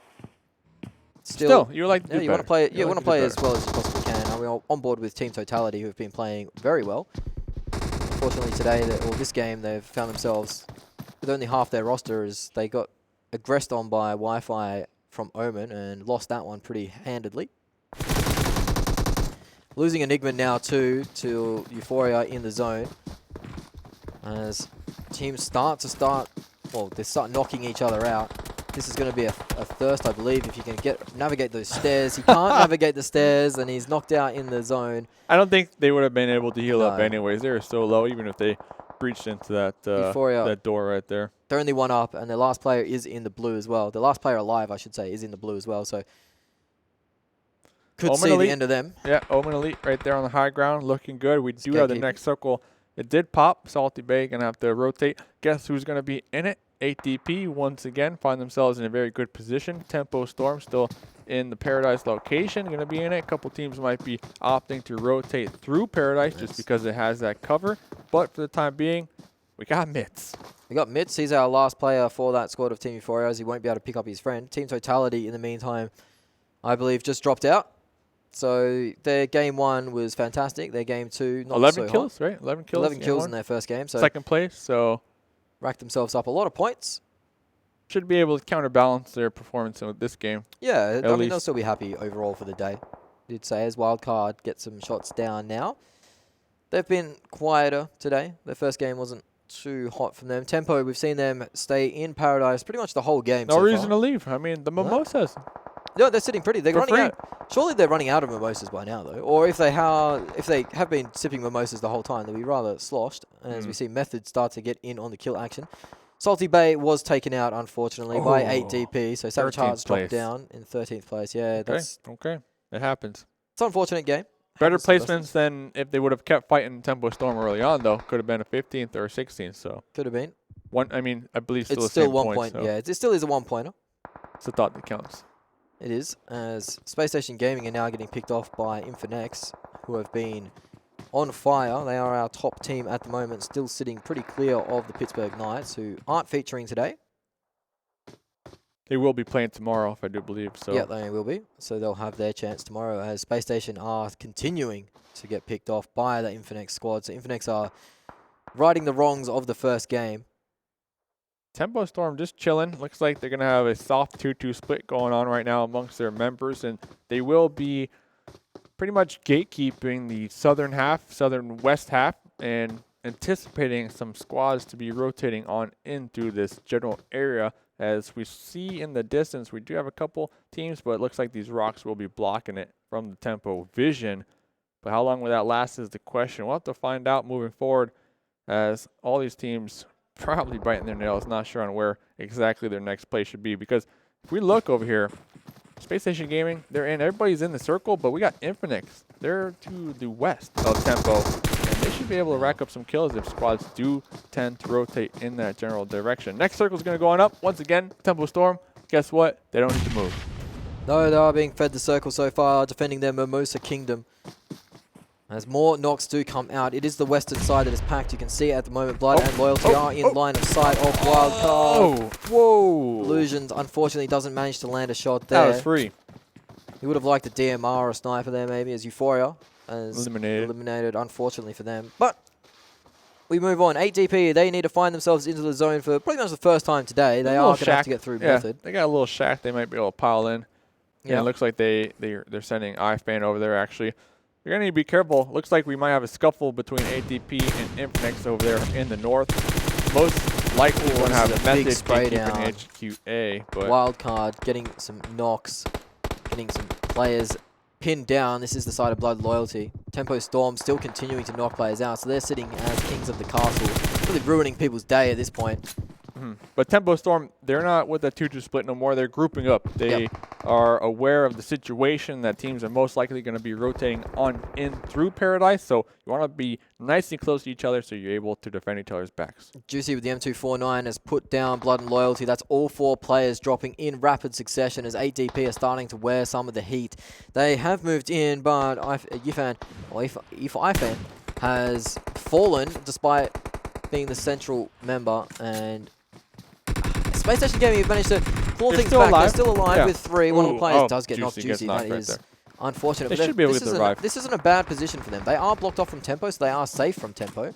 still you like to do you want to play. You want to play better. as well as you possibly can. We're on board with Team Totality, who have been playing very well. Unfortunately, today or this game, they've found themselves with only half their roster as they got aggressed on by Wi-Fi from Omen and lost that one pretty handedly. Losing Enigma now too to Euphoria in the zone as teams well, they start knocking each other out. This is going to be a thirst, I believe, if you can navigate those stairs. He can't navigate the stairs, and he's knocked out in the zone. I don't think they would have been able to heal up anyways. They were so low, even if they breached into that that door right there. They're only 1 up, and their last player is in the blue as well. The last player alive, I should say, is in the blue as well. So could Omen see Elite. the end of them. Yeah, Omen Elite right there on the high ground, looking good. We do have the next circle. It did pop. Salty Bay going to have to rotate. Guess who's going to be in it? ATP once again find themselves in a very good position. Tempo Storm still in the Paradise location, going to be in it. A couple teams might be opting to rotate through Paradise just because it has that cover. But for the time being, we got Mitz. We got Mitz. He's our last player for that squad of Team Euphoria, as he won't be able to pick up his friend. Team Totality, in the meantime, I believe, just dropped out. So their game 1 was fantastic. Their game 2, not 11 so kills, hot. right? 11 kills. 11 kills in their first game. So second place, so racked themselves up a lot of points. Should be able to counterbalance their performance in this game. Yeah, I mean, they'll still be happy overall for the day. You'd say as Wildcard get some shots down now. They've been quieter today. Their first game wasn't too hot from them. Tempo, we've seen them stay in Paradise pretty much the whole game. No reason to leave. I mean, the mimosas. No, they're sitting pretty. They're running out. Surely they're running out of mimosas by now, though. Or if they have been sipping mimosas the whole time, they'll be rather sloshed. As we see Method start to get in on the kill action. Salty Bay was taken out, unfortunately, by 8 DP. So Savage Hearts dropped down in 13th place. Yeah, that's okay. It happens. It's an unfortunate game. Better placements than if they would have kept fighting Tempo Storm early on, though. Could have been a 15th or a 16th. So could have been. I mean, I believe it's still 1 point. So yeah, it still is a 1-pointer. It's a thought that counts. It is, as Spacestation Gaming are now getting picked off by Infinex, who have been on fire. They are our top team at the moment, still sitting pretty clear of the Pittsburgh Knights, who aren't featuring today. They will be playing tomorrow, if I do believe so. Yeah, they will be. So they'll have their chance tomorrow, as Space Station are continuing to get picked off by the Infinex squad. So Infinex are righting the wrongs of the first game. Tempo Storm just chilling. Looks like they're going to have a soft 2-2 split going on right now amongst their members, and they will be pretty much gatekeeping the southern west half, and anticipating some squads to be rotating on into this general area As we see in the distance, we do have a couple teams, but it looks like these rocks will be blocking it from the Tempo vision. But how long will that last is the question. We'll have to find out moving forward, as all these teams probably biting their nails, not sure on where exactly their next play should be. Because if we look over here, Spacestation Gaming, they're in. Everybody's in the circle, but we got Infinex. They're to the west of Tempo, and they should be able to rack up some kills if squads do tend to rotate in that general direction. Next circle is going to go on up. Once again, Tempo Storm. Guess what? They don't need to move. No, they are being fed the circle so far, defending their Mimosa Kingdom. As more knocks do come out, it is the western side that is packed. You can see it at the moment. Blood and Loyalty are in line of sight of Wildcard. Whoa! Illusions, unfortunately, doesn't manage to land a shot there. That was free. He would have liked a DMR or a sniper there, maybe, as Euphoria is eliminated, unfortunately for them. But we move on. 8DP, they need to find themselves into the zone for pretty much the first time today. They are going to have to get through Method. They got a little shack they might be able to pile in. Yeah, it looks like they're sending iFan over there, actually. You're going to need to be careful. Looks like we might have a scuffle between ADP and Infinex over there in the north. Most likely we're going to have Method spray down HQA. But Wildcard getting some knocks, getting some players pinned down. This is the side of Blood Loyalty. Tempo Storm still continuing to knock players out, so they're sitting as kings of the castle, really ruining people's day at this point. But Tempo Storm, they're not with a 2-2 split no more. They're grouping up. They are aware of the situation that teams are most likely going to be rotating on in through Paradise. So you want to be nice and close to each other so you're able to defend each other's backs. Juicy with the M249 has put down Blood and Loyalty. That's all 4 players dropping in rapid succession as 8DP are starting to wear some of the heat. They have moved in, but Ifan has fallen despite being the central member, and Spacestation Gaming have managed to pull things back. They're still alive with 3. One of the players does get knocked. Juicy. That is unfortunate. They should be able to revive. This isn't a bad position for them. They are blocked off from Tempo, so they are safe from Tempo.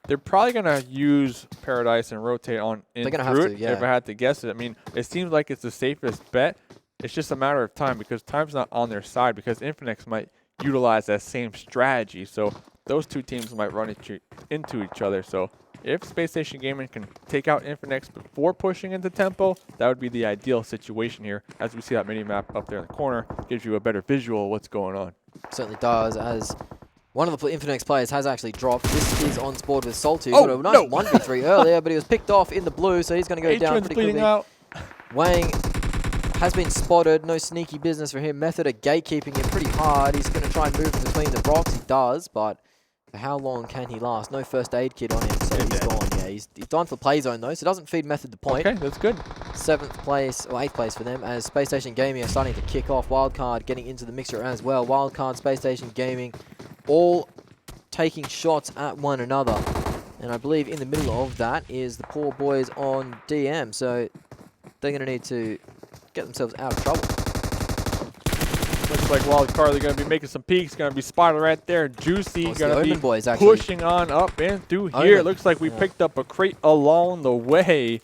They're probably going to use Paradise and rotate on in They're going to have to, if I had to guess it. I mean, it seems like it's the safest bet. It's just a matter of time because time's not on their side because Infinex might utilize that same strategy. So those two teams might run into each other. So if Spacestation Gaming can take out Infinex before pushing into Tempo, that would be the ideal situation here. As we see that mini-map up there in the corner, gives you a better visual of what's going on. Certainly does, as one of the Infinex players has actually dropped. This is on board with Salty. Oh, got a nice 1v3 earlier, but he was picked off in the blue, so he's going to go down pretty quickly. Out. Wang has been spotted. No sneaky business for him. Method are gatekeeping him pretty hard. He's going to try and move in between the rocks. He does, but for how long can he last? No first aid kit on him, so he's gone. Yeah, he's done for play zone though, so it doesn't feed Method the point. Okay, that's good. 7th place, or 8th place for them, as Spacestation Gaming are starting to kick off. Wildcard getting into the mixture as well. Wildcard, Spacestation Gaming, all taking shots at one another. And I believe in the middle of that is the poor boys on DM, so they're going to need to get themselves out of trouble. Looks like Wildcard, they're going to be making some peeks. Going to be spotted right there. Juicy going to be boys, pushing on up and through here. It looks like we picked up a crate along the way.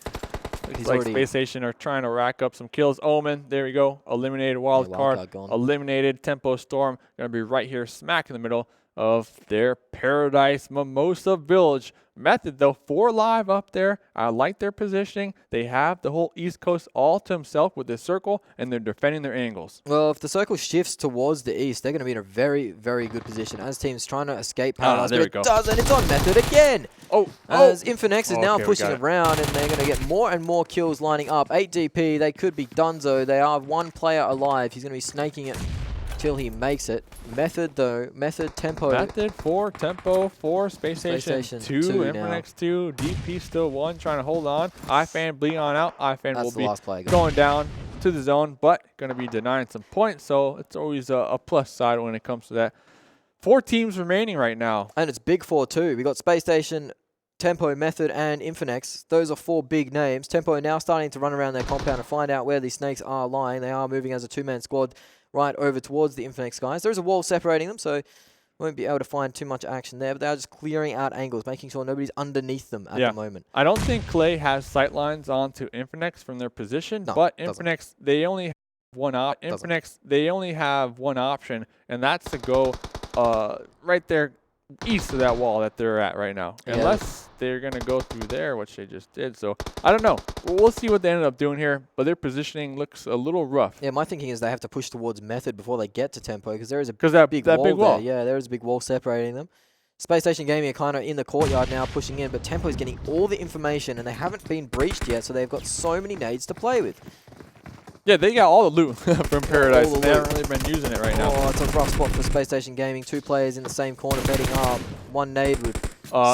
Looks like Spacestation are trying to rack up some kills. Omen, there we go. Eliminated Wildcard. Eliminated Tempo Storm. Going to be right here smack in the middle of their Paradise Mimosa Village. Method, though, 4 live up there. I like their positioning. They have the whole East Coast all to himself with this circle, and they're defending their angles. Well, if the circle shifts towards the east, they're going to be in a very, very good position as teams trying to escape Paradise. There but it doesn't. It's on Method again. As Infinex is now pushing around, and they're going to get more and more kills lining up. 8DP, they could be donezo. They have 1 player alive. He's going to be snaking it till he makes it. Method though, Tempo. Method 4, Tempo 4, Spacestation 2, Infinex 2, DP still 1, trying to hold on. iFan bleeding on out. iFan will be going down to the zone, but going to be denying some points, so it's always a plus side when it comes to that. 4 teams remaining right now. And it's big 4 too. We got Spacestation, Tempo, Method, and Infinex. Those are 4 big names. Tempo are now starting to run around their compound and find out where these snakes are lying. They are moving as a 2-man squad right over towards the Infinex guys. There's a wall separating them, so won't be able to find too much action there, but they are just clearing out angles, making sure nobody's underneath them at the moment. I don't think Clay has sightlines onto Infinex from their position, but Infinex, they only have one Infinex, they only have one option, and that's to go right there east of that wall that they're at right now. Yeah. Unless they're going to go through there, which they just did. So, I don't know. We'll see what they ended up doing here, but their positioning looks a little rough. Yeah, my thinking is they have to push towards Method before they get to Tempo, because there is a that big big wall wall. there. Yeah, there is a big wall separating them. Spacestation Gaming are kind of in the courtyard now, pushing in, but Tempo is getting all the information, and they haven't been breached yet, so they've got so many nades to play with. Yeah, they got all the loot from Paradise. the They loot. haven't really been using it right now. Oh, it's a rough spot for Spacestation Gaming. 2 players in the same corner betting up. 1 nade would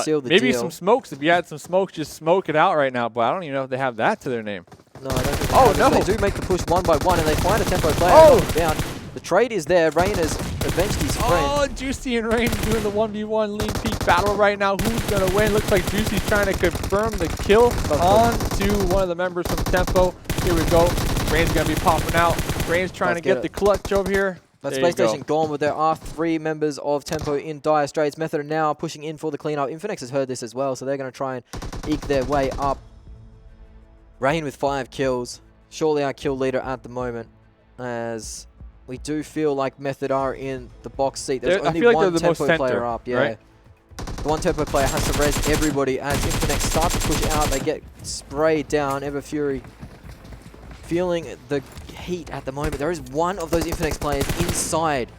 seal the maybe deal. some smokes. If you had some smokes, just smoke it out right now. But I don't even know if they have that to their name. No, I don't think they Oh, have. no. They do make the push 1 by 1, and they find a Tempo player. Oh! Down. The trade is there. Rain has avenged his friend. Oh, Juicy and Rain doing the 1v1 lean peak battle right now. Who's going to win? Looks like Juicy's trying to confirm the kill onto one of the members from Tempo. Here we go. Rain's going to be popping out. Rain's trying to get the clutch over here. But Space Station gone, but there are 3 members of Tempo in dire straits. Method are now pushing in for the cleanup. Infinex has heard this as well, so they're going to try and eke their way up. Rain with 5 kills. Surely our kill leader at the moment, as we do feel like Method are in the box seat. There's only I feel like one they're the most Tempo player center, up. Yeah. right? The one Tempo player has to res everybody as Infinex start to push out. They get sprayed down. Ever Fury feeling the heat at the moment. There is one of those Infinex players inside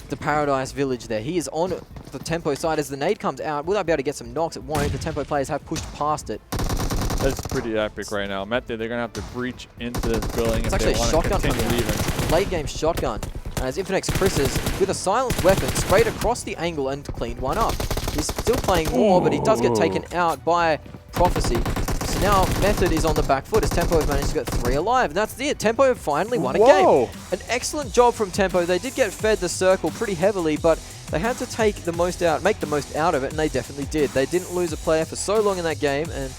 the Paradise Village there. He is on the Tempo side as the nade comes out. Will I be able to get some knocks? It won't. The Tempo players have pushed past it. That's pretty epic right now. Method, they're going to have to breach into this building It's if actually they a want to shotgun continue coming out. leaving. Late game shotgun. As Infinex Chris's with a silenced weapon sprayed across the angle and cleaned one up. He's still playing more, but he does get taken out by Prophecy. So now Method is on the back foot as Tempo have managed to get 3 alive. And that's it. Tempo have finally won a game. An excellent job from Tempo. They did get fed the circle pretty heavily, but they had to make the most out of it, and they definitely did. They didn't lose a player for so long in that game, and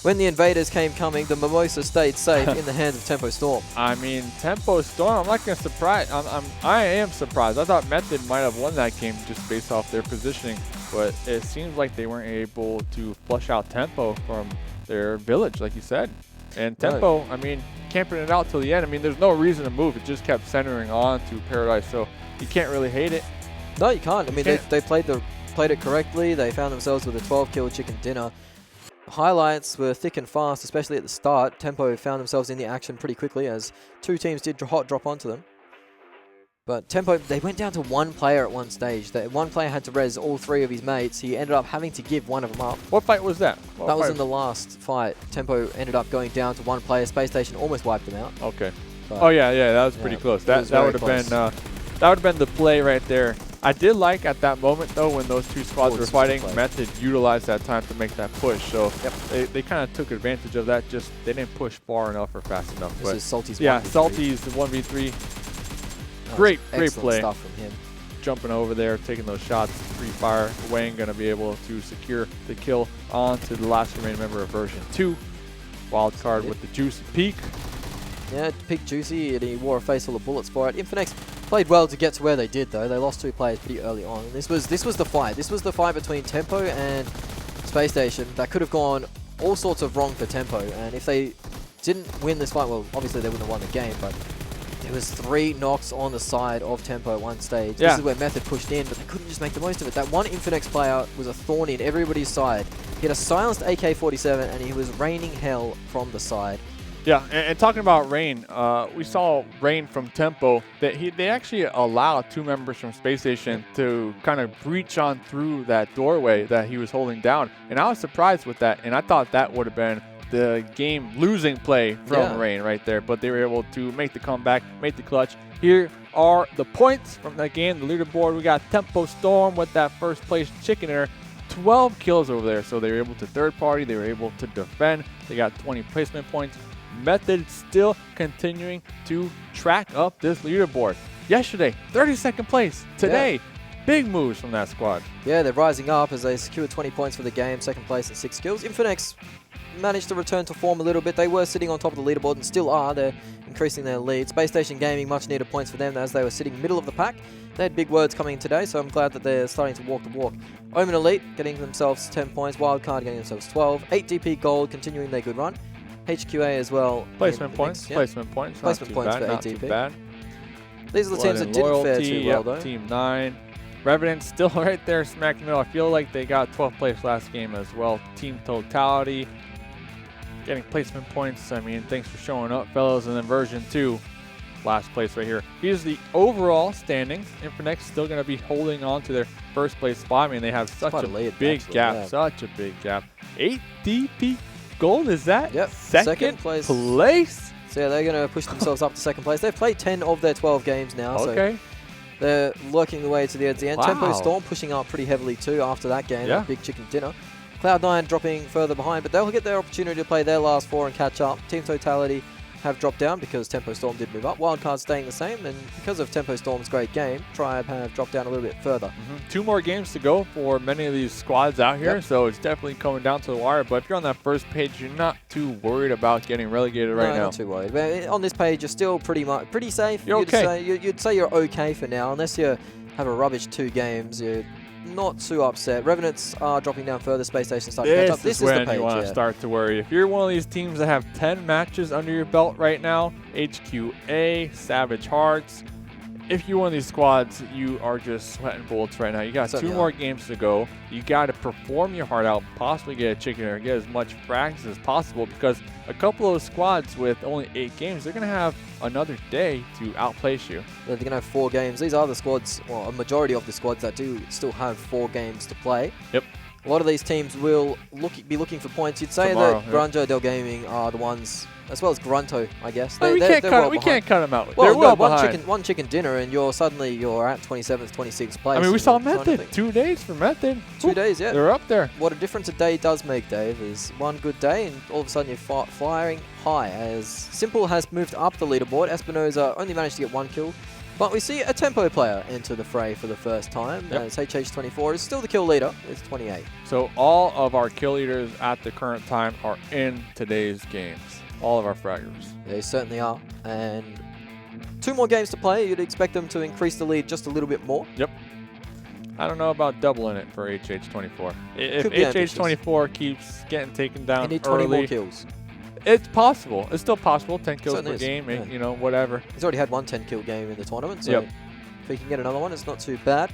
when the invaders came coming, the Mimosa stayed safe in the hands of Tempo Storm. I mean, Tempo Storm, I'm not going to surprise. I am surprised. I thought Method might have won that game just based off their positioning, but it seems like they weren't able to flush out Tempo from their village, like you said. And Tempo, I mean, camping it out till the end. I mean, there's no reason to move. It just kept centering on to Paradise, so you can't really hate it. No, you can't. I mean, they played it correctly. They found themselves with a 12-kill chicken dinner. Highlights were thick and fast, especially at the start. Tempo found themselves in the action pretty quickly as 2 teams did hot drop onto them. But Tempo, they went down to 1 player at one stage. One player had to res all 3 of his mates. He ended up having to give one of them up. What fight was that? That was in the last fight. Tempo ended up going down to 1 player. Space Station almost wiped them out. Okay. But Oh yeah, that was pretty close. That would have been the play right there. I did like at that moment though when those 2 squads were fighting, Method utilized that time to make that push. So they kind of took advantage of that. Just they didn't push far enough or fast enough. This is Salty's 1v3. Salty's the 1v3. Great play. Stuff from him. Jumping over there, taking those shots, free fire. Wayne going to be able to secure the kill onto the last remaining member of version 2. Wildcard with the juicy peak. Yeah, peak Juicy, and he wore a face full of bullets for it. Infinex played well to get to where they did, though. They lost 2 players pretty early on. And this was the fight. This was the fight between Tempo and Space Station that could have gone all sorts of wrong for Tempo. And if they didn't win this fight, well, obviously they wouldn't have won the game, but there was 3 knocks on the side of Tempo at one stage. This is where Method pushed in, but they couldn't just make the most of it. That one Infinex player was a thorn in everybody's side. He had a silenced AK-47, and he was raining hell from the side. Yeah, and talking about Rain, we saw Rain from Tempo that they actually allowed 2 members from Space Station to kind of breach on through that doorway that he was holding down, and I was surprised with that, and I thought that would have been the game losing play from Rain right there, but they were able to make the comeback, make the clutch. Here are the points from that game, the leaderboard. We got Tempo Storm with that first place chicken dinner, 12 kills over there, so they were able to third party, they were able to defend, they got 20 placement points. Method still continuing to track up this leaderboard. Yesterday, 32nd place. Today, big moves from that squad. Yeah, they're rising up as they secure 20 points for the game, 2nd place and 6 kills. Infinex managed to return to form a little bit. They were sitting on top of the leaderboard and still are. They're increasing their lead. Space Station Gaming, much needed points for them as they were sitting middle of the pack. They had big words coming in today, so I'm glad that they're starting to walk the walk. Omen Elite getting themselves 10 points. Wildcard getting themselves 12. 8 DP gold continuing their good run. HQA as well. Placement points. Placement points. Placement points for not ATP. too bad. These are the teams that didn't fare too well, though. Team 9. Revenants still right there smack in the middle. I feel like they got 12th place last game as well. Team Totality getting placement points. I mean, thanks for showing up, fellas. And then version 2, last place right here. Here's the overall standings. Infinex still going to be holding on to their first place spot. I mean, they have such a big gap. Such a big gap. 8 DP gold, is that? Yep. Second place. So yeah, they're going to push themselves up to second place. They've played 10 of their 12 games now. Okay. So they're working their way to the end. Wow. Tempo Storm pushing up pretty heavily too after that game, that big chicken dinner. Cloud9 dropping further behind, but they'll get their opportunity to play their last 4 and catch up. Team Totality have dropped down because Tempo Storm did move up. Wildcard staying the same, and because of Tempo Storm's great game, Tribe have dropped down a little bit further. 2 more games to go for many of these squads out here, so it's definitely coming down to the wire. But if you're on that first page, you're not too worried about getting relegated right now. Not too worried. But on this page, you're still pretty safe. You're okay. You'd say you're okay for now, unless you have a rubbish 2 games. You're not too upset. Revenants are dropping down further. Spacestation starting to catch up. This is when the page, you want to start to worry. If you're one of these teams that have 10 matches under your belt right now, HQA, Savage Hearts, if you're one of these squads, you are just sweating bullets right now. You got 2 more games to go. You got to perform your heart out, possibly get a chicken or get as much practice as possible, because a couple of squads with only 8 games, they're going to have another day to outplace you. They're going to have 4 games. These are the squads, well, a majority of the squads that do still have 4 games to play. Yep. A lot of these teams will be looking for points. You'd say that Grunjo Del Gaming are the ones, as well as Grunto, I guess. We can't cut them out. Well, they're well behind. One chicken dinner, and you're at 27th, 26th place. I mean, we saw Method. 2 days for Method. 2 days, yeah. They're up there. What a difference a day does make, Dave, is one good day, and all of a sudden you're flying high. As Simple has moved up the leaderboard, Espinoza only managed to get 1 kill. But we see a Tempo player enter the fray for the first time, as HH24 is still the kill leader with 28. So all of our kill leaders at the current time are in today's games. All of our fraggers. They certainly are. And 2 more games to play. You'd expect them to increase the lead just a little bit more. Yep. I don't know about doubling it for HH24. If HH24 keeps getting taken down they need 20 early, more kills. It's possible. It's still possible. 10 kills Certainly per game, yeah. and, you know, whatever. He's already had 1 10-kill game in the tournament, so if he can get another one, it's not too bad.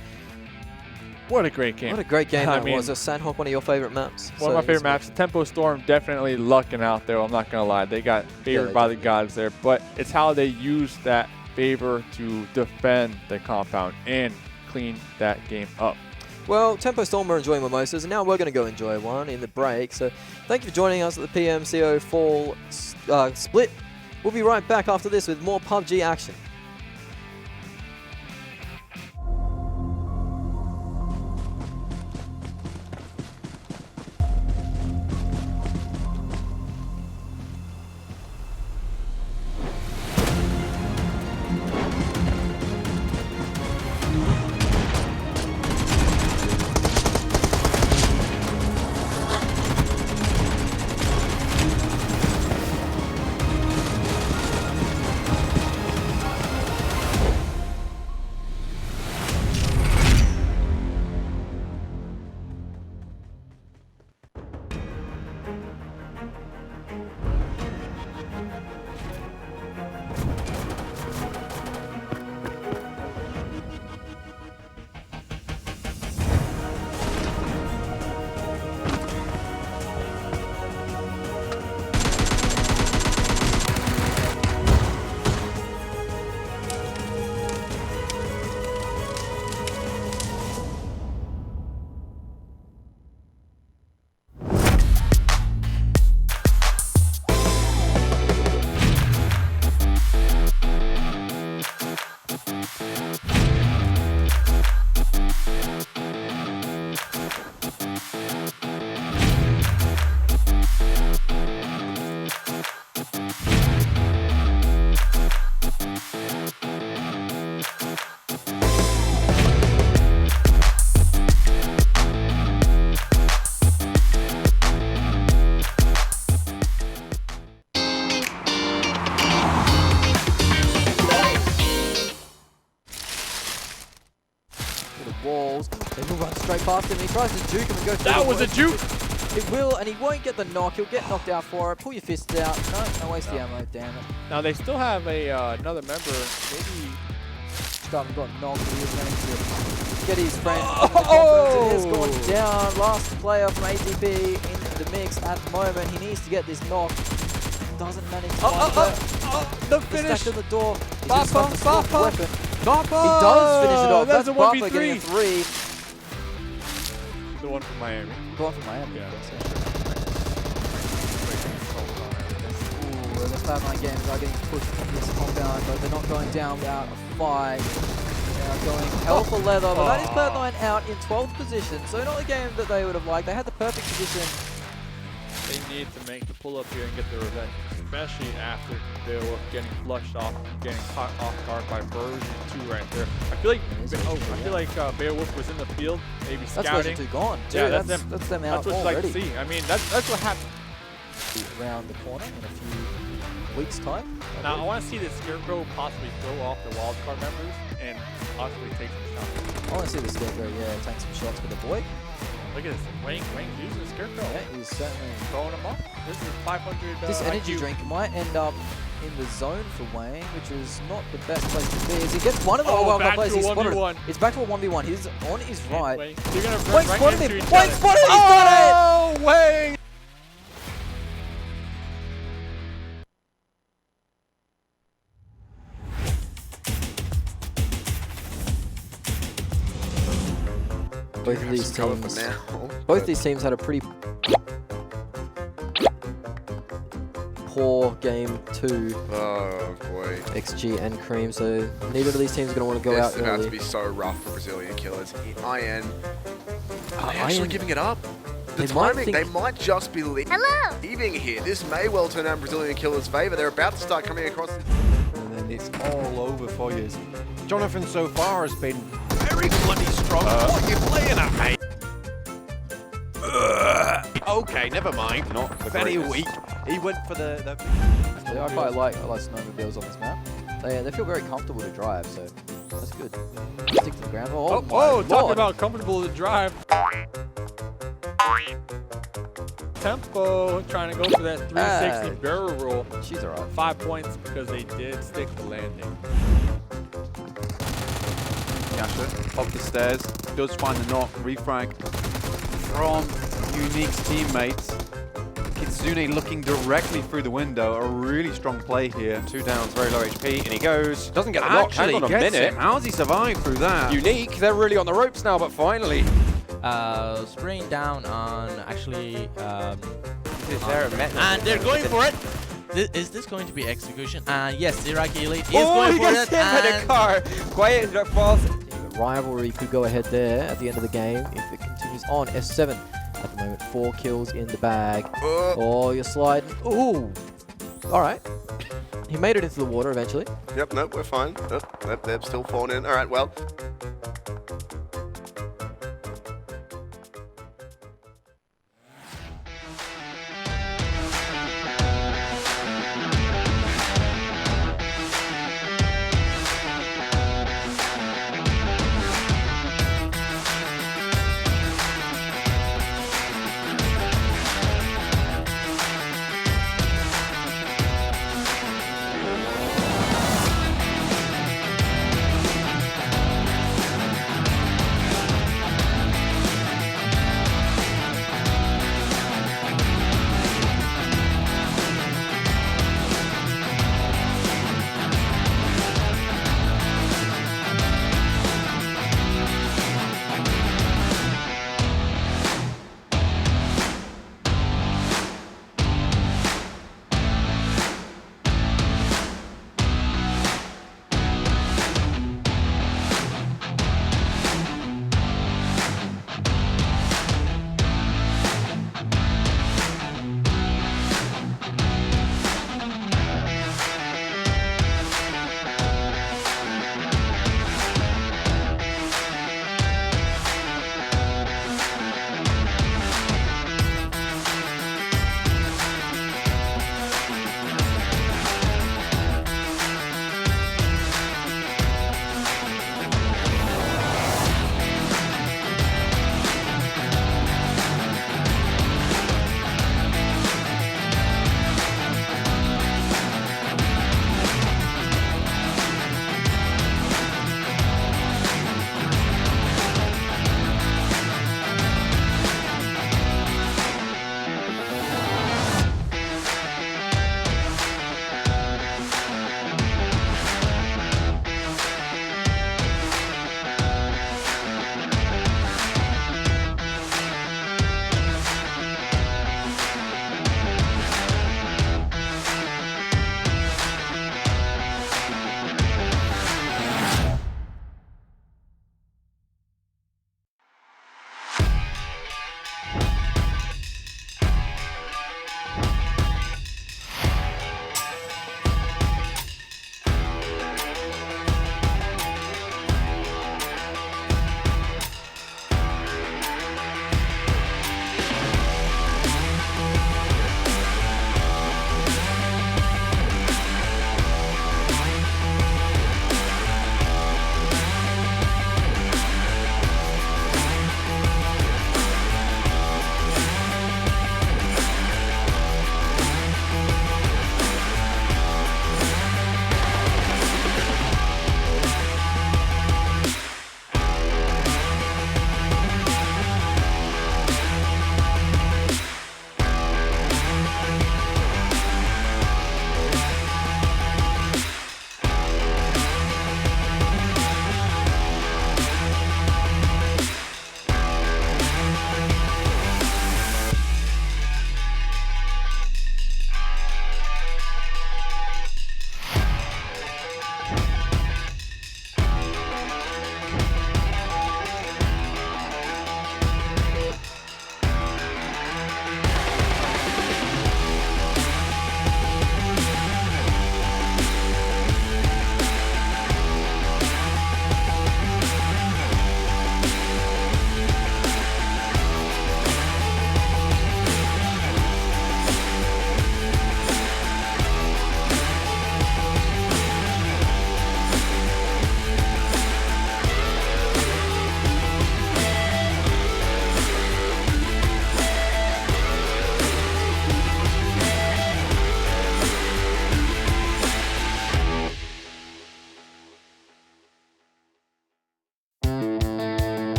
What a great game. What a great game that mean, was. Sanhok, one of your favorite maps? One of my favorite maps. Tempo Storm definitely lucking out there. I'm not going to lie. They got favored by the gods there, but it's how they use that favor to defend the compound and clean that game up. Well, Tempo Storm are enjoying mimosas, and now we're going to go enjoy one in the break. So thank you for joining us at the PMCO Fall Split. We'll be right back after this with more PUBG action. Walls. They will run straight past him. He tries to juke him and go through. That was a juke! It will, and he won't get the knock. He'll get knocked out for it. Pull your fists out. No, don't waste the ammo. Damn it. Now they still have a another member, maybe pushed up and got knocked. He was managed to get his friend into the confidence. It has gone down. Last player from ATP in the mix at the moment. He needs to get this knock. Doesn't manage to find it. The He's finish. stacked to the door. He's Bapa, just got the sword Bapa. weapon. Bapa. He does finish it off. That's That's a Bapa 1v3. getting a 3. The one from Miami. Going from Miami. Yeah. Ooh, the Fat9 games are getting pushed from this compound, but they're not going down without a fight. They are going hell for leather, but that is Fat9 out in 12th position, so not a game that they would have liked. They had the perfect position. They need to make the pull up here and get the revenge, especially after they were getting flushed off, getting caught off guard by version 2 right there. I feel like Beowulf was in the field, maybe That's scouting. version 2 gone. Too. Yeah, that's them. them out That's what you like already. to see. I mean, that's what happened. Around the corner in a few weeks' time. Now I want to see the Scarecrow possibly throw off the Wildcard members and possibly take some shots. I want to see the Scarecrow, take some shots with the boy. Look at this, Wayne using the Scarecrow. Yeah, he's certainly Throwing him up. This is 500. This energy IQ. drink might end up in the zone for Wayne, which is not the best place to be. As he gets one of the Wildcard players, he's spotted. 1v1. It's back to a 1v1. He's on his right. Wayne, you're gonna Wayne run spotted right him! into each Wayne other. spotted him! He's got it! Oh, Wayne! Both of these Cover for teams, now. both these teams had a pretty poor game 2 Oh boy. XG and Cream, so neither of these teams are going to want to go out This is about early. to be so rough for Brazilian killers. Iron. Are they Iron- actually giving it up? The They might timing, think- they might just be leaving here. This may well turn out in Brazilian killers' favor. They're about to start coming across. And then it's all over for you. Jonathan so far has been very bloody strong. What are you playing at, mate? Okay, never mind. Not the Very greatest. weak. He went for the Yeah, I quite like snowmobiles on this map. They feel very comfortable to drive, so that's good. Stick to the ground. Oh, my talking Lord. about comfortable to drive. Tempo trying to go for that 360 barrel roll. She's alright. 5 points because they did stick the landing. Yasha up the stairs, does find the knock, refrag from Unique's teammates. Kitsune looking directly through the window, a really strong play here. 2 downs, very low HP, and he goes. Doesn't get the knock. Hang Actually on a gets minute. him. How's he survived through that? Unique, they're really on the ropes now, but finally. Spraying down on actually. And They're going for it. Is this going to be execution? Yes, Iraqi Elite is Oh, going he for gets it. hit with a car. Quiet falls. The rivalry could go ahead there at the end of the game if it continues on. S7 at the moment, 4 kills in the bag. Oh, you're sliding. Ooh. Alright. He made it into the water eventually. Yep, nope, we're fine. Nope, they're still falling in. All right, well.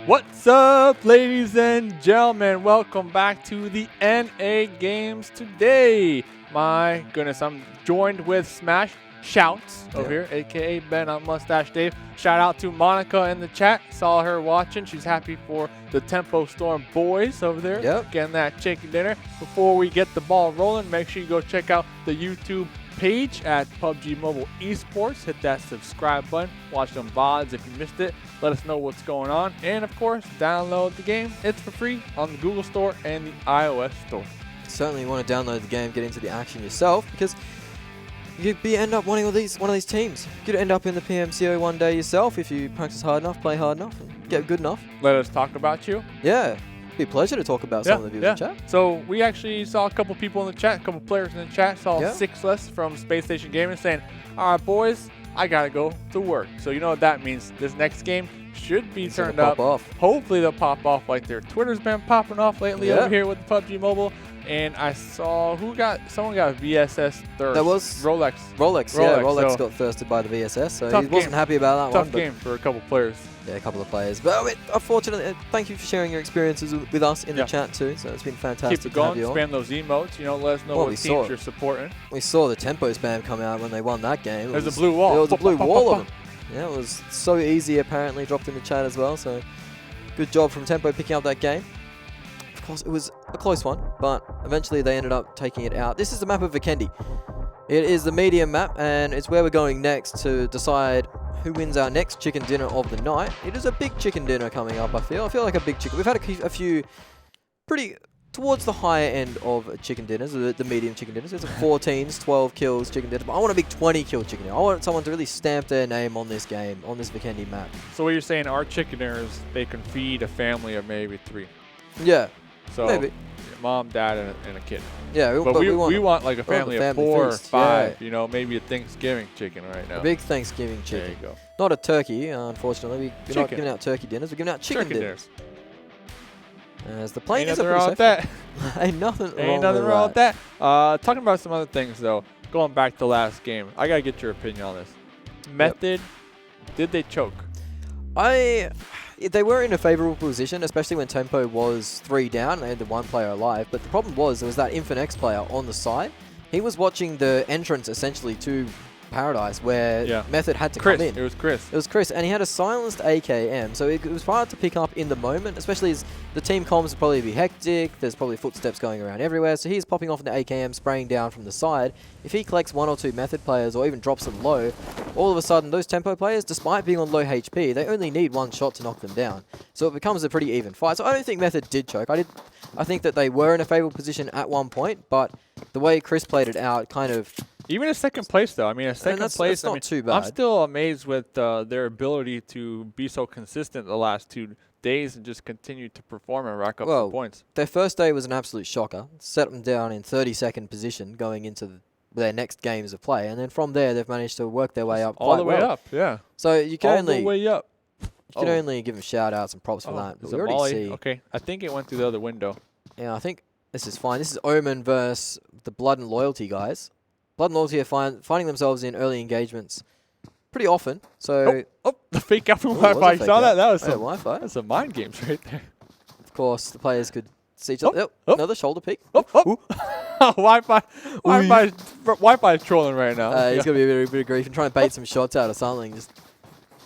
What's up, ladies and gentlemen? Welcome back to the NA Games today. My goodness, I'm joined with Smash Shouts over here, aka Ben on Mustache Dave. Shout out to Monica in the chat. Saw her watching. She's happy for the Tempo Storm boys over there. Getting that chicken dinner. Before we get the ball rolling, make sure you go check out the YouTube page at PUBG Mobile Esports. Hit that subscribe button. Watch them VODs if you missed it. Let us know what's going on. And of course, download the game. It's for free on the Google Store and the iOS Store. Certainly you want to download the game, get into the action yourself, because you could end up wanting one of these teams. You could end up in the PMCO one day yourself if you practice hard enough, play hard enough, and get good enough. Let us talk about you. Yeah. It'd be a pleasure to talk about some of the viewers in chat. So we actually saw a couple people in the chat, a couple players in the chat. Saw Sixless from Spacestation Gaming saying, all right, boys, I got to go to work. So you know what that means. This next game should be turned up. Hopefully they'll pop off like their Twitter's been popping off lately over here with PUBG Mobile. And I saw someone got VSS thirst. That was Rolex. Rolex got thirsted by the VSS, so he wasn't happy about that one. Tough game for a couple players. Yeah, a couple of players. But unfortunately, thank you for sharing your experiences with us in the chat too. So it's been fantastic. Keep it going. To have you spam those emotes. You know, let us know what teams you're supporting. We saw the tempo spam come out when they won that game. There's a blue wall. There was a blue wall of them. Yeah, it was so easy apparently. Dropped in the chat as well. So good job from Tempo picking up that game. Of course, it was a close one, but eventually they ended up taking it out. This is the map of Vikendi. It is the medium map, and it's where we're going next to decide who wins our next chicken dinner of the night. It is a big chicken dinner coming up, I feel like a big chicken. We've had a few pretty towards the higher end of chicken dinners, the medium chicken dinners. It's a 14s, 12 kills chicken dinner, but I want a big 20 kill chicken dinner. I want someone to really stamp their name on this game, on this Vikendi map. So what you're saying, our chicken dinners, they can feed a family of maybe 3. Yeah. So maybe. Mom, dad, and a kid. Yeah, but we want like a family of 4 or 5. Yeah. You know, maybe a Thanksgiving chicken right now. A big Thanksgiving chicken. There you go. Not a turkey, unfortunately. We're not giving out turkey dinners. We're giving out chicken dinners. As the plane is Ain't nothing wrong with that. Ain't nothing wrong with that. Talking about some other things though. Going back to last game, I gotta get your opinion on this. Method, did they choke? They were in a favorable position, especially when Tempo was 3 down. They had the 1 player alive. But the problem was there was that Infinex player on the side. He was watching the entrance essentially to Paradise where Method had to come in. It was Chris. It was Chris, and he had a silenced AKM, so it was hard to pick up in the moment, especially as the team comms would probably be hectic. There's probably footsteps going around everywhere, so he's popping off in the AKM, spraying down from the side. If he collects 1 or 2 Method players or even drops them low, all of a sudden those Tempo players, despite being on low HP, they only need 1 shot to knock them down. So it becomes a pretty even fight. So I don't think Method did choke. I think that they were in a favorable position at one point, but the way Chris played it out kind of... Even a second place, though. I mean, second place, that's not too bad. I'm still amazed with their ability to be so consistent the last 2 days and just continue to perform and rack up some points. Their first day was an absolute shocker. Set them down in 32nd position going into their next games of play. And then from there, they've managed to work their way up all the way up, yeah. So you can all the way up. You can only give them shout-outs and props for that. But we already see. Okay, I think it went through the other window. Yeah, I think this is fine. This is Omen versus the Blood and Loyalty guys. Blood and Loyalty are finding themselves in early engagements pretty often. So the fake out from Wi-Fi. You saw that? That was some Wi-Fi. That's some mind games right there. Of course, the players could see each other. Another shoulder peek. Wi-Fi is trolling right now. He's gonna be a bit of grief and trying to bait some shots out or something.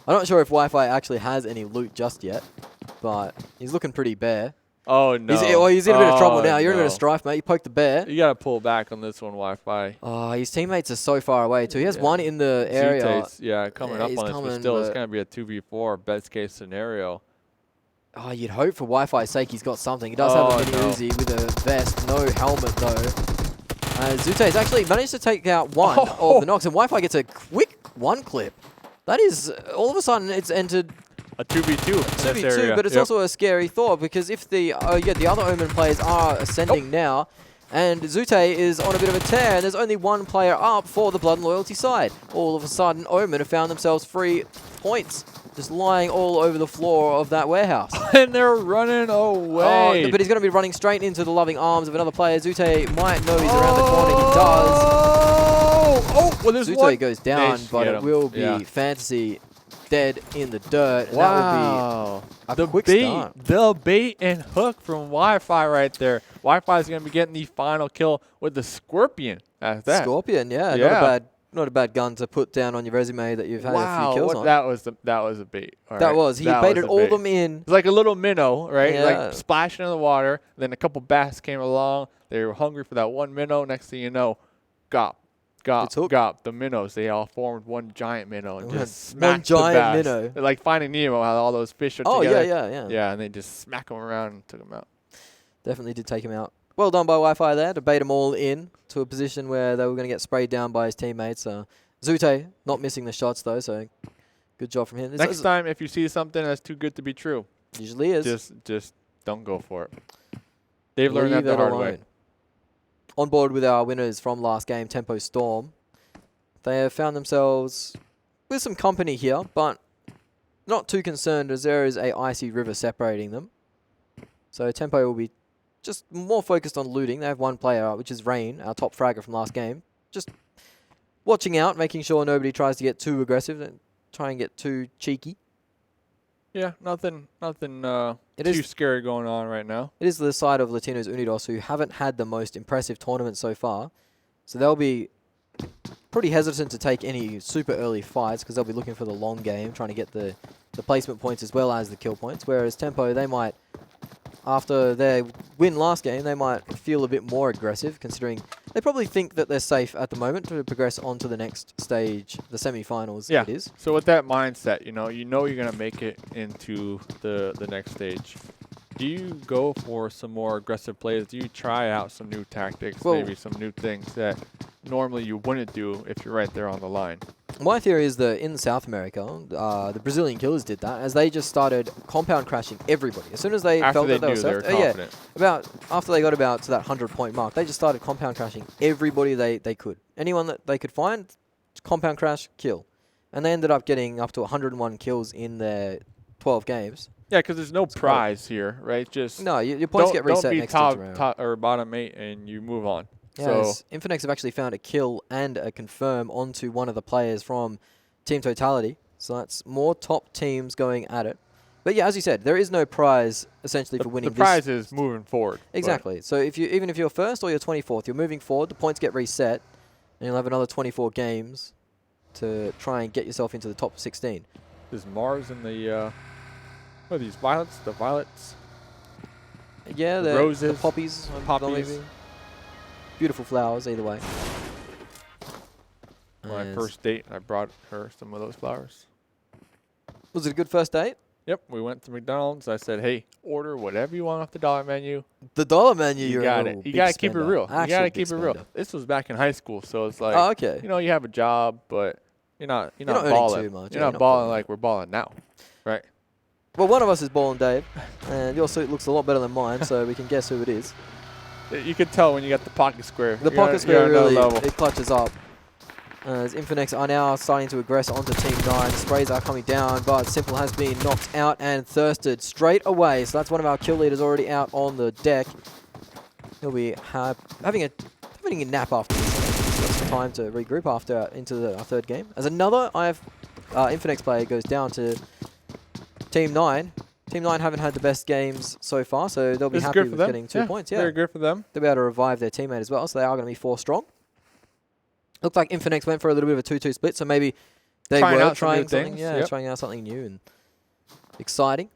I'm not sure if Wi-Fi actually has any loot just yet, but he's looking pretty bare. Oh, no. He's in a bit of trouble now. You're in a bit of strife, mate. You poked the bear. You got to pull back on this one, Wi-Fi. Oh, his teammates are so far away, too. He has 1 in the area. Coming up on this, but still, it's going to be a 2v4, best case scenario. Oh, you'd hope for Wi-Fi's sake he's got something. He does have a mini Uzi with a vest, no helmet, though. Zute's actually managed to take out 1 of the knocks, and Wi-Fi gets a quick 1 clip. That is, all of a sudden, it's entered... A 2v2 but it's also a scary thought because if the other Omen players are ascending now, and Zute is on a bit of a tear, and there's only 1 player up for the Blood and Loyalty side. All of a sudden, Omen have found themselves 3 points just lying all over the floor of that warehouse. And they're running away. Oh, but he's going to be running straight into the loving arms of another player. Zute might know he's around the corner. He does. Well, there's Zute goes down, but it will be Fantasy dead in the dirt. And Wow. that will be a quick bait, start. the bait and hook from Wi-Fi right there. Wi-Fi is going to be getting the final kill with the Scorpion. That's that. Scorpion, yeah. Not a bad gun to put down on your resume that you've had a few kills on. That was a bait. All That right. was. He That baited was a all bait. them in. It's like a little minnow, right? Yeah. Like splashing in the water. Then a couple bass came along. They were hungry for that one minnow. Next thing you know, gop. The minnows, they all formed one giant minnow and just smacked the bass. Minnow. They're like Finding Nemo, how all those fish are together. together. Yeah, and they just smack them around and took them out. Definitely did take him out. Well done by Wi-Fi there to bait them all in to a position where they were going to get sprayed down by his teammates. Zute not missing the shots though, so good job from him. Next time, if you see something that's too good to be true, usually is. Just don't go for it. They've learned that the hard way. On board with our winners from last game, Tempo Storm. They have found themselves with some company here, but not too concerned as there is a icy river separating them. So Tempo will be just more focused on looting. They have one player, which is Rain, our top fragger from last game. Just watching out, making sure nobody tries to get too aggressive and try and get too cheeky. Yeah, nothing too scary going on right now. It is the side of Latinos Unidos who haven't had the most impressive tournament so far. So they'll be pretty hesitant to take any super early fights because they'll be looking for the long game, trying to get the placement points as well as the kill points. Whereas Tempo, they might, after their win last game, they might feel a bit more aggressive, considering they probably think that they're safe at the moment to progress on to the next stage, the semifinals. Yeah. It is. So with that mindset, you know you're going to make it into the next stage. Do you go for some more aggressive plays? Do you try out some new tactics, maybe some new things that normally you wouldn't do if you're right there on the line? My theory is that in South America, the Brazilian Killers did that as they just started compound crashing everybody. As soon as they felt that they were safe, after they got about to that 100-point mark, they just started compound crashing everybody they could. Anyone that they could find, compound crash, kill. And they ended up getting up to 101 kills in their 12 games. Yeah, because there's no prize here, right? Just no, your points get reset next don't be round. top or bottom 8 and you move on. Yeah, so Infinex have actually found a kill and a confirm onto one of the players from Team Totality. So that's more top teams going at it. But yeah, as you said, there is no prize essentially for winning. The prize is moving forward. Exactly. So even if you're first or you're 24th, you're moving forward. The points get reset, and you'll have another 24 games to try and get yourself into the top 16. There's Mars in the what are these violets? The violets. Yeah, the roses, the poppies. Beautiful flowers, either way. My first date, I brought her some of those flowers. Was it a good first date? Yep, we went to McDonald's. I said, hey, order whatever you want off the dollar menu. The dollar menu, you got it. You got to keep it real. You got to keep it real. This was back in high school, so it's like, oh, okay. You know, you have a job, but you're not balling too much. You're not balling like we're balling now, right? Well, one of us is balling, Dave, and your suit looks a lot better than mine, so we can guess who it is. You can tell when you got the pocket square. The pocket square really, it clutches up. As Infinex are now starting to aggress onto Team 9. Sprays are coming down, but Simple has been knocked out and thirsted straight away. So that's one of our kill leaders already out on the deck. He'll be having a nap after this. So that's some time to regroup after into our third game. As another Infinex player goes down to Team 9. Team 9 haven't had the best games so far, so they'll be happy with getting 2 points. Yeah, very good for them. They'll be able to revive their teammate as well, so they are going to be 4 strong. Looks like Infinex went for a little bit of a 2-2 split, so maybe they were trying something. Yeah, trying out something new and exciting.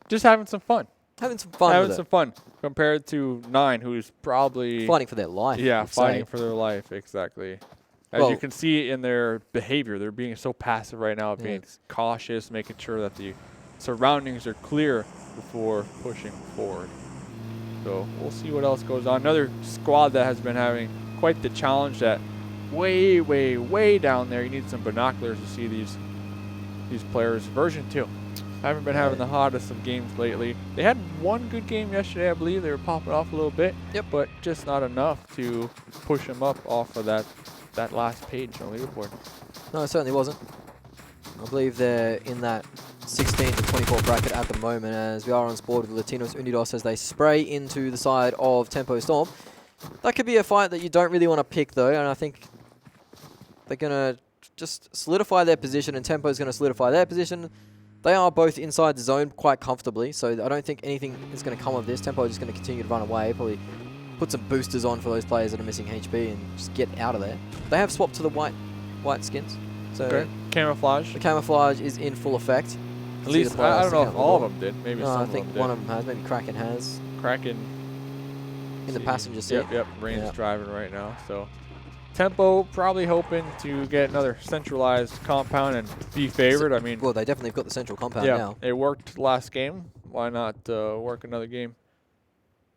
Just having some fun. Having some fun. Having some fun compared to 9, who's probably fighting for their life. Yeah, fighting for their life, exactly. As you can see in their behavior, they're being so passive right now, being cautious, making sure that the surroundings are clear before pushing forward. So we'll see what else goes on. Another squad that has been having quite the challenge that way, way, way down there. You need some binoculars to see these players. Version 2. Haven't been having the hottest of games lately. They had one good game yesterday, I believe. They were popping off a little bit, but just not enough to push them up off of that last page on the leaderboard. No, it certainly wasn't. I believe they're in that 16 to 24 bracket at the moment, as we are on board with Latinos Unidos as they spray into the side of Tempo Storm. That could be a fight that you don't really want to pick, though, and I think they're going to just solidify their position, and Tempo's going to solidify their position. They are both inside the zone quite comfortably, so I don't think anything is going to come of this. Tempo is just going to continue to run away, probably put some boosters on for those players that are missing HP and just get out of there. They have swapped to the white skins, so camouflage. the camouflage is in full effect. At least, I don't know if all of them did. Maybe some I think of them one did. of them has. Maybe Kraken has. Kraken. In the passenger seat. Yep, Rain's driving right now. So Tempo probably hoping to get another centralized compound and be favored. I mean, well, they definitely have got the central compound yeah, now. it worked last game. Why not work another game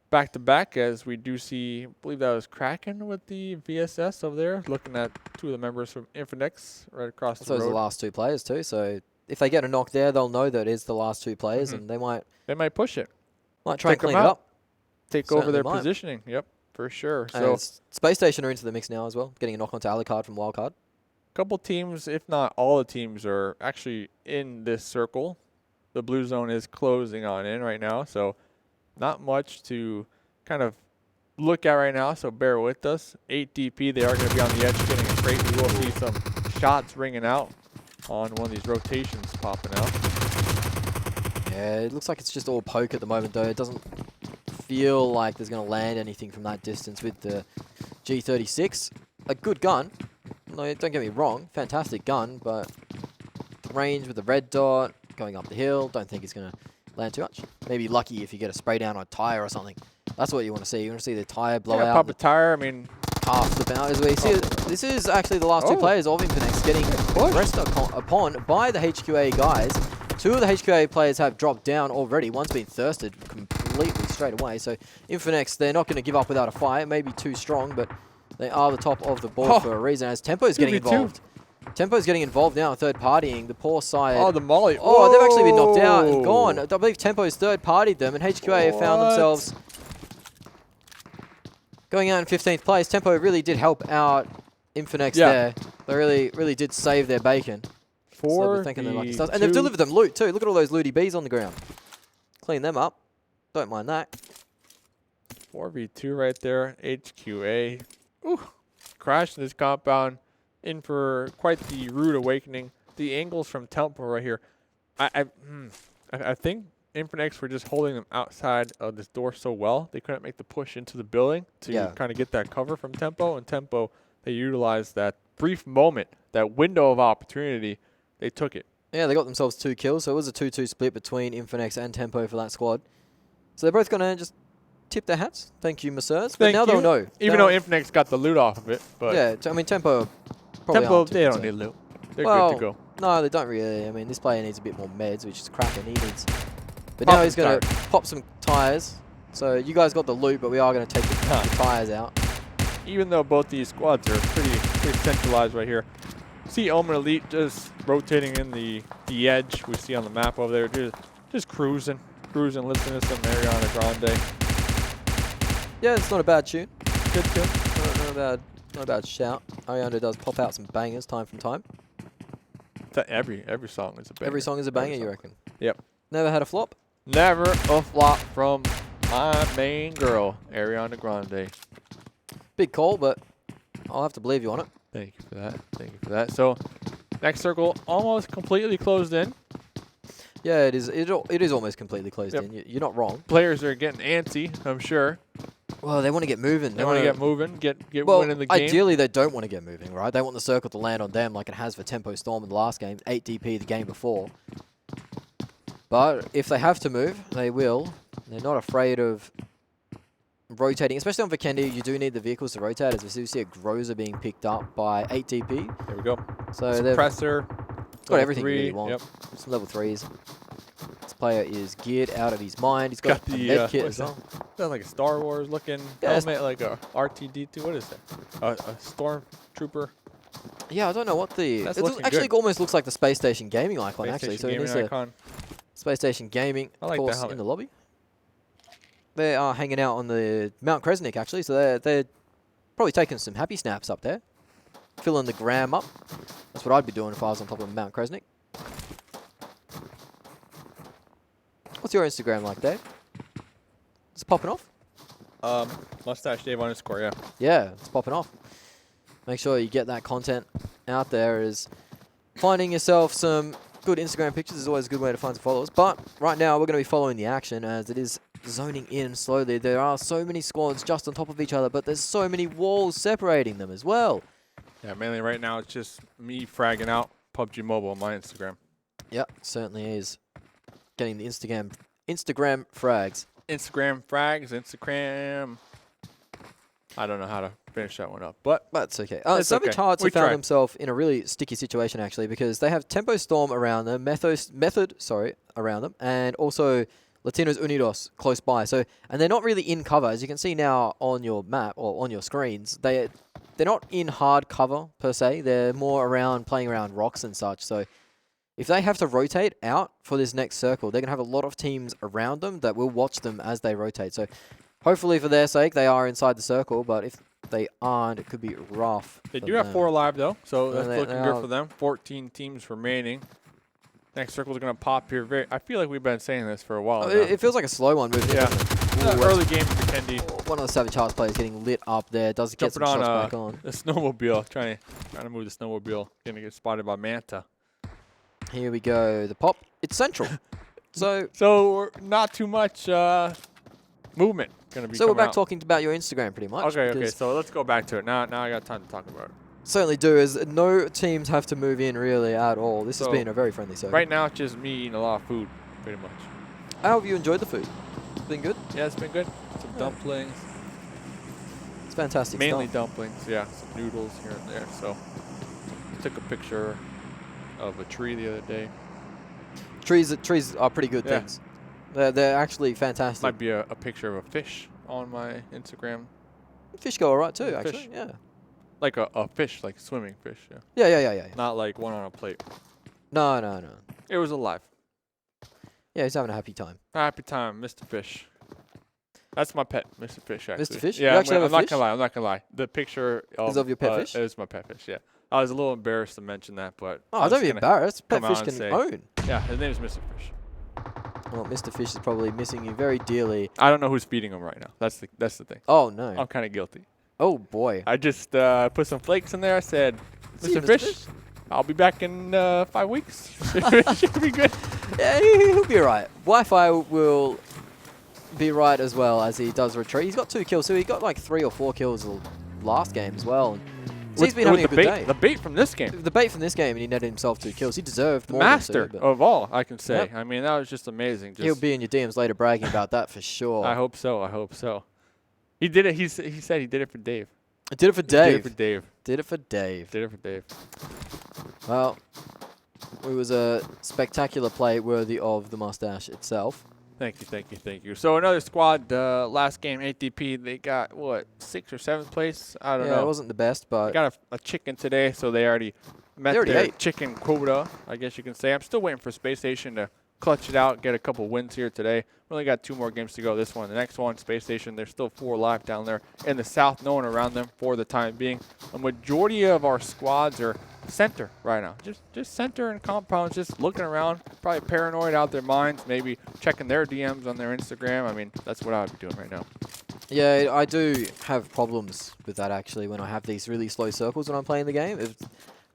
back to back? As we do see, I believe that was Kraken with the VSS over there, looking at two of the members from Infinex right across the road. Those are the last two players too. So if they get a knock there, they'll know that it's the last two players, and they might push it. Might try and clean it up. Take over their positioning. Yep, for sure. So Space Station are into the mix now as well, getting a knock onto Alucard from Wildcard. Couple teams, if not all the teams, are actually in this circle. The blue zone is closing on in right now, so not much to kind of look at right now, so bear with us. 8 DP, they are going to be on the edge getting a crate. We will see some shots ringing out on one of these rotations popping out. Yeah, it looks like it's just all poke at the moment, though. It doesn't feel like there's going to land anything from that distance with the G36. A good gun. No, don't get me wrong. Fantastic gun, but the range with the red dot going up the hill, don't think it's going to land too much. Maybe lucky if you get a spray down on a tire or something. That's what you want to see. You want to see the tire blow out. Pop a tire, I mean... Car flip out. As we see, this is actually the last two players of Infinex getting pressed upon by the HQA guys. Two of the HQA players have dropped down already. One's been thirsted completely straight away. So Infinex, they're not going to give up without a fight. It may be too strong, but they are the top of the board for a reason. As Tempo's getting involved. Tempo's getting involved now, third partying. The poor side. Oh, the molly. Oh, they've actually been knocked out and gone. I believe Tempo's third partied them, and HQA have found themselves going out in 15th place. Tempo really did help out Infinex there. They really did save their bacon. So thanking their lucky stars. And they've delivered them loot too. Look at all those looty bees on the ground. Clean them up. Don't mind that. 4v2 right there. HQA. Ooh. Crashed in this compound. In for quite the rude awakening. The angles from Tempo right here. I think Infinex were just holding them outside of this door so well. They couldn't make the push into the building to kind of get that cover from Tempo. And Tempo, they utilized that brief moment, that window of opportunity. They took it. Yeah, they got themselves 2 kills. So it was a 2-2 split between Infinex and Tempo for that squad. So they're both going to just tip their hats. Thank you, Messieurs. But now they'll know. Even though Infinex got the loot off of it. But yeah, I mean, Tempo probably they don't need loot. They're good to go. No, they don't really. I mean, this player needs a bit more meds, which is Kraken. He needs. But now he's going to pop some tires. So you guys got the loot, but we are going to take the tires out. Even though both these squads are pretty centralized right here. See Omen Elite just rotating in the edge we see on the map over there. Just cruising, listening to some Ariana Grande. Yeah, it's not a bad tune. Good tune. Not a bad shout. Ariana does pop out some bangers time from time. Every song is a banger. Every song is a banger, you reckon? Yep. Never had a flop? Never a flop from my main girl, Ariana Grande. Big call, but I'll have to believe you on it. Thank you for that. Thank you for that. So, next circle almost completely closed in. Yeah, it is. It is almost completely closed in. You're not wrong. Players are getting antsy, I'm sure. Well, they want to get moving. They want to get moving, get winning the game. Ideally, they don't want to get moving, right? They want the circle to land on them like it has for Tempo Storm in the last game, 8 DP the game before. But if they have to move, they will. They're not afraid of rotating, especially on Vikendi. You do need the vehicles to rotate, as we see a Groza being picked up by 8 DP. There we go. So Suppressor. Got everything you really want. Yep. Some level 3s. This player is geared out of his mind. He's got the med kit as well. Sounds like a Star Wars looking helmet, like a RTD2. What is that? A Stormtrooper. Yeah, I don't know what the... It actually almost looks like the Space Station Gaming icon, Space actually. Station So Gaming it is icon. Space Station Gaming, I like of course, that in the lobby. They are hanging out on the Mount Kresnik, actually, so they're probably taking some happy snaps up there. Filling the gram up. That's what I'd be doing if I was on top of Mount Kresnik. What's your Instagram like, Dave? Is it popping off? Mustache Dave _, yeah. Yeah, it's popping off. make sure you get that content out there. Is finding yourself some good Instagram pictures is always a good way to find some followers. But right now, we're going to be following the action as it is zoning in slowly. There are so many squads just on top of each other, but there's so many walls separating them as well. Yeah, mainly right now it's just me fragging out PUBG Mobile on my Instagram. Yep, certainly is. Getting the Instagram frags. Instagram frags, Instagram. I don't know how to finish that one up, but it's okay. it's Savage okay. Hearts We have found tried. themselves in a really sticky situation actually because they have Tempo Storm around them, Method around them, and also Latinos Unidos close by. So, and they're not really in cover, as you can see now on your map or on your screens. They're not in hard cover per se. They're more around playing around rocks and such. So, if they have to rotate out for this next circle, they're gonna have a lot of teams around them that will watch them as they rotate. So, hopefully for their sake, they are inside the circle. But if they aren't, it could be rough. They for do have them. 4 alive though, so Yeah, that's they looking good are. for them. 14 teams remaining. Next circle is going to pop here. I feel like we've been saying this for a while now. It feels like a slow one moving. Yeah. Ooh, Early game for Vikendi. one of the Savage Hearts players getting lit up there. Does get some Jumping shots on back on. the snowmobile, trying to move the snowmobile. Going to get spotted by Manta. Here we go. The pop. It's central. So we're not too much movement going to be we're coming back out. talking about your Instagram pretty much. Okay. because So let's go back to it. Now I got time to talk about it. Certainly do, as no teams have to move in really at all. This has So, been a very friendly circle. Right now it's just me eating a lot of food, pretty much. How have you enjoyed the food? It's been good? Yeah, it's been good. Some dumplings. It's fantastic Mainly stuff. dumplings, yeah. Some noodles here and there. So, took a picture of a tree the other day. Trees are pretty good Yeah. things. They're actually fantastic. Might be a picture of a fish on my Instagram. Fish go alright too, Yeah, actually. fish. Yeah. Like a fish, like swimming fish, yeah. Yeah. Not like one on a plate. No. It was alive. Yeah, he's having a happy time. Happy time, Mr. Fish. That's my pet, Mr. Fish, actually. Mr. Fish? Yeah, You actually have a I'm not fish? gonna lie. I'm not gonna lie. The picture Is of your pet fish? It was my pet fish. Yeah. I was a little embarrassed to mention that, but Oh, I'm don't just be gonna embarrassed. Pet come fish out can and say- own. Yeah, his name is Mr. Fish. Well, Mr. Fish is probably missing you very dearly. I don't know who's feeding him right now. That's the thing. Oh, no. I'm kind of guilty. Oh, boy. I just put some flakes in there. I said, See you, Mr. Fish, I'll be back in 5 weeks. Should be good. Yeah, he'll be right. Wi-Fi will be right as well as he does retreat. He's got 2 kills, so he got like 3 or 4 kills last game as well. So he's been having a good day. The bait from this game. The bait from this game, and he netted himself 2 kills. He deserved The more master than 2, but of all, I can say. Yep. I mean, that was just amazing. he'll be in your DMs later bragging about that for sure. I hope so. I hope so. He did it. He said he did it for Dave. I did it for He Dave. did it for Dave. Did it for Dave. Did it for Dave. Well, it was a spectacular play worthy of the mustache itself. Thank you. So another squad, last game, ATP, they got, what, 6th or 7th place? I don't Yeah, know. it wasn't the best, but They got a chicken today, so they already met already their ate. chicken quota, I guess you can say. I'm still waiting for Spacestation to clutch it out, get a couple wins here today. We only got 2 more games to go. This one, the next one, Spacestation, there's still 4 alive down there in the south. No one around them for the time being. A majority of our squads are center right now. Just center and compounds, just looking around, probably paranoid out their minds, maybe checking their DMs on their Instagram. I mean, that's what I would be doing right now. yeah, I do have problems with that actually when I have these really slow circles when I'm playing the game. It's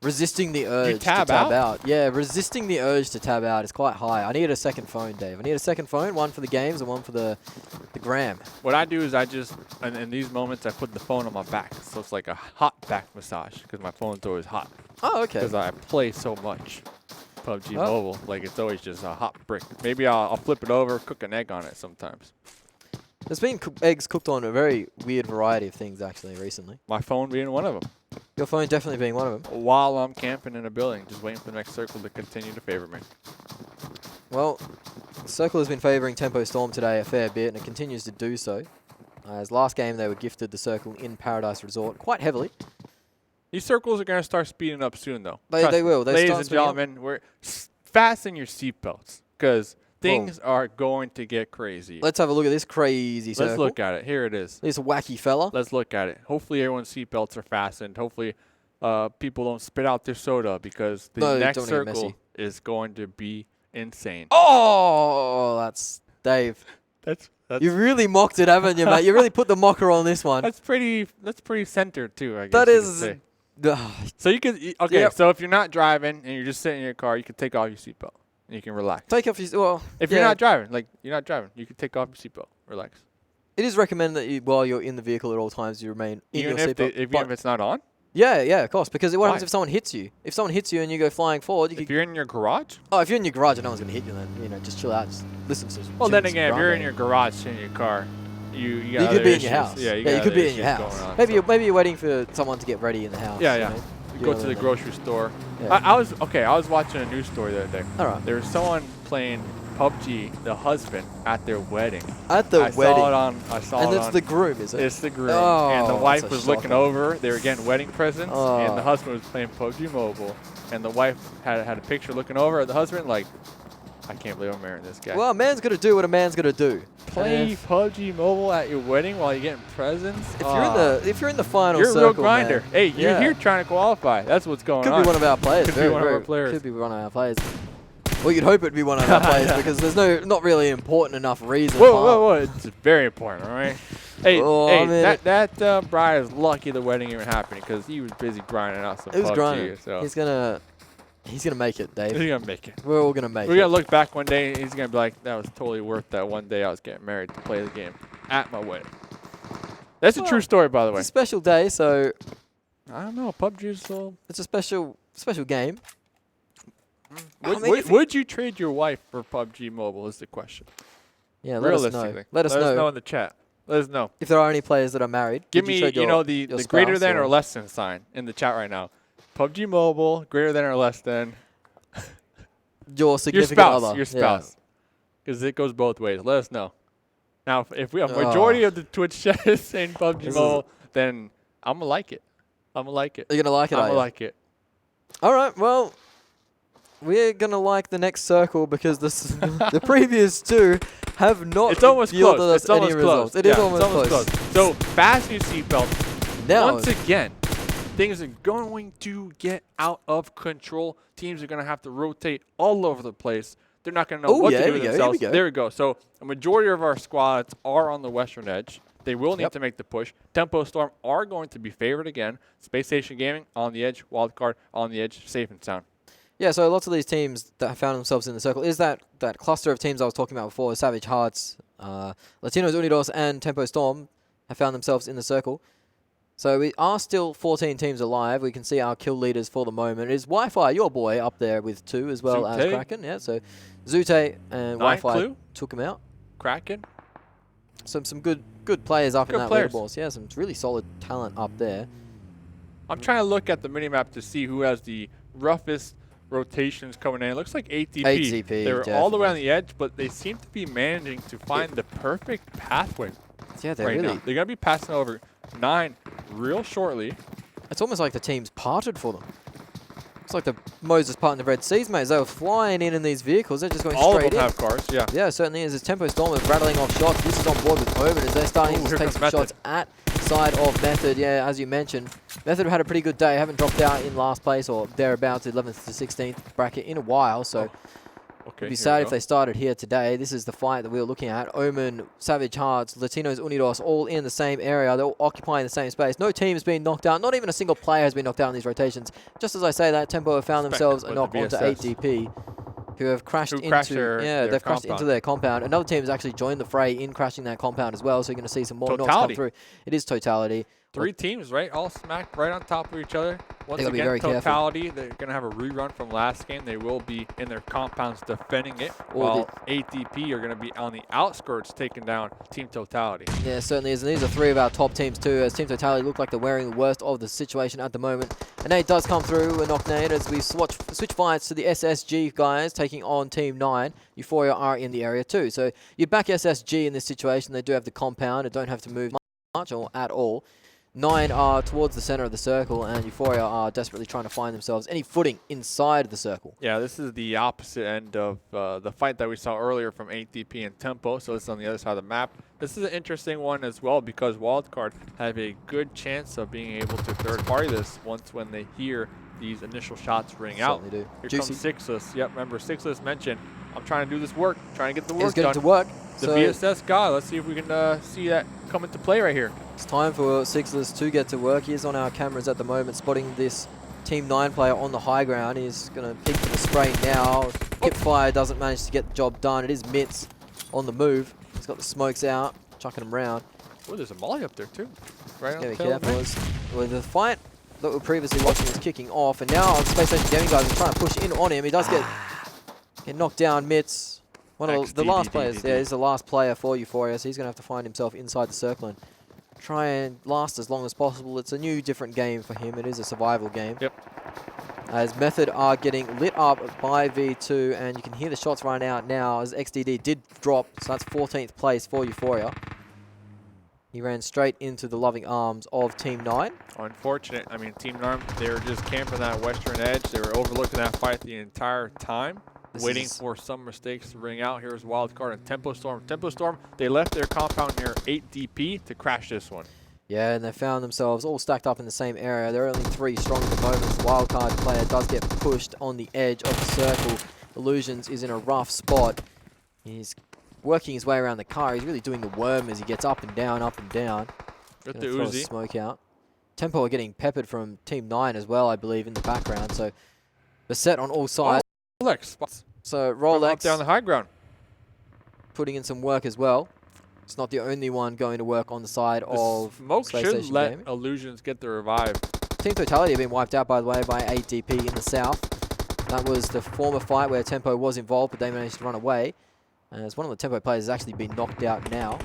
resisting the urge to tab tab out? out. Yeah, resisting the urge to tab out is quite high. I need a second phone, Dave. I need a second phone, one for the games and one for the gram. What I do is I just, in these moments, I put the phone on my back. So it's like a hot back massage because my phone's always hot. Oh, okay. Because I play so much PUBG Oh. Mobile. Like, it's always just a hot brick. Maybe I'll flip it over, cook an egg on it sometimes. There's been eggs cooked on a very weird variety of things actually recently. My phone being one of them. Your phone definitely being one of them. While I'm camping in a building, just waiting for the next circle to continue to favor me. Well, Circle has been favouring Tempo Storm today a fair bit, and it continues to do so. As last game, they were gifted the Circle in Paradise Resort quite heavily. These circles are going to start speeding up soon, though. They Trust me. will. They Ladies start and speeding up. gentlemen, fasten your seatbelts because things are going to get crazy. Let's have a look at this crazy circle. Let's look at it. Here it is. This wacky fella. Let's look at it. Hopefully everyone's seatbelts are fastened. Hopefully people don't spit out their soda because the No, next don't get circle messy. is going to be insane. Oh, that's Dave. That's You really mocked it, haven't you, mate? You really put the mocker on this one. that's pretty centered too, I guess. That you could is say. So you could, okay, Yep. so if you're not driving and you're just sitting in your car, you could take off your seatbelt and you can relax. Take off your, well, If yeah. you're not driving, like you're not driving, you could take off your seatbelt, relax. It is recommended that you, while you're in the vehicle at all times, you remain in Even your if, seatbelt. even if it's not on? Yeah, of course. Because what happens Why? if someone hits you? If someone hits you and you go flying forward, you If could. you're in your garage? Oh, if you're in your garage and no one's going to hit you, then, just chill out. Just listen to some Well, then some again, if grime you're in banging. your garage in your car, you You got could be in issues. your house. Yeah, you got could be other in your issues house. going on, Maybe so. you're waiting for someone to get ready in the house. Yeah, you yeah. know, You go deal to the with it. grocery store. Yeah. I was watching a news story the other day. All right. There was someone playing PUBG, the husband, at their wedding. At the I wedding. I saw it And it's on. the groom, is it? It's the groom. Oh, and the wife that's a was looking shocker. over. They were getting wedding presents. And Oh. the husband was playing PUBG Mobile. And the wife had a picture looking over at the husband like, I can't believe I'm marrying this guy. Well, a man's got to do what a man's got to do. Play PUBG Mobile at your wedding while you're getting presents? If you're in the final You're a circle, real grinder. man, Hey, you're yeah. here trying to qualify. That's what's going Could on. be one of our players. Could be very, one of very- our players. Could be one of our players. Well, you'd hope it'd be one of our players because there's not really important enough reason. Whoa. It's very important, all right? Hey, Oh, I mean, that bride is lucky the wedding even happened because he was busy grinding out some It was PUBG. grinding. So He's gonna make it, Dave. he's going to make it. We're all gonna make We're it. going to look back one day and he's going to be like, that was totally worth that one day I was getting married to play the game at my wedding. That's a true story, by the It's way. a special day, so I don't know. PUBG is so... it's a special game. I mean, Would you trade your wife for PUBG Mobile is the question. Yeah, let us know. Realistically. Let us know in the chat. Let us know. if there are any players that are married. Give Would you me, trade you your- know, your the greater spouse than or less than sign in the chat right now. PUBG Mobile, greater than or less than your your significant spouse. other. Your Yeah. spouse. Because it goes both ways. Let us know. Now, if we have majority of the Twitch chat is saying PUBG This is- Mobile, then I'm going to like it. I'm going to like it. You're gonna like it. I'm are going to you? like it. All right. Well, we're gonna like the next circle because the previous two have not. It's almost yielded close. us It's almost any close. results. It is Yeah, almost it's close. So, fasten your seatbelt. Now, Once again, things are going to get out of control. Teams are going to have to rotate all over the place. They're not going to know what to do with themselves. There we go. So a majority of our squads are on the western edge. They will need to make the push. Tempo Storm are going to be favored again. Spacestation Gaming on the edge. Wildcard on the edge. Safe and sound. yeah, so lots of these teams that have found themselves in the circle is that cluster of teams I was talking about before, Savage Hearts, Latinos, Unidos, and Tempo Storm have found themselves in the circle. So we are still 14 teams alive. We can see our kill leaders for the moment. It is Wi-Fi, your boy, up there with 2 as well as Zute. Kraken. Yeah, so Zute and Wi-Fi Clue. took him out. Kraken. Some good players up in Good that players. leaderboard. Yeah, some really solid talent up there. I'm trying to look at the minimap to see who has the roughest rotations coming in. It looks like ATP. 8TP, They're all the way on the edge, but they seem to be managing to find the perfect pathway Yeah, they're right really. now. They're going to be passing over 9 real shortly. It's almost like the team's parted for them. It's like the Moses part in the Red Seas, mate. They were flying in these vehicles. They're just going All of straight them in. have cars, yeah. Yeah, it certainly is. As Tempo Storm is rattling off shots. This is on board with Omen as they're starting Ooh, to here take comes some Method. shots at side of Method. Yeah, as you mentioned. Method had a pretty good day. Haven't dropped out in last place or thereabouts, 11th to 16th bracket in a while. So Okay, it'd be here sad we if go. they started here today. This is the fight that we were looking at. Omen, Savage Hearts, Latinos, Unidos, all in the same area. They're all occupying the same space. No team has been knocked out. Not even a single player has been knocked out in these rotations. Just as I say that, Tempo have found themselves a with knock the onto VSS. 8DP, who have crashed into their they've crashed compound. into their compound. Another team has actually joined the fray in crashing that compound as well. So you're going to see some more knocks come Totality. through. It is Totality. 3 teams, right? All smacked right on top of each other. Once gotta be again, very careful. Totality, they're going to have a rerun from last game. They will be in their compounds defending it, Or while ATP are going to be on the outskirts taking down Team Totality. Yeah, it certainly is. And these are 3 of our top teams too, as Team Totality look like they're wearing the worst of the situation at the moment. A nade does come through, a knock nade, as we switch fights to the SSG guys taking on Team 9. Euphoria are in the area too. So you back SSG in this situation. They do have the compound and don't have to move much or at all. 9 are towards the center of the circle, and Euphoria are desperately trying to find themselves any footing inside the circle. Yeah, this is the opposite end of the fight that we saw earlier from ATP and Tempo, so it's on the other side of the map. This is an interesting one as well because Wildcard have a good chance of being able to third-party this when they hear these initial shots ring out. Certainly do. Here Juicy. comes Sixless. Yep, remember Sixless mentioned I'm trying to do this work, trying to get the work He's getting done. to work. The So VSS guy. Let's see if we can see that come into play right here. it's time for Sixless to get to work. He's on our cameras at the moment, spotting this Team 9 player on the high ground. He's going to peek for the spray now. Hip fire doesn't manage to get the job done. It is Mitz on the move. He's got the smokes out, chucking them around. Oh, there's a molly up there too. Right on Yeah, the be tail of careful. it. Well, the fight that we were previously watching is kicking off, and now the Space Station Gaming guys are trying to push in on him. He does get knocked down. Mitz, one of the last players. Yeah, he's the last player for Euphoria, so he's going to have to find himself inside the circle and try and last as long as possible. It's a new, different game for him. It is a survival game. Yep. As Method are getting lit up by V2, and you can hear the shots right out now as XDD did drop, so that's 14th place for Euphoria. He ran straight into the loving arms of Team 9. Unfortunate. I mean, Team 9, they were just camping that western edge. They were overlooking that fight the entire time, waiting for some mistakes to ring out. Here's Wildcard and Tempo Storm. Tempo Storm, they left their compound near 8 DP to crash this one. Yeah, and they found themselves all stacked up in the same area. They're only 3 strong at the moment. The Wildcard player does get pushed on the edge of the circle. Illusions is in a rough spot. He's working his way around the car. He's really doing the worm as he gets up and down, up and down. Got the Throw a Uzi. smoke out. Tempo are getting peppered from Team 9 as well, I believe, in the background. So they're set on all sides. Rolex. So Up Rolex there on the high ground. putting in some work as well. It's not the only one going to work on the side of Smoke Space should Station let Gaming. Illusions get the revive. Team Totality have been wiped out, by the way, by 8DP in the south. That was the former fight where Tempo was involved, but they managed to run away. As one of the Tempo players has actually been knocked out now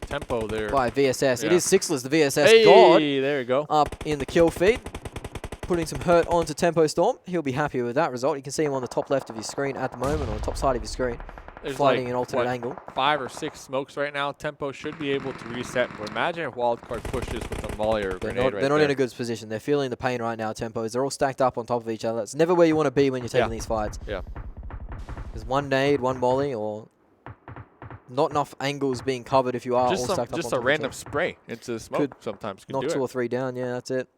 Tempo there. by VSS. It Yeah. is Sixless, the VSS Hey, god, there you go. up in the kill feed, putting some hurt onto Tempo Storm. He'll be happy with that result. You can see him on the top left of your screen at the moment, or the top side of your screen, There's fighting like, an alternate what, angle. 5 or 6 smokes right now. Tempo should be able to reset. But imagine if Wildcard pushes with a volley or a They're grenade not, right they're not there. in a good position. They're feeling the pain right now, Tempo. They're all stacked up on top of each other. It's never where you want to be when you're taking these fights. Yeah. There's one nade, one molly, or not enough angles being covered if you are all stacked up on Just top a of each random other. spray into the smoke Could sometimes can Knock do 2 it. or 3 down, yeah, that's it.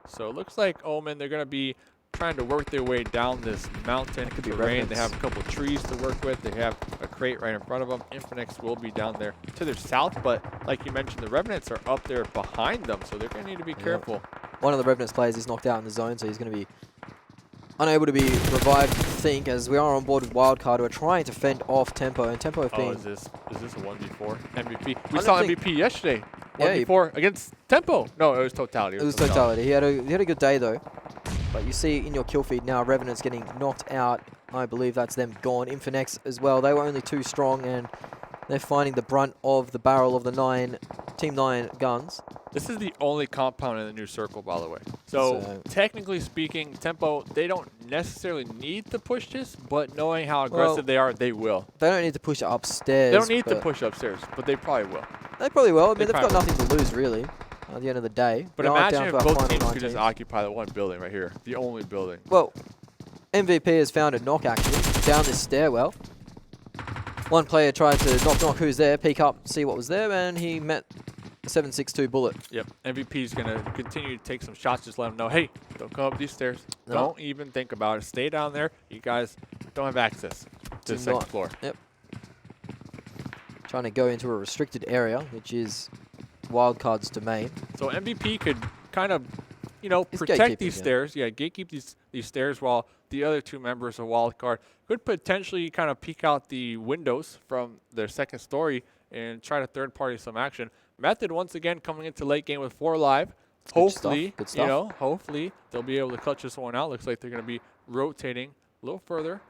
So it looks like Omen, they're going to be trying to work their way down this mountain could be terrain. Revenants. They have a couple trees to work with. They have a crate right in front of them. Infinex will be down there to their south, but like you mentioned, the Revenants are up there behind them, so they're going to need to be careful. One of the Revenants players is knocked out in the zone, so he's going to be unable to be revived, I think, as we are on board with Wildcard. We're trying to fend off Tempo, and Tempo have Oh, been... is this a 1v4 MVP? I We don't saw think- MVP yesterday. Yeah, 1v4 against Tempo. No, it was Totality. It was Totality. He had a good day, though. But you see in your kill feed now, Revenants getting knocked out. I believe that's them gone. Infinex as well. They were only 2 strong, and they're finding the brunt of the barrel of the Team 9 guns. This is the only compound in the new circle, by the way. So technically speaking, Tempo, they don't necessarily need to push this, but knowing how aggressive they are, they will. They don't need to push it upstairs. They don't need to but push upstairs, but they probably will. They probably will. I mean, They they've got probably nothing to lose, really, at the end of the day. But They are imagine down if to our both final teams 9 could just teams. occupy the one building right here, the only building. Well, MVP has found a knock, actually, down this stairwell. One player tried to knock who's there, peek up, see what was there, and he met a 7.62 bullet. Yep, MVP is going to continue to take some shots, just let them know, hey, don't come up these stairs. No. Don't even think about it. Stay down there. You guys don't have access to the Do second not. floor. Yep. Trying to go into a restricted area, which is Wildcard's domain. So MVP could kind of, you know, It's protect gatekeeping, these yeah. stairs. Yeah, gatekeep these stairs while the other 2 members of Wildcard could potentially kind of peek out the windows from their second story and try to third party some action. Method once again coming into late game with 4 live. Hopefully, Good you stuff. know, hopefully they'll be able to clutch this one out. Looks like they're going to be rotating a little further.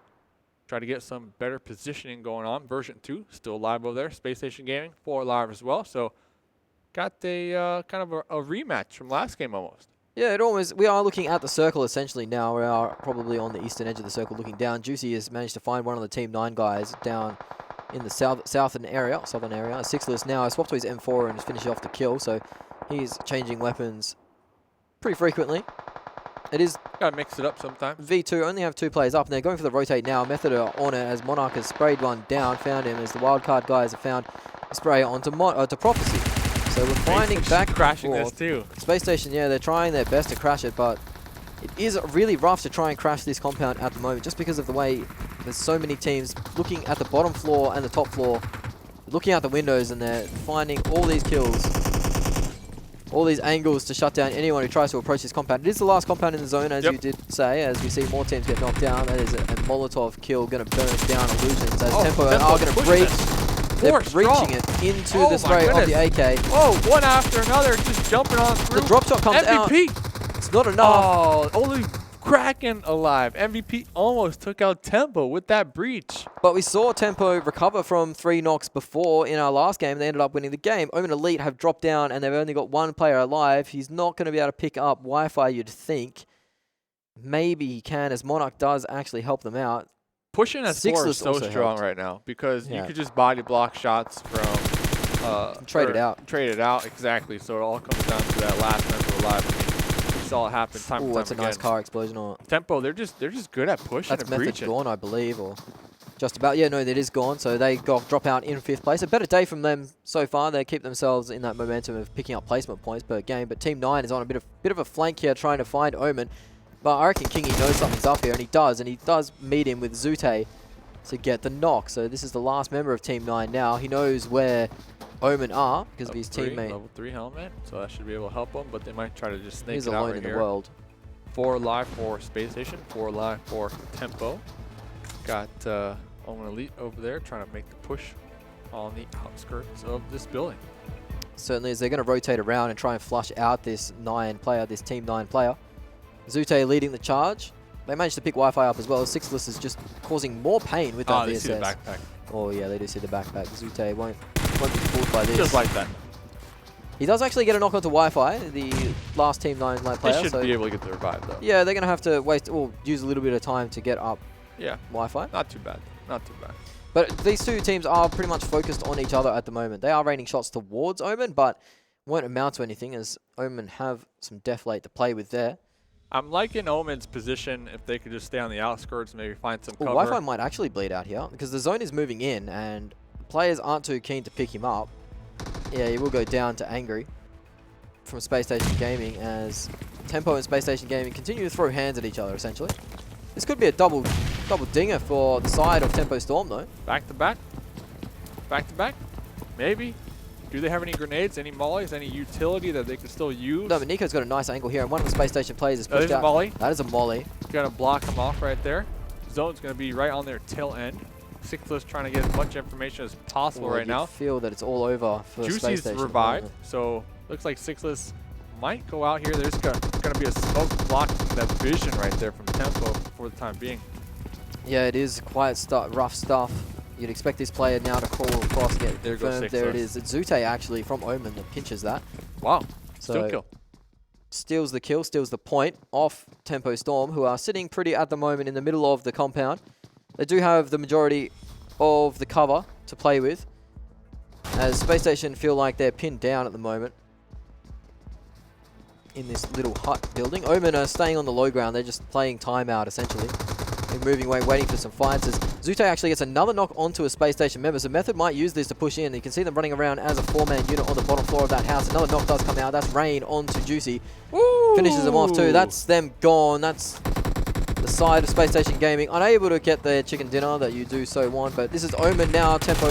Try to get some better positioning going on. Version 2 still live over there. Space Station Gaming 4 live as well. So got a kind of a rematch from last game almost. Yeah, we are looking at the circle essentially now. We are probably on the eastern edge of the circle looking down. Juicy has managed to find one of the Team 9 guys down in the southern area. Sixless now has swapped to his M4 and is finishing off the kill, so he's changing weapons pretty frequently. It is Got to mix it up sometimes. V2 only have 2 players up, and they're going for the rotate now. Method are on it as Monarch has sprayed one down, found him as the Wildcard guys have found a spray onto Prophecy. So we're finding back and crashing this forth. too. Space Station, yeah, they're trying their best to crash it, but It is really rough to try and crash this compound at the moment just because of the way there's so many teams looking at the bottom floor and the top floor, looking out the windows, and they're finding all these kills, all these angles to shut down anyone who tries to approach this compound. It is the last compound in the zone, as you did say, as we see more teams get knocked down. That is a Molotov kill going to burn down Illusions as Tempo are going to breach. They're breaching it into the spray of the AK. Oh, one after another, just jumping on through. The drop shot comes out. MVP. It's not enough. Oh, only Kraken alive. MVP almost took out Tempo with that breach. But we saw Tempo recover from 3 knocks before in our last game. They ended up winning the game. Omen Elite have dropped down and they've only got 1 player alive. He's not going to be able to pick up Wi-Fi, you'd think. Maybe he can, as Monarch does actually help them out. Pushing at 4 is so strong right now because you could just body block shots from... trade it out. Trade it out, exactly. So it all comes down to that last member alive. We saw it happen time and time that's a again. nice car explosion. Or Tempo, they're just good at pushing and breaching. That's Method gone, I believe, or just about. Yeah, no, that is gone. So they drop out in 5th place. A better day from them so far. They keep themselves in that momentum of picking up placement points per game. But Team 9 is on a bit of a flank here, trying to find Omen. But I reckon Kingy knows something's up here, and he does meet him with Zute to get the knock. So this is the last member of Team 9 now. He knows where Omen are because of his teammate. Level 3 helmet, so that should be able to help him, but they might try to just snake He's it out alone right in here. the world. 4 live for Spacestation, 4 live for Tempo. Got Omen Elite over there trying to make the push on the outskirts of this building. Certainly, as they're going to rotate around and try and flush out this Team 9 player. Zute leading the charge. They managed to pick Wi-Fi up as well. Sixless is just causing more pain with that VSS. They see the backpack. Oh yeah, they do see the backpack. Zute won't be fooled by this. Just like that. He does actually get a knock onto Wi-Fi, the last Team 9 player. They should be able to get the revive though. Yeah, they're going to have to use a little bit of time to get up Wi-Fi. Not too bad. Not too bad. But these two teams are pretty much focused on each other at the moment. They are raining shots towards Omen, but won't amount to anything as Omen have some deflate to play with there. I'm liking Omen's position if they could just stay on the outskirts and maybe find some cover. Wi-Fi might actually bleed out here because the zone is moving in and players aren't too keen to pick him up. Yeah, he will go down to Angry from Spacestation Gaming as Tempo and Spacestation Gaming continue to throw hands at each other essentially. This could be a double dinger for the side of Tempo Storm though. Back to back. Back to back. Maybe. Do they have any grenades, any mollies, any utility that they could still use? No, but Nico's got a nice angle here, and one of the Space Station players is pushed out. That is a molly. That is a molly. Gonna block him off right there. Zone's gonna be right on their tail end. Sixless trying to get as much information as possible right now. I feel that it's all over for Space Juicy's Station. revived, so looks like Sixless might go out here. There's gonna be a smoke blocking that vision right there from Tempo for the time being. Yeah, it is quite rough stuff. You'd expect this player now to crawl across and get confirmed. There it is. It's Zute actually from Omen that pinches that. Wow. So still kill. Steals the kill, steals the point off Tempo Storm, who are sitting pretty at the moment in the middle of the compound. They do have the majority of the cover to play with, as Space Station feel like they're pinned down at the moment in this little hut building. Omen are staying on the low ground. They're just playing timeout essentially. They're moving away, waiting for some fights as Zute actually gets another knock onto a Space Station member. So Method might use this to push in. You can see them running around as a 4-man unit on the bottom floor of that house. Another knock does come out. That's Rain onto Juicy. Woo! Finishes them off too. That's them gone. That's the side of Space Station Gaming. Unable to get their chicken dinner that you do so want. But this is Omen now. Tempo.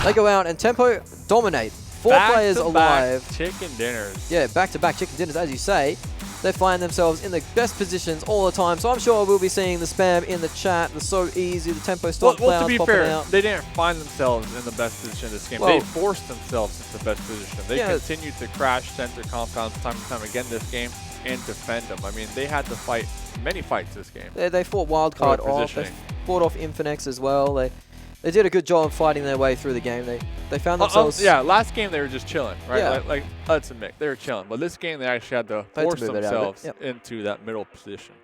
They go out and Tempo dominate. 4 players alive. Chicken dinners. Yeah, back-to-back chicken dinners, as you say. They find themselves in the best positions all the time. So I'm sure we'll be seeing the spam in the chat. The so easy, the Tempo Storm well, to be fair, out. they didn't find themselves in the best position in this game. Well, they forced themselves into the best position. They continued to crash center compounds time and time again this game and defend them. I mean, they had to fight many fights this game. They fought Wildcard off. They fought off Infinex as well. They did a good job fighting their way through the game. They found themselves... yeah, last game they were just chilling, right? Yeah. Like let's admit, they were chilling. But this game they actually had to force themselves into that middle position.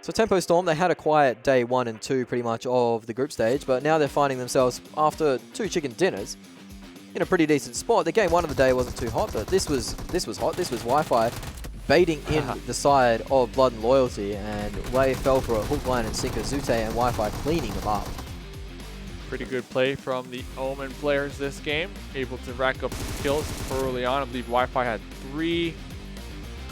So Tempo Storm, they had a quiet day 1 and 2 pretty much of the group stage, but now they're finding themselves, after 2 chicken dinners, in a pretty decent spot. The game 1 of the day wasn't too hot, but this was hot. This was Wi-Fi baiting in the side of Blood and Loyalty, and Way fell for a hook, line, and sinker. Zute and Wi-Fi cleaning them up. Pretty good play from the Omen players this game. Able to rack up some kills early on. I believe Wi-Fi had 3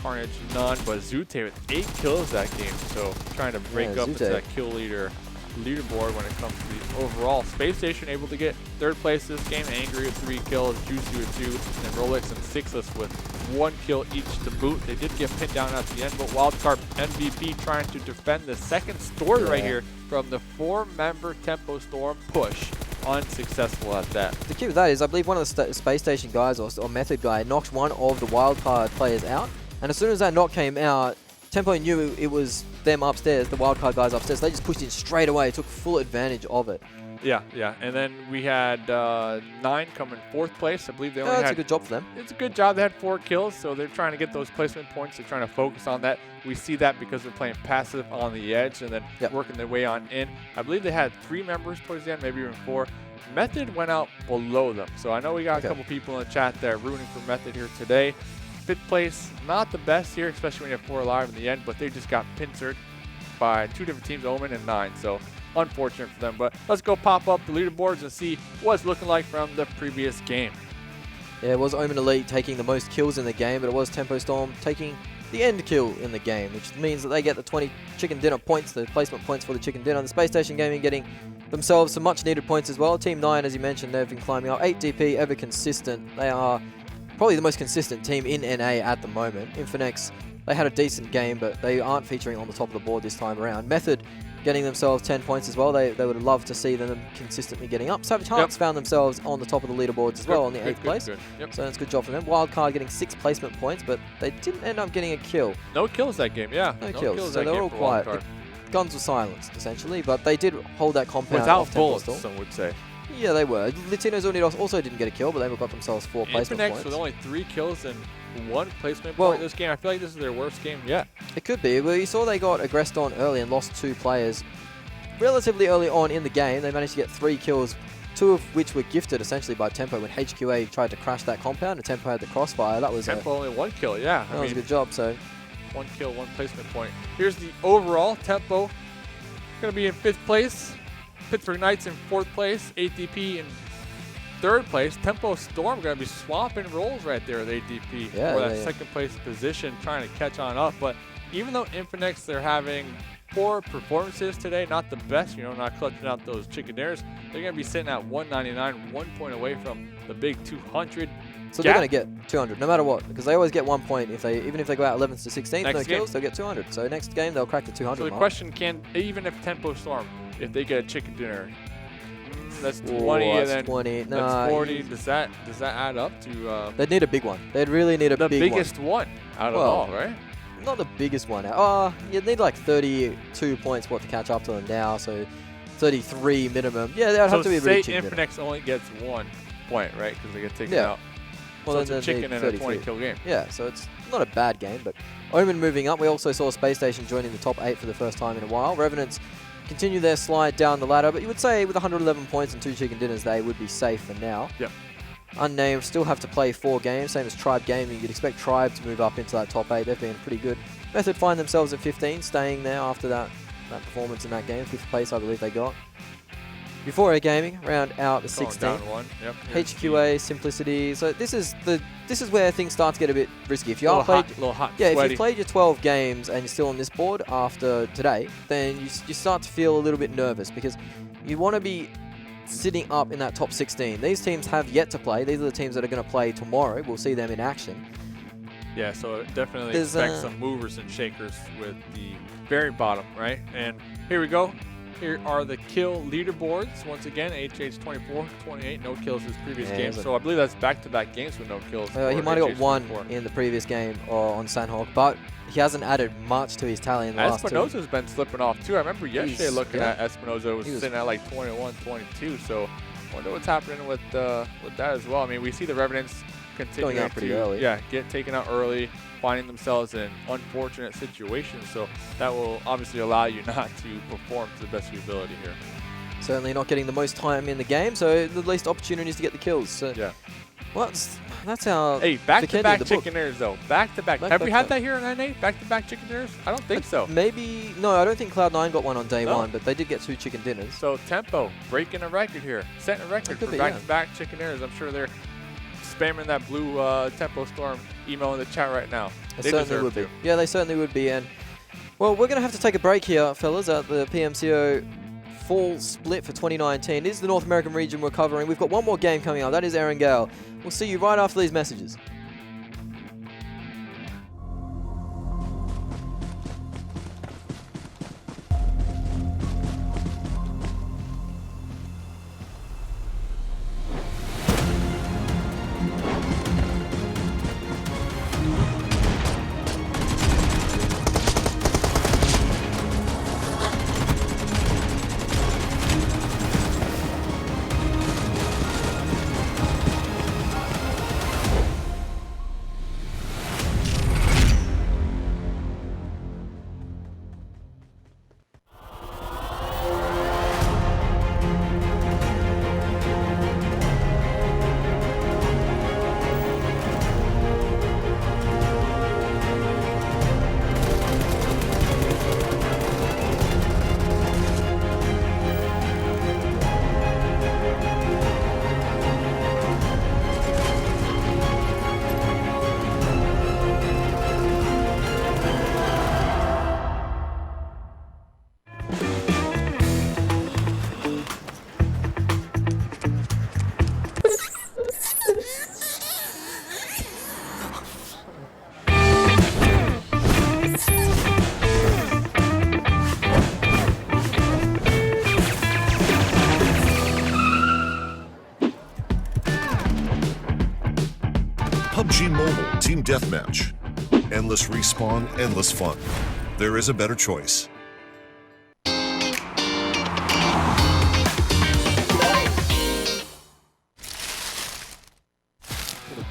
Carnage, none, but Zute with 8 kills that game, so trying to break up into that kill leaderboard when it comes to the overall. Spacestation able to get 3rd place this game, Angry with 3 kills, Juicy with 2, and Rolex and Sixless with 1 kill each to boot. They did get pinned down at the end, but Wildcard MVP trying to defend the second story right here from the 4-member Tempo Storm push. Unsuccessful at that. The key with that is, I believe one of the Space Station guys or Method guy knocked one of the Wildcard players out, and as soon as that knock came out, Tempo knew it was them upstairs, the Wildcard guys upstairs. They just pushed in straight away, took full advantage of it. Yeah. And then we had 9 come in 4th place. I believe they only had... That's a good job for them. It's a good job. They had 4 kills, so they're trying to get those placement points. They're trying to focus on that. We see that because they're playing passive on the edge and then working their way on in. I believe they had 3 members towards the end, maybe even 4. Method went out below them. So I know we got a couple people in the chat there rooting for Method here today. 5th place, not the best here, especially when you have 4 alive in the end, but they just got pincered by 2 different teams, Omen and 9. So unfortunate for them. But let's go pop up the leaderboards and see what's looking like from the previous game. Yeah, it was Omen Elite taking the most kills in the game, but it was Tempo Storm taking the end kill in the game, which means that they get the 20 chicken dinner points, the placement points for the chicken dinner. The Space Station Gaming getting themselves some much needed points as well. Team 9, as you mentioned, they've been climbing up. 8 DP, ever consistent. They are probably the most consistent team in NA at the moment. Infinex, they had a decent game, but they aren't featuring on the top of the board this time around. Method getting themselves 10 points as well. They would love to see them consistently getting up. Savage Hearts found themselves on the top of the leaderboards as well, on the 8th place. So that's a good job for them. Wildcard getting 6 placement points, but they didn't end up getting a kill. No kills that game, No kills. So they were all quiet. The guns were silenced, essentially, but they did hold that compound. Without bullets, some would say. Yeah, they were. Latinos Unidos also didn't get a kill, but they got themselves 4 placement points. Infinex with only 3 kills and 1 placement point in this game. I feel like this is their worst game yet. It could be. Well, you saw they got aggressed on early and lost 2 players relatively early on in the game. They managed to get 3 kills, 2 of which were gifted essentially by Tempo when HQA tried to crash that compound and Tempo had the crossfire. That was Tempo only 1 kill, yeah. That was a good job. So 1 kill, 1 placement point. Here's the overall. Tempo going to be in 5th place. Pittsburgh Knights in 4th place. ATP in 3rd place. Tempo Storm going to be swapping roles right there with ATP for that 2nd place position, trying to catch on up. But even though Infinex, they're having poor performances today, not the best, not clutching out those chicken dinners, they're going to be sitting at 199, 1 point away from the big 200. So they're going to get 200 no matter what, because they always get 1 point. Even if they go out 11th to 16th, no kills, they'll get 200. So next game, they'll crack the 200 So the mark. question even if Tempo Storm, if they get a chicken dinner, that's 20 and then 20. That's 40. Does that add up to? They'd need a big one. They'd really need a big one. The biggest one out of all, right? Not the biggest one. You'd need like 32 points for it to catch up to them now. So 33 minimum. Yeah, that'd have to be a really chicken dinner. Infinex only gets 1 point, right? Because they get taken out. Well, so it's a chicken and a 20-kill game. Yeah, so it's not a bad game. But Omen moving up. We also saw Space Station joining the top 8 for the first time in a while. Revenants continue their slide down the ladder, but you would say with 111 points and 2 chicken dinners, they would be safe for now. Yep. Unnamed still have to play 4 games, same as Tribe Gaming. You'd expect Tribe to move up into that top 8. They've been pretty good. Method find themselves at 15, staying there after that performance in that game. 5th place, I believe they got. Euphoria Gaming round out the 16th. Down 1. Yep. HQA, Simplicity. So this is where things start to get a bit risky. If you are little hot, if you played your 12 games and you're still on this board after today, then you start to feel a little bit nervous because you want to be sitting up in that top 16. These teams have yet to play. These are the teams that are going to play tomorrow. We'll see them in action. Yeah, so definitely expect some movers and shakers with the very bottom, right? And here we go. Here are the kill leaderboards. Once again, HH 24, 28, no kills his previous game. So I believe that's back-to-back games with no kills. He might have got 1 in the previous game on Sanhok, but he hasn't added much to his tally in the last 2. Espinoza's been slipping off too. I remember yesterday looking at Espinoza was sitting at like 21, 22. So I wonder what's happening with that as well. I mean, we see the Revenants continuing out pretty early. Get taken out early, finding themselves in unfortunate situations. So that will obviously allow you not to perform to the best of your ability here. Certainly not getting the most time in the game, so the least opportunities to get the kills. So well, that's how. Hey, back-to-back chicken dinners though. Back-to-back. Have we had that here in NA? Back-to-back chicken dinners? I don't think so. Maybe no. I don't think Cloud9 got 1 on day 1, but they did get 2 chicken dinners. So Tempo breaking a record here, setting a record for back-to-back chicken dinners. I'm sure they're spamming that blue Tempo Storm email in the chat right now. They certainly would be. Yeah, they certainly would be. And well, we're going to have to take a break here, fellas, at the PMCO fall split for 2019. This is the North American region we're covering. We've got one more game coming up. That is Erangel. We'll see you right after these messages. PUBG Mobile Team Deathmatch. Endless respawn, endless fun. There is a better choice.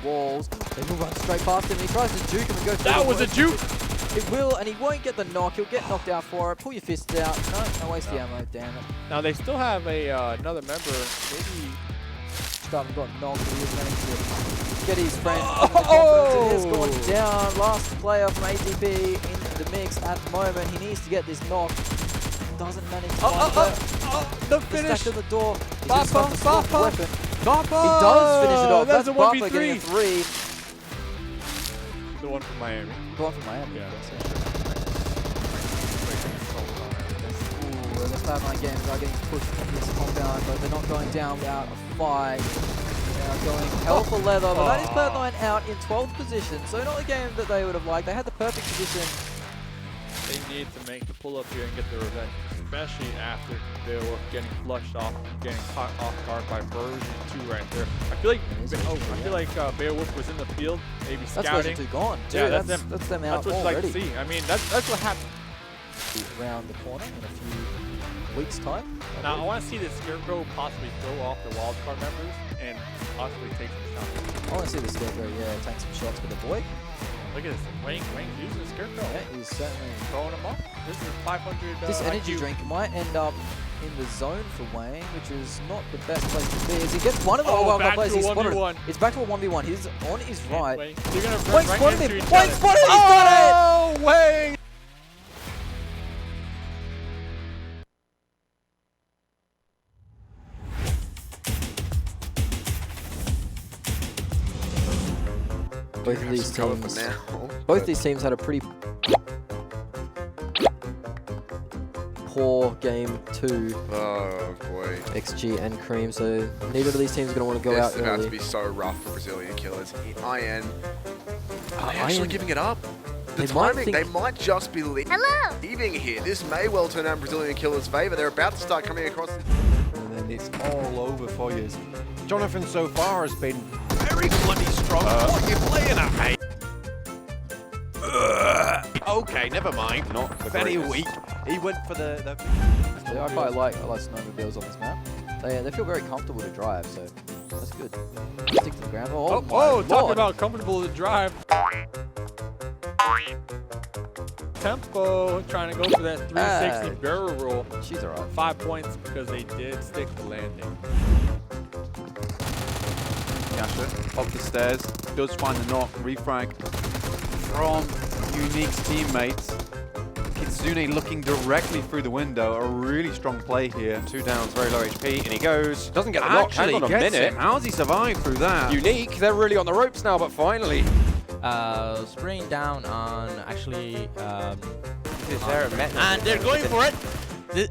Walls. They will run straight past him. He tries to juke him and go. That was a juke. It will, and he won't get the knock. He'll get knocked out for it. Pull your fists out. No waste the ammo. Damn it. Now they still have a another member. Maybe Starvin got knocked. He was managed to get his friend. Oh! It has gone down. Last player from ATP in the mix at the moment. He needs to get this knock. Doesn't manage to the finish. To the door. Bapa. He does finish it off. That's a Bapa 1v3. getting a 3. The one from Miami. The one from Miami. Yeah. Ooh, the Cloud9 games are getting pushed from this compound, but they're not going down without a fight. They are going hell for leather, but that is Cloud9 out in 12th position, so not a game that they would have liked. They had the perfect position. They need to make the pull up here and get the revenge, especially after they were getting flushed off, getting caught off guard by version 2 right there. I feel like Beowulf was in the field, maybe scouting. That's version 2 gone. Dude, Yeah, that's them out That's what already. you like to see. I mean, that's what happened. Around the corner in a few weeks' time. Now, I want to see the Scarecrow possibly throw off the Wildcard members and possibly take some shots. I want to see the Scarecrow, take some shots with the boy. Look at this. Wayne using the Scarecrow. Yeah, he's certainly throwing them off. This is 500. This energy IQ. drink might end up in the zone for Wayne, which is not the best place to be. As he gets one of the Wildcard players, he's spotted. It's back to a 1v1. He's on his right. Wayne spotted him. Wayne spotted him. He's done it. Oh, Wayne! Both of these teams had a pretty poor game 2. Oh boy. XG and Cream, so neither of these teams are going to want to go out It's about early. to be so rough for Brazilian killers. IN. Are they IN actually giving it up? The timing, they might just be leaving here. This may well turn out in Brazilian killers' favour. They're about to start coming across. And then it's all over for you. Jonathan so far has been very bloody strong. What are you playing at, mate? Okay, never mind. Not very weak. He went for the Yeah, I quite like snowmobiles on this map. They feel very comfortable to drive, so that's good. Stick to the ground. Talk about comfortable to drive. Tempo trying to go for that 360 barrel roll. She's alright. 5 points because they did stick the landing. Yasha up the stairs, does find the knock, refrag from Unique's teammates. Kitsune looking directly through the window, a really strong play here. 2 downs, very low HP, and he goes. Doesn't get the knock, hang on a minute. How's he survived through that? Unique, they're really on the ropes now, but finally. spraying down on actually. Is there a method? And they're going for it.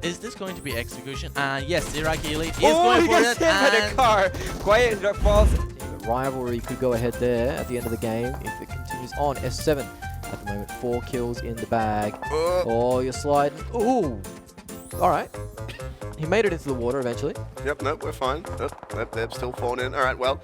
Is this going to be execution? And yes, Iraqi Elite is going for it. Hit by the And car. Quiet falls. The rivalry could go ahead there at the end of the game if it continues on. S7 at the moment, 4 kills in the bag. Oh, you're sliding. Ooh. All right. He made it into the water eventually. Yep, nope, we're fine. They're still falling in. All right, well.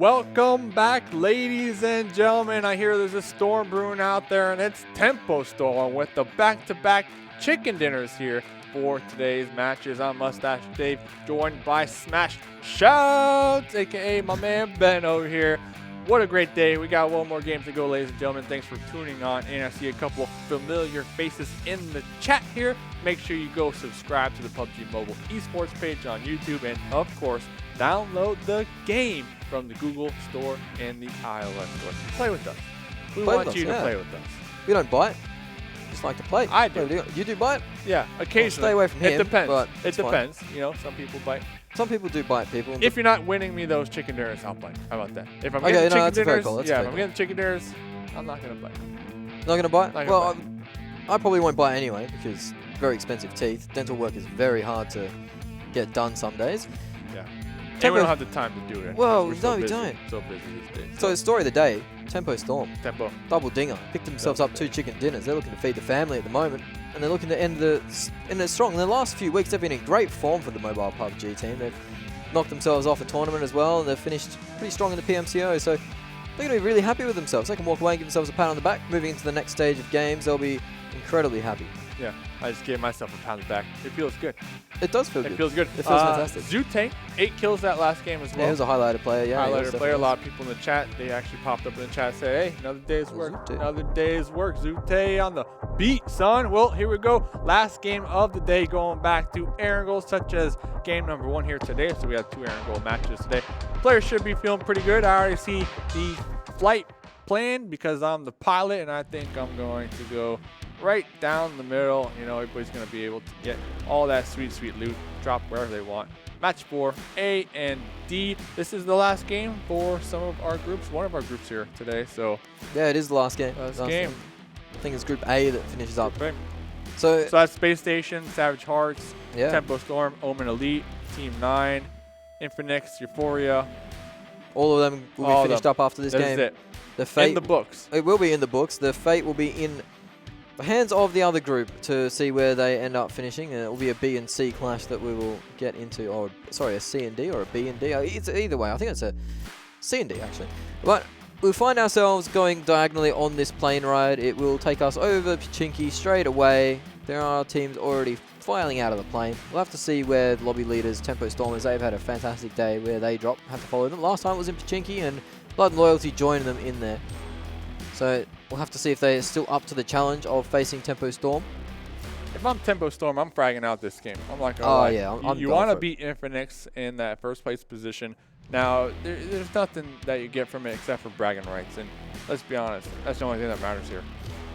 Welcome back, ladies and gentlemen. I hear there's a storm brewing out there, and it's Tempo Storm with the back-to-back chicken dinners here for today's matches. I'm Mustache Dave, joined by Smash Shouts, aka my man Ben over here. What a great day. We got one more game to go, ladies and gentlemen. Thanks for tuning on in. I see a couple familiar faces in the chat here. Make sure you go subscribe to the PUBG Mobile Esports page on YouTube, and of course, download the game from the Google Store and the iOS Store. Play with us. We want you to play with us. We don't bite. Just like to play. I do. You do bite? Yeah, occasionally. Stay away from him. It depends. But it depends. You know, some people bite. Some people do bite people. If you're not winning me those chicken dinners, I'll bite. How about that? If I'm Okay, getting no, chicken that's a fair dinners, call, that's a yeah, fair if I'm getting chicken dinners, I'm not gonna bite. Not going to bite? Not gonna Well, bite. I probably won't bite anyway because very expensive teeth. Dental work is very hard to get done some days. Yeah. And Tempo- we don't have the time to do it. Well, We're so no, we busy, don't. So busy these days. So the story of the day, Tempo Storm. Tempo. Double dinger. Picked themselves up 2 chicken dinners. They're looking to feed the family at the moment. And they're looking to end it strong. In the last few weeks, they've been in great form for the mobile PUBG team. They've knocked themselves off a tournament as well. And they've finished pretty strong in the PMCO. So they're going to be really happy with themselves. They can walk away and give themselves a pat on the back. Moving into the next stage of games, they'll be incredibly happy. Yeah, I just gave myself a pat on the back. It feels good. It does feel It good. feels good. It feels fantastic. Zute, 8 kills that last game as well. Yeah, he was a highlighted player. Yeah, he was Highlighter player. A definitely. lot of people in the chat, they actually popped up in the chat and said, hey, another day's work. Zute. Another day's work. Zute on the beat, son. Well, here we go. Last game of the day, going back to Erangel, such as game number 1 here today. So we have 2 Erangel matches today. Players should be feeling pretty good. I already see the flight plan because I'm the pilot, and I think I'm going to go right down the middle. You know, everybody's going to be able to get all that sweet, sweet loot, drop wherever they want. Match 4, A and D. This is the last game for some of our groups, one of our groups here today. So Yeah, it is the last game. last game. I think it's Group A that finishes up. Right. So So that's Spacestation, Savage Hearts, yeah, Tempo Storm, Omen Elite, Team 9, Infinex, Euphoria. all of them will All be of finished up after this That's game. it. The fate In the books. It will be in the books. The fate will be in the hands of the other group to see where they end up finishing. And it will be a B and C clash that we will get into. Or sorry, a C and D or a B and D. It's either way. I think it's a C and D actually. But we'll find ourselves going diagonally on this plane ride. It will take us over Pichinki straight away. There are teams already filing out of the plane. We'll have to see where the lobby leaders, Tempo Stormers, they've had a fantastic day where they drop, have to follow them. Last time it was in Pichinki and Blood and Loyalty joined them in there. So we'll have to see if they're still up to the challenge of facing Tempo Storm. If I'm Tempo Storm, I'm fragging out this game. I'm like, Oh, yeah, I'm you going want to for it. beat Infinex in that first place position. Now, there's nothing that you get from it except for bragging rights. And let's be honest, that's the only thing that matters here.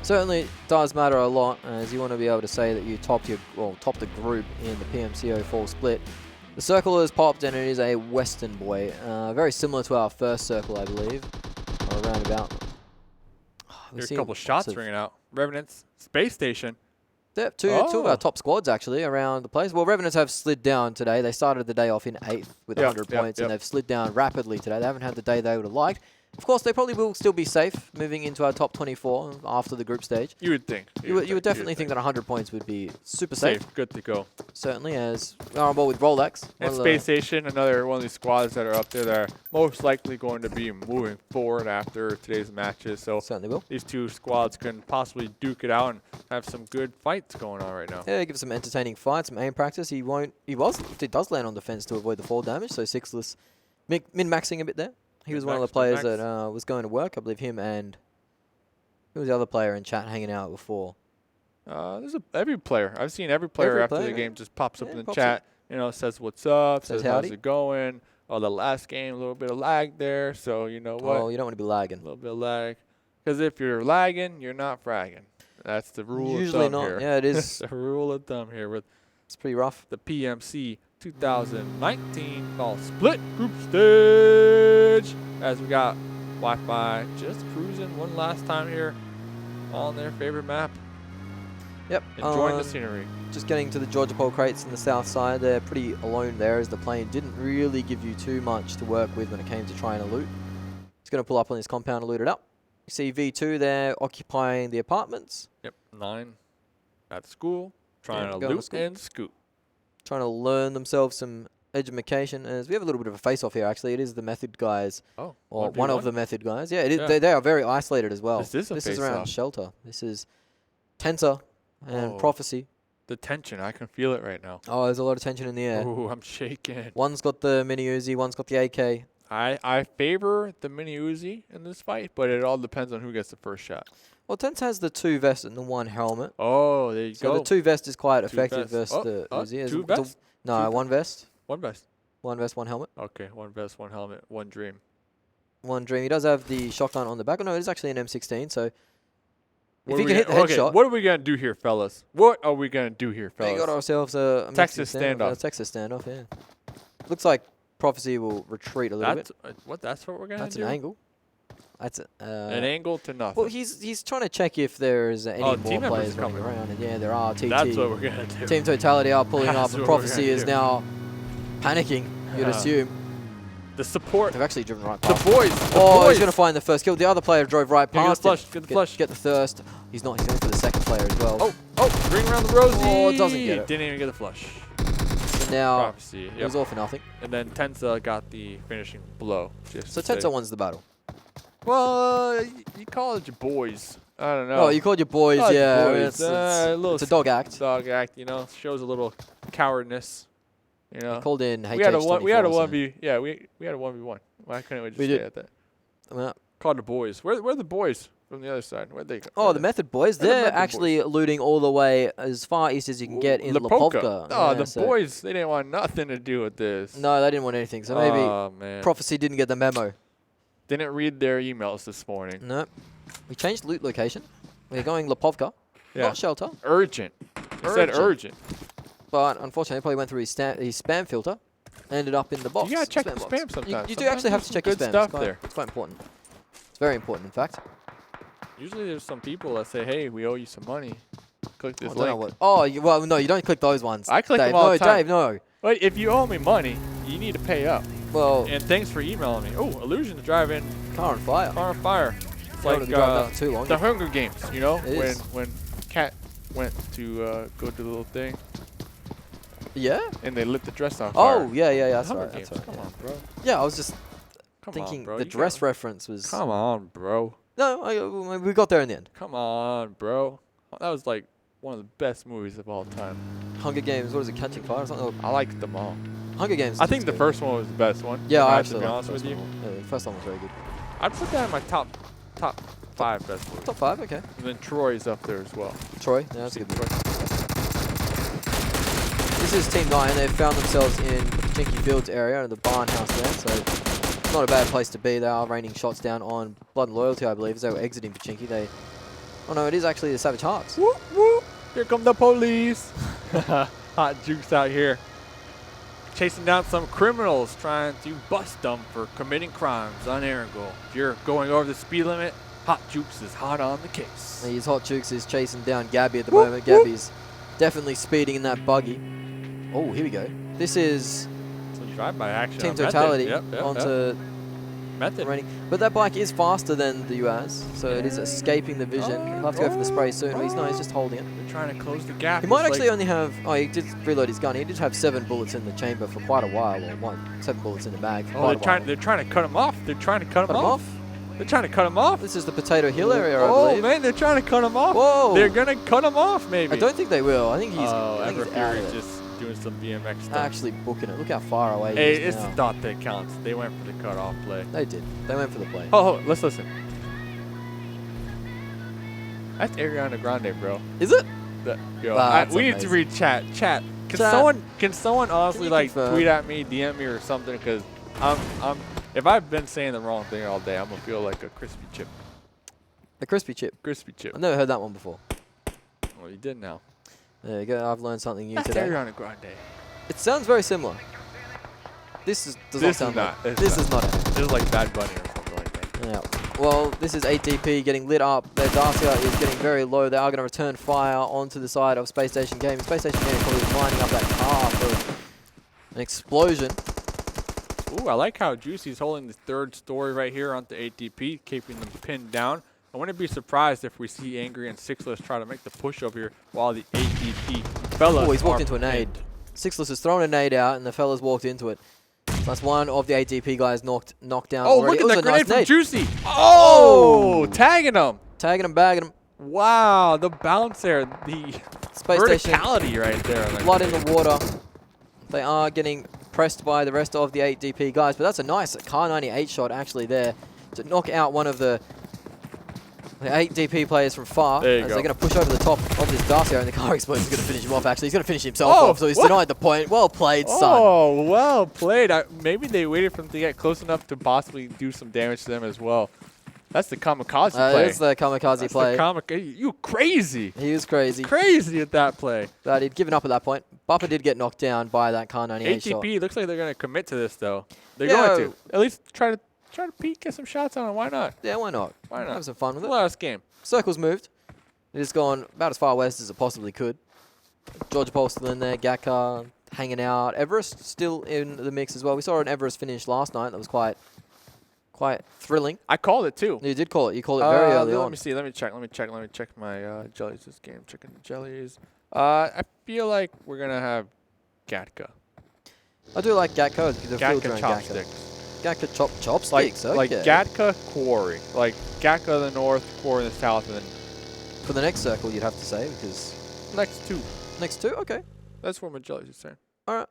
Certainly does matter a lot, as you want to be able to say that you topped the group in the PMCO fall split. The circle has popped, and it is a Western boy, very similar to our first circle, I believe, or around about. There's a couple shots ringing out. Revenants, Space Station. Yeah, two of our top squads actually around the place. Well, Revenants have slid down today. They started the day off in 8th with 100 points, and they've slid down rapidly today. They haven't had the day they would have liked. Of course, they probably will still be safe moving into our top 24 after the group stage. You would think. You would definitely think that 100 points would be super safe. Good to go. Certainly, as we're on board with Rolex. And Space Station, another one of these squads that are up there that are most likely going to be moving forward after today's matches. So certainly will. These 2 squads can possibly duke it out and have some good fights going on right now. Yeah, give some entertaining fights, some aim practice. He does land on defense to avoid the fall damage, so Sixless min-maxing a bit there. He was one of the players that was going to work. I believe him and who was the other player in chat hanging out before? There's every player. I've seen every player after the game just pops up in the chat. You know, says what's up, says how's it going. Oh, the last game, a little bit of lag there. So you know what? Oh, you don't want to be lagging. A little bit of lag. Because if you're lagging, you're not fragging. That's the rule Usually of thumb not. here. Yeah, it is. The rule of thumb here with it's pretty rough. The PMC 2019 fall split group stage. As we got Wi-Fi just cruising one last time here on their favorite map. Yep. Enjoying the scenery. Just getting to the Georgia Pole crates in the south side. They're pretty alone there as the plane didn't really give you too much to work with when it came to trying to loot. It's going to pull up on this compound and loot it up. You see V2 there occupying the apartments. Yep, 9 at school, trying to loot and scoot. Trying to learn themselves some education, as we have a little bit of a face-off here, actually. It is the Method guys. Oh, Or one of the Method guys. Yeah, it is, Yeah. they are very isolated as well. This is around off. Shelter. This is Tensor and Prophecy. The tension, I can feel it right now. Oh, there's a lot of tension in the air. Ooh, I'm shaking. One's got the Mini Uzi, one's got the AK. I favor the Mini Uzi in this fight, but it all depends on who gets the first shot. Well, Tens has the 2 vests and the 1 helmet. Oh, there you So go. the 2 vest is quite Two effective vests. versus the Uzi. 2 vests? No, Two 1 vest. One vest. 1 vest, 1 helmet. Okay, 1 vest, 1 helmet, 1 dream. 1 dream. He does have the shotgun on the back. Oh, no, it is actually an M16, so What if he are can we hit the gonna- headshot. Okay, what are we going to do here, fellas? What are we going to do here, We fellas? got ourselves a Texas Mexican standoff. Texas standoff, yeah. Looks like Prophecy will retreat a little That's bit. That's what we're going to That's do? an angle. That's An angle to nothing. Well, he's trying to check if there's any Oh, more team members players running coming. around, and yeah, there are. TT. That's what we're going to do. Team Totality are pulling That's up, and what we're Prophecy gonna is do. now panicking. You'd Yeah. assume The support. they've actually driven right The past. boys. The Oh, boys. he's going to find the first kill. The other player drove right Get the past flush, him. get the flush. Get the thirst. He's not. He's going for the second player as well. Oh, ring around the rosy. Oh, it doesn't get it. Didn't even get the flush. So now Prophecy. it was all for nothing. And then Tensa got the finishing blow. just So to say. Tensor wins the battle. Well, you call it your boys. I don't know. Oh, you called your boys, Call it your yeah. boys. A little It's a dog act. dog act, shows a little cowardness. Called in We had a HH24. we had a so- 1v. Yeah, we had a 1v1. Why couldn't we just We stay did. at that? Well, Called the boys. Where are the boys from the other side? Where'd they go? Oh, the Method boys. Where the They're Method actually looting all the way as far east as you can get in Lipovka. Lipovka. Oh, Yeah, the so- boys, they didn't want nothing to do with this. No, they didn't want anything. So maybe Oh, man. Prophecy didn't get the memo. Didn't read their emails this morning. No. We changed loot location. We're going Lipovka, Yeah. not Shelter. Urgent. It said urgent. But unfortunately, probably went through his spam filter. Ended up in the box. You gotta check spam the box. spam sometimes. You do actually have to check your Good spam. stuff It's quite, there. It's quite important. It's very important, in fact. Usually there's some people that say, hey, we owe you some money. Click I this don't know link. what. Oh, well, no, you don't click those ones. I click Dave. them all No, the time. Dave, no. But if you owe me money, you need to pay up. Well, And thanks for emailing me. Oh, Illusion's driving car on fire. car on fire. It's Don't wanna like be driving that for too long. the Hunger Games, It is. when Kat went to go do the little thing Yeah? and they lit the dress on fire. Oh, yeah, that's Hunger right. That's Games. right. Come on, bro. Yeah, I was just Come thinking on, bro. the You dress gotta- reference was. Come on, bro. No, we got there in the end. Come on, bro. That was like one of the best movies of all time. Hunger Games, what is it, Catching Fire or something? I liked them all. Hunger Games. I think is the good. first one was the best one. Yeah, if I have actually to be like honest the with first you. one. Yeah, the first one was very good. I'd put that in my top 5 best movies. Top 5, okay. And then Troy's up there as well. Troy, yeah, that's a See good. Troy? This is Team 9. They've found themselves in Jinky Fields area in the barn house there, so not a bad place to be. They are raining shots down on Blood and Loyalty, I believe, as they were exiting for Chinky. Oh no, it is actually the Savage Hearts. Whoop, whoop. Here come the police. Hot Jukes out here. Chasing down some criminals, trying to bust them for committing crimes on Erangel. If you're going over the speed limit, Hot Jukes is hot on the case. These Hot Jukes is chasing down Gabby at the Whoop, moment. whoop. Gabby's definitely speeding in that buggy. Oh, here we go. This is Some drive-by action. Team on Method. Totality Yep, onto Method. raining. But that bike is faster than the UAS, so it is escaping the vision. He'll have to go for the spray soon, but he's just holding it. They're trying to close the gap. He might It's actually like- only have. Oh, he did reload his gun. He did have 7 bullets in the chamber for quite a while, or 7 bullets in the bag for Oh, quite a while. they're trying to cut him off. They're trying to cut him Cut him off. They're trying to cut him off. This is the Potato Hill area, I Oh believe. man, they're trying to cut him off. Whoa! They're gonna cut him off, maybe. I don't think they will. I think he's, Oh, I think he's out Everfury's of it. just doing some BMX stuff. Actually booking it. Look how far away Hey, he is it's now. the thought that counts. They went for the cutoff play. They did. They went for the play. Oh, let's listen. That's Ariana Grande, bro. Is it? Yo, Wow, that's we need to amazing. read chat. Can Chat. someone honestly you like confirm? tweet at me, DM me or something? Because I'm if I've been saying the wrong thing all day, I'm gonna feel like a crispy chip. A crispy chip. Crispy chip. I've never heard that one before. Well, you did now. There you go. I've learned something new That's today. Ariana Grande. It sounds very similar. This does not This is sound not. like. It's This not. is not it. This is like Bad Bunny or something like that. Yeah. Well, this is 8DP getting lit up. Their Dacia is getting very low. They are going to return fire onto the side of Spacestation Gaming. Spacestation Gaming probably lining up that car for an explosion. Ooh, I like how Juicy's holding the third story right here on the ATP, keeping them pinned down. I wouldn't be surprised if we see Angry and Sixless try to make the push over here while the ATP fellas Oh, he's walked are into a nade. pinned. Sixless has thrown a nade out, and the fella's walked into it. So that's one of the ATP guys knocked down. Oh, already. look at that grenade nice from Juicy. Oh, tagging him. Tagging him, bagging him. Wow, the bounce there, the Space Station. verticality right there. Blood in the water. They are getting pressed by the rest of the 8 DP guys, but that's a nice Car 98 shot actually there to knock out one of the 8 DP players from far. There you as go. they're going to push over the top of this Darcio, and the car explosion is going to finish him off actually. He's going to finish himself off, so he's denied the point. Well played, son. Oh, well played. Maybe they waited for him to get close enough to possibly do some damage to them as well. That's the kamikaze play. That's the kamikaze play. You crazy. He was crazy. Crazy at that play. But he'd given up at that point. Bupper did get knocked down by that Car 98 shot. ATP looks like they're going to commit to this, though. They're going to. At least try to peek, get some shots on him. Why not? Yeah, why not? Why not? Have some fun with it. Last game. Circle's moved. It has gone about as far west as it possibly could. Georgia Paul still in there. Gakka hanging out. Everest still in the mix as well. We saw an Everest finish last night. That was quite thrilling. I called it, too. You did call it. You called it very early on. Let me see. Let me check my jellies this game. Checking the jellies. I feel like we're going to have Gatka. I do like Gatka. The Gatka chopsticks. Gatka chopsticks. Like Gatka Quarry. Like Gatka in the north, Quarry in the south, and then for the next circle, you'd have to say, because next two. Next two? Okay. That's what my jellies is saying. All right.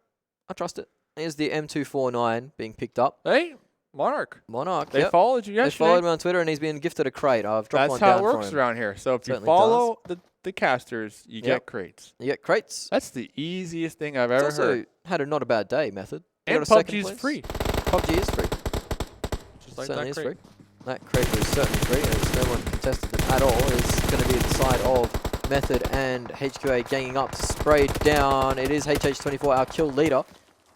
I trust it. Here's the M249 being picked up. Hey, Monarch. They followed you yesterday. They followed me on Twitter, and he's been gifted a crate. I've dropped one down. That's how it works around here. So if you follow the casters, you get crates. You get crates. That's the easiest thing I've ever heard. Had a not a bad day method. And PUBG is free. PUBG is free. Just like certainly that crate. Is free. That crate was certainly free, as no one contested them at all. It's going to be the side of Method and HQA ganging up, sprayed down. It is HH24, our kill leader.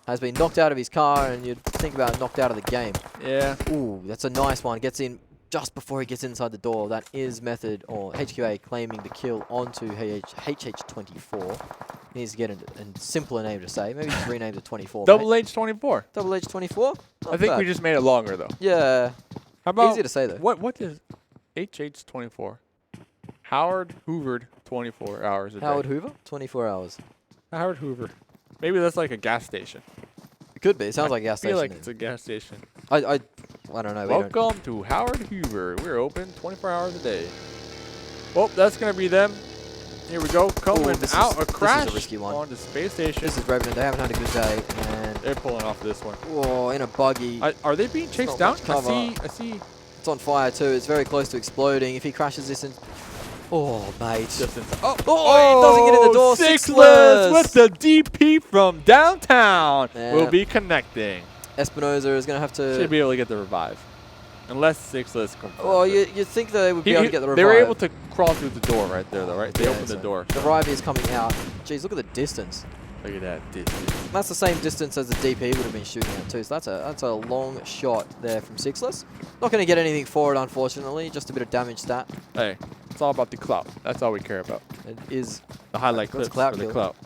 Has been knocked out of his car, and you'd think about knocked out of the game. Yeah. Ooh, that's a nice one. Gets in just before he gets inside the door. That is Method, or HQA, claiming the kill onto HH24. He needs to get a simpler name to say. Maybe just rename it 24. Double H24. Double H24? I think we just made it longer, though. Yeah. How about easy to say, though. What is HH24? Howard Hoovered 24 hours a day. Howard Hoover? 24 hours. Howard Hoover. Maybe that's like a gas station. It could be. It sounds like a gas station. I feel like it's a gas station. I don't know. Welcome to Howard Hoover. We're open 24 hours a day. Well, that's going to be them. Here we go. Coming out. A crash this is a risky one. on the space station. This is Revenant. They haven't had a good day. And they're pulling off this one. Oh, in a buggy. Are they being chased down? I see. It's on fire too. It's very close to exploding. If he crashes this in... Oh, mate. Just he doesn't get in the door. Sixless with the DP from downtown. Yeah. Will be connecting. Espinoza is going to have to... Should be able to get the revive. Unless Sixless comes. Well, you'd think that they would be able to get the revive. They were able to crawl through the door right there, though, right? They opened the door. The revive is coming out. Jeez, look at the distance. Look at that distance. That's the same distance as the DP would have been shooting at too. So that's a long shot there from Sixless. Not going to get anything for it, unfortunately. Just a bit of damage stat. Hey, it's all about the clout. That's all we care about. It is the highlight clips for the clout.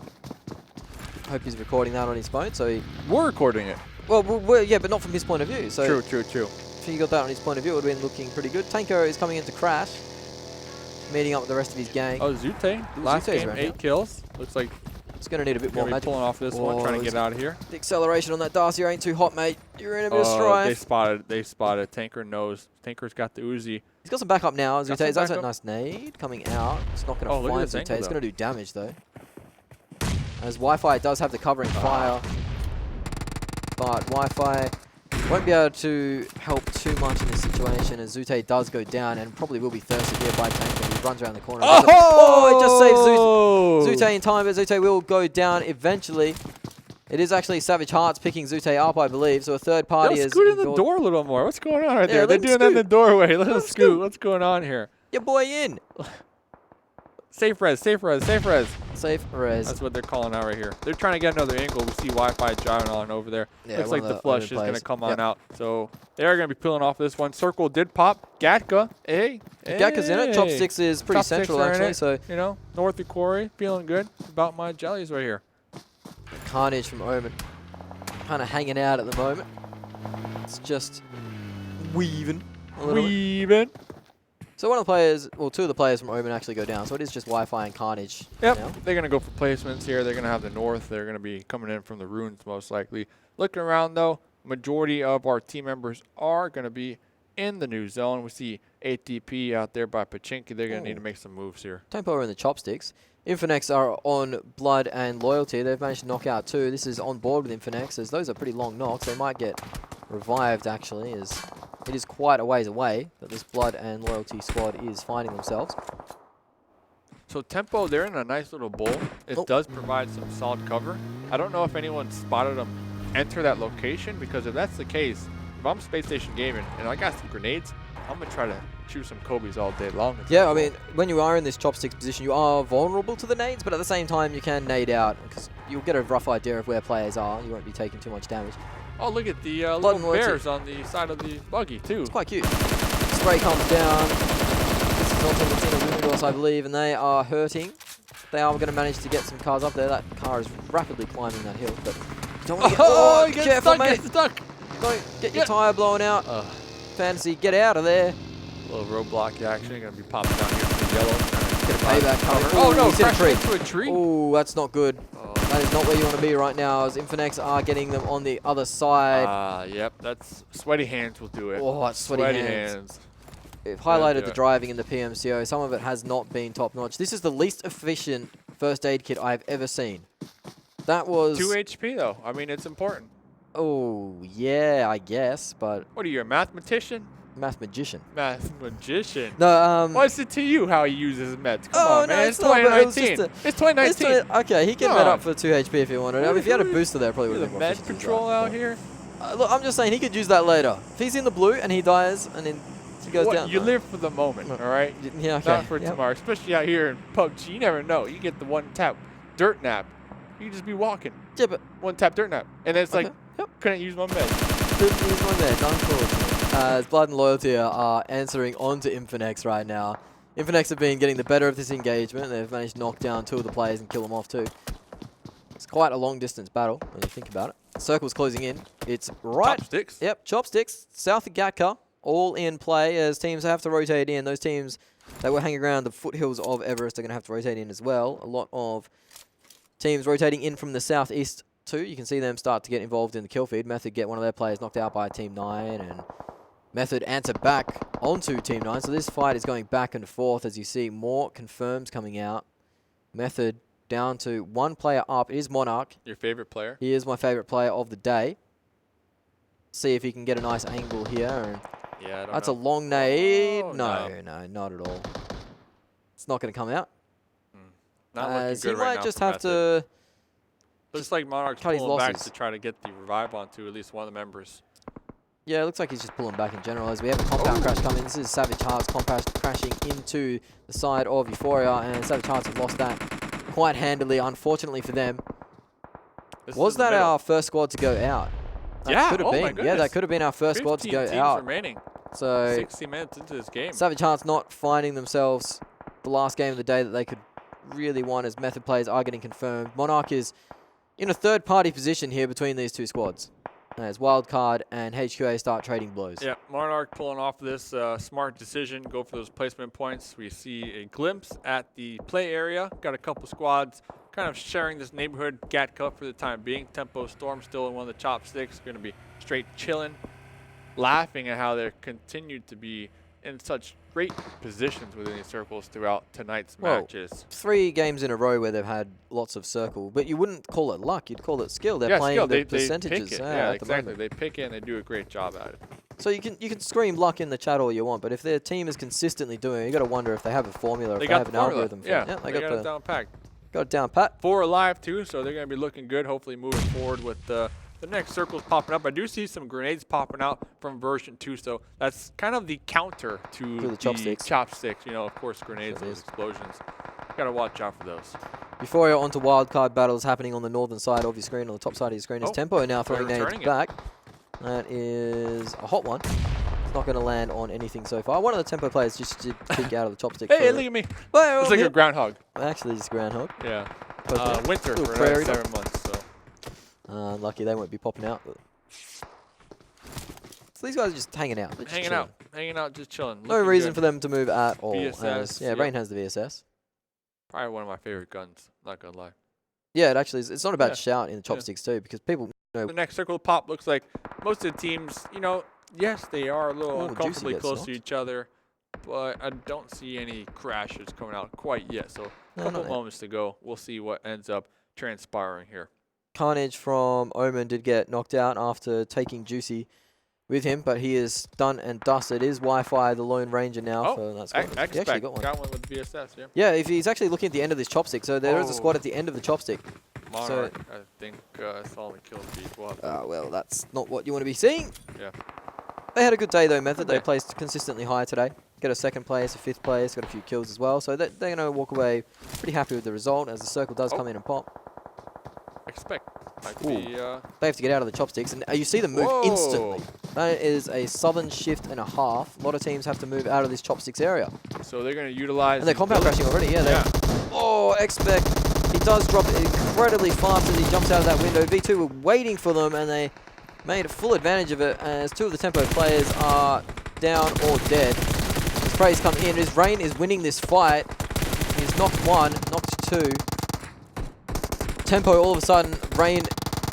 Hope he's recording that on his phone. So we're recording it. Well, yeah, but not from his point of view. So true. If he got that on his point of view, it would have been looking pretty good. Tanko is coming in to crash, meeting up with the rest of his gang. Oh, Zute. Last game, 8 kills. Looks like it's going to need a bit more magic. Pulling off this one, trying to get out of here. The acceleration on that Darcy ain't too hot, mate. You're in a bit of strife. They spotted. Tanker knows. Tanker's got the Uzi. He's got some backup now. Zute is actually a nice nade coming out. It's not going to find Zute. It's going to do damage, though. As Wi-Fi does have the covering fire. But Wi-Fi won't be able to help too much in this situation as Zute does go down and probably will be thirsted here by Tanker. He runs around the corner. Oh, it just saves Zute in time, but Zute will go down eventually. It is actually Savage Hearts picking Zute up, I believe, so a third party is... Scoot in the door a little more. What's going on right there? They're doing that in the doorway. Let them scoot. What's going on here? Your boy in. Safe res. Safe res. That's what they're calling out right here. They're trying to get another angle. We see Wi-Fi driving on over there. Yeah, looks like the flush is going to come on out. So they are going to be peeling off this one. Circle did pop. Gatka. Gatka's in it. Chopsticks is pretty central, actually. So you know, North of Quarry, feeling good about my jellies right here. Carnage from Omen. Kind of hanging out at the moment. It's just weaving a little bit. So one of the players, well, two of the players from Omen actually go down. So it is just Wi-Fi and Carnage. Yep, now. they're going to go for placements here. They're going to have the North. They're going to be coming in from the Runes most likely. Looking around, though, majority of our team members are going to be in the new zone. We see ATP out there by Pachinki. They're going to need to make some moves here. Tempo are in the chopsticks. Infinex are on Blood and Loyalty. They've managed to knock out 2. This is on board with Infinex, as those are pretty long knocks. They might get revived, actually, as it is quite a ways away, but this Blood and Loyalty squad is finding themselves. So Tempo, they're in a nice little bowl. It does provide some solid cover. I don't know if anyone spotted them enter that location, because if that's the case, if I'm Spacestation Gaming and I got some grenades, I'm going to try to shoot some Kobe's all day long. Yeah, I mean, when you are in this chopsticks position, you are vulnerable to the nades, but at the same time, you can nade out, because you'll get a rough idea of where players are. You won't be taking too much damage. Oh, look at the little bears on the side of the buggy, too. It's quite cute. Spray comes down. This is also the Unidos, I believe, and they are hurting. They are going to manage to get some cars up there. That car is rapidly climbing that hill, but you don't want to get... Oh, be careful, mate. Get stuck. Don't get your tyre blown out. Fantasy, get out of there. A little roadblock action. You're going to be popping down here to the yellow. Get a payback coming. Oh, no, he's hit a tree. into a tree. Oh, that's not good. That is not where you want to be right now, as Infinex are getting them on the other side. Yep, that's sweaty hands will do it. Oh, it's sweaty hands. They've highlighted the driving in the PMCO. Some of it has not been top-notch. This is the least efficient first aid kit I've ever seen. That was... 2 HP, though. I mean, it's important. Oh, yeah, I guess, but... What are you, a mathematician? Math magician. Math magician. No, What's it to you how he uses meds? Come on, man. No, it's 2019. It it's 2019. Okay, he can med up for 2 HP if he wanted. I mean, if he had a booster there, probably would have been more med control out here. Look, I'm just saying he could use that later. If he's in the blue and he dies and then he goes down. You live for the moment, all right? Yeah, okay. Not for tomorrow, especially out here in PUBG. You never know. You get the one tap dirt nap. You just be walking. Yeah, but one tap dirt nap, and then it's like couldn't use my med. Couldn't use my med. Unfortunately. As Blood and Loyalty are answering on to Infinex right now. Infinex have been getting the better of this engagement. They've managed to knock down 2 of the players and kill them off too. It's quite a long distance battle when you think about it. Circle's closing in. It's right. Chopsticks. Yep, chopsticks. South of Gatka, all in play as teams have to rotate in. Those teams that were hanging around the foothills of Everest are going to have to rotate in as well. A lot of teams rotating in from the southeast too. You can see them start to get involved in the kill feed. Method get one of their players knocked out by Team 9, and Method answer back onto Team 9. So this fight is going back and forth as you see more confirms coming out. Method down to 1 player up. It is Monarch. Your favorite player? He is my favorite player of the day. See if he can get a nice angle here. And yeah, that's a long nade. Oh, no, not at all. It's not going to come out. Not looking good he right might now just for have Method. to... Looks like Monarch's cut his pulling back losses. to try to get the revive onto at least one of the members. Yeah, it looks like he's just pulling back in general as we have a compound crash coming. This is Savage Hearts compound crashing into the side of Euphoria, and Savage Hearts have lost that quite handily, unfortunately for them. Was that our first squad to go out? That could have been. Yeah, that could have been our first squad to go out. Remaining. So 60 minutes into this game. Savage Hearts not finding themselves the last game of the day that they could really want, as Method players are getting confirmed. Monarch is in a third-party position here between these 2 squads, as Wildcard and HQA start trading blows. Yeah, Monarch pulling off this smart decision, go for those placement points. We see a glimpse at the play area. Got a couple squads kind of sharing this neighborhood Gatka for the time being. Tempo Storm still in one of the chopsticks. Going to be straight chilling, laughing at how they're continued to be in such great positions within these circles throughout tonight's matches. 3 games in a row where they've had lots of circle, but you wouldn't call it luck, you'd call it skill. They're playing skill. the They percentages. pick it. at Yeah, the exactly. moment. They pick it and they do a great job at it. So you can scream luck in the chat all you want, but if their team is consistently doing it, you got to wonder if they have a formula, if they have an algorithm for yeah, it. Yeah, they got it down packed. Got it down pat. 4 alive too, so they're going to be looking good. Hopefully moving forward with the next circles popping up. I do see some grenades popping out from version 2, so that's kind of the counter to the chopsticks. You know, of course, grenades and explosions. Got to watch out for those. Before you're onto wildcard battles happening on the northern side of your screen, on the top side of your screen is Tempo now throwing nades back. That is a hot one. It's not going to land on anything so far. One of the Tempo players just did peek out of the chopstick. Hey, look at me. Well, it's like a groundhog. Actually, just groundhog. Yeah. Winter for prairie 7 months. So. Lucky they won't be popping out. So these guys are just hanging out. Hanging out, just chilling. No reason for them to move at all. VSS. Yeah, Rain has the VSS. Probably one of my favorite guns, not gonna lie. Yeah, it actually is. It's not a bad shout in the chopsticks too, because people know. The next circle of pop looks like most of the teams, you know, yes, they are a little uncomfortably close to each other, but I don't see any crashes coming out quite yet. So a couple moments to go. We'll see what ends up transpiring here. Carnage from Omen did get knocked out after taking Juicy with him, but he is done and dusted. Is Wi-Fi the Lone Ranger now for that squad? He actually got one with VSS, yeah. Yeah, if he's actually looking at the end of this chopstick, so there is a squad at the end of the chopstick. Monarch, I think I saw the kill feed. Well, that's not what you want to be seeing. Yeah. They had a good day though, Method. They placed consistently high today. Got a 2nd place, a 5th place, got a few kills as well. So they're going to walk away pretty happy with the result as the circle does come in and pop. They have to get out of the chopsticks, and you see them move instantly. That is a southern shift and a half. A lot of teams have to move out of this chopsticks area. So they're going to utilize. And they're compound crashing already. Yeah. Oh, Expect. He does drop it incredibly fast as he jumps out of that window. V2 were waiting for them, and they made a full advantage of it as 2 of the Tempo players are down or dead. The sprays come in. As Rain is winning this fight. He's knocked 1, knocked 2. Tempo, all of a sudden, Rain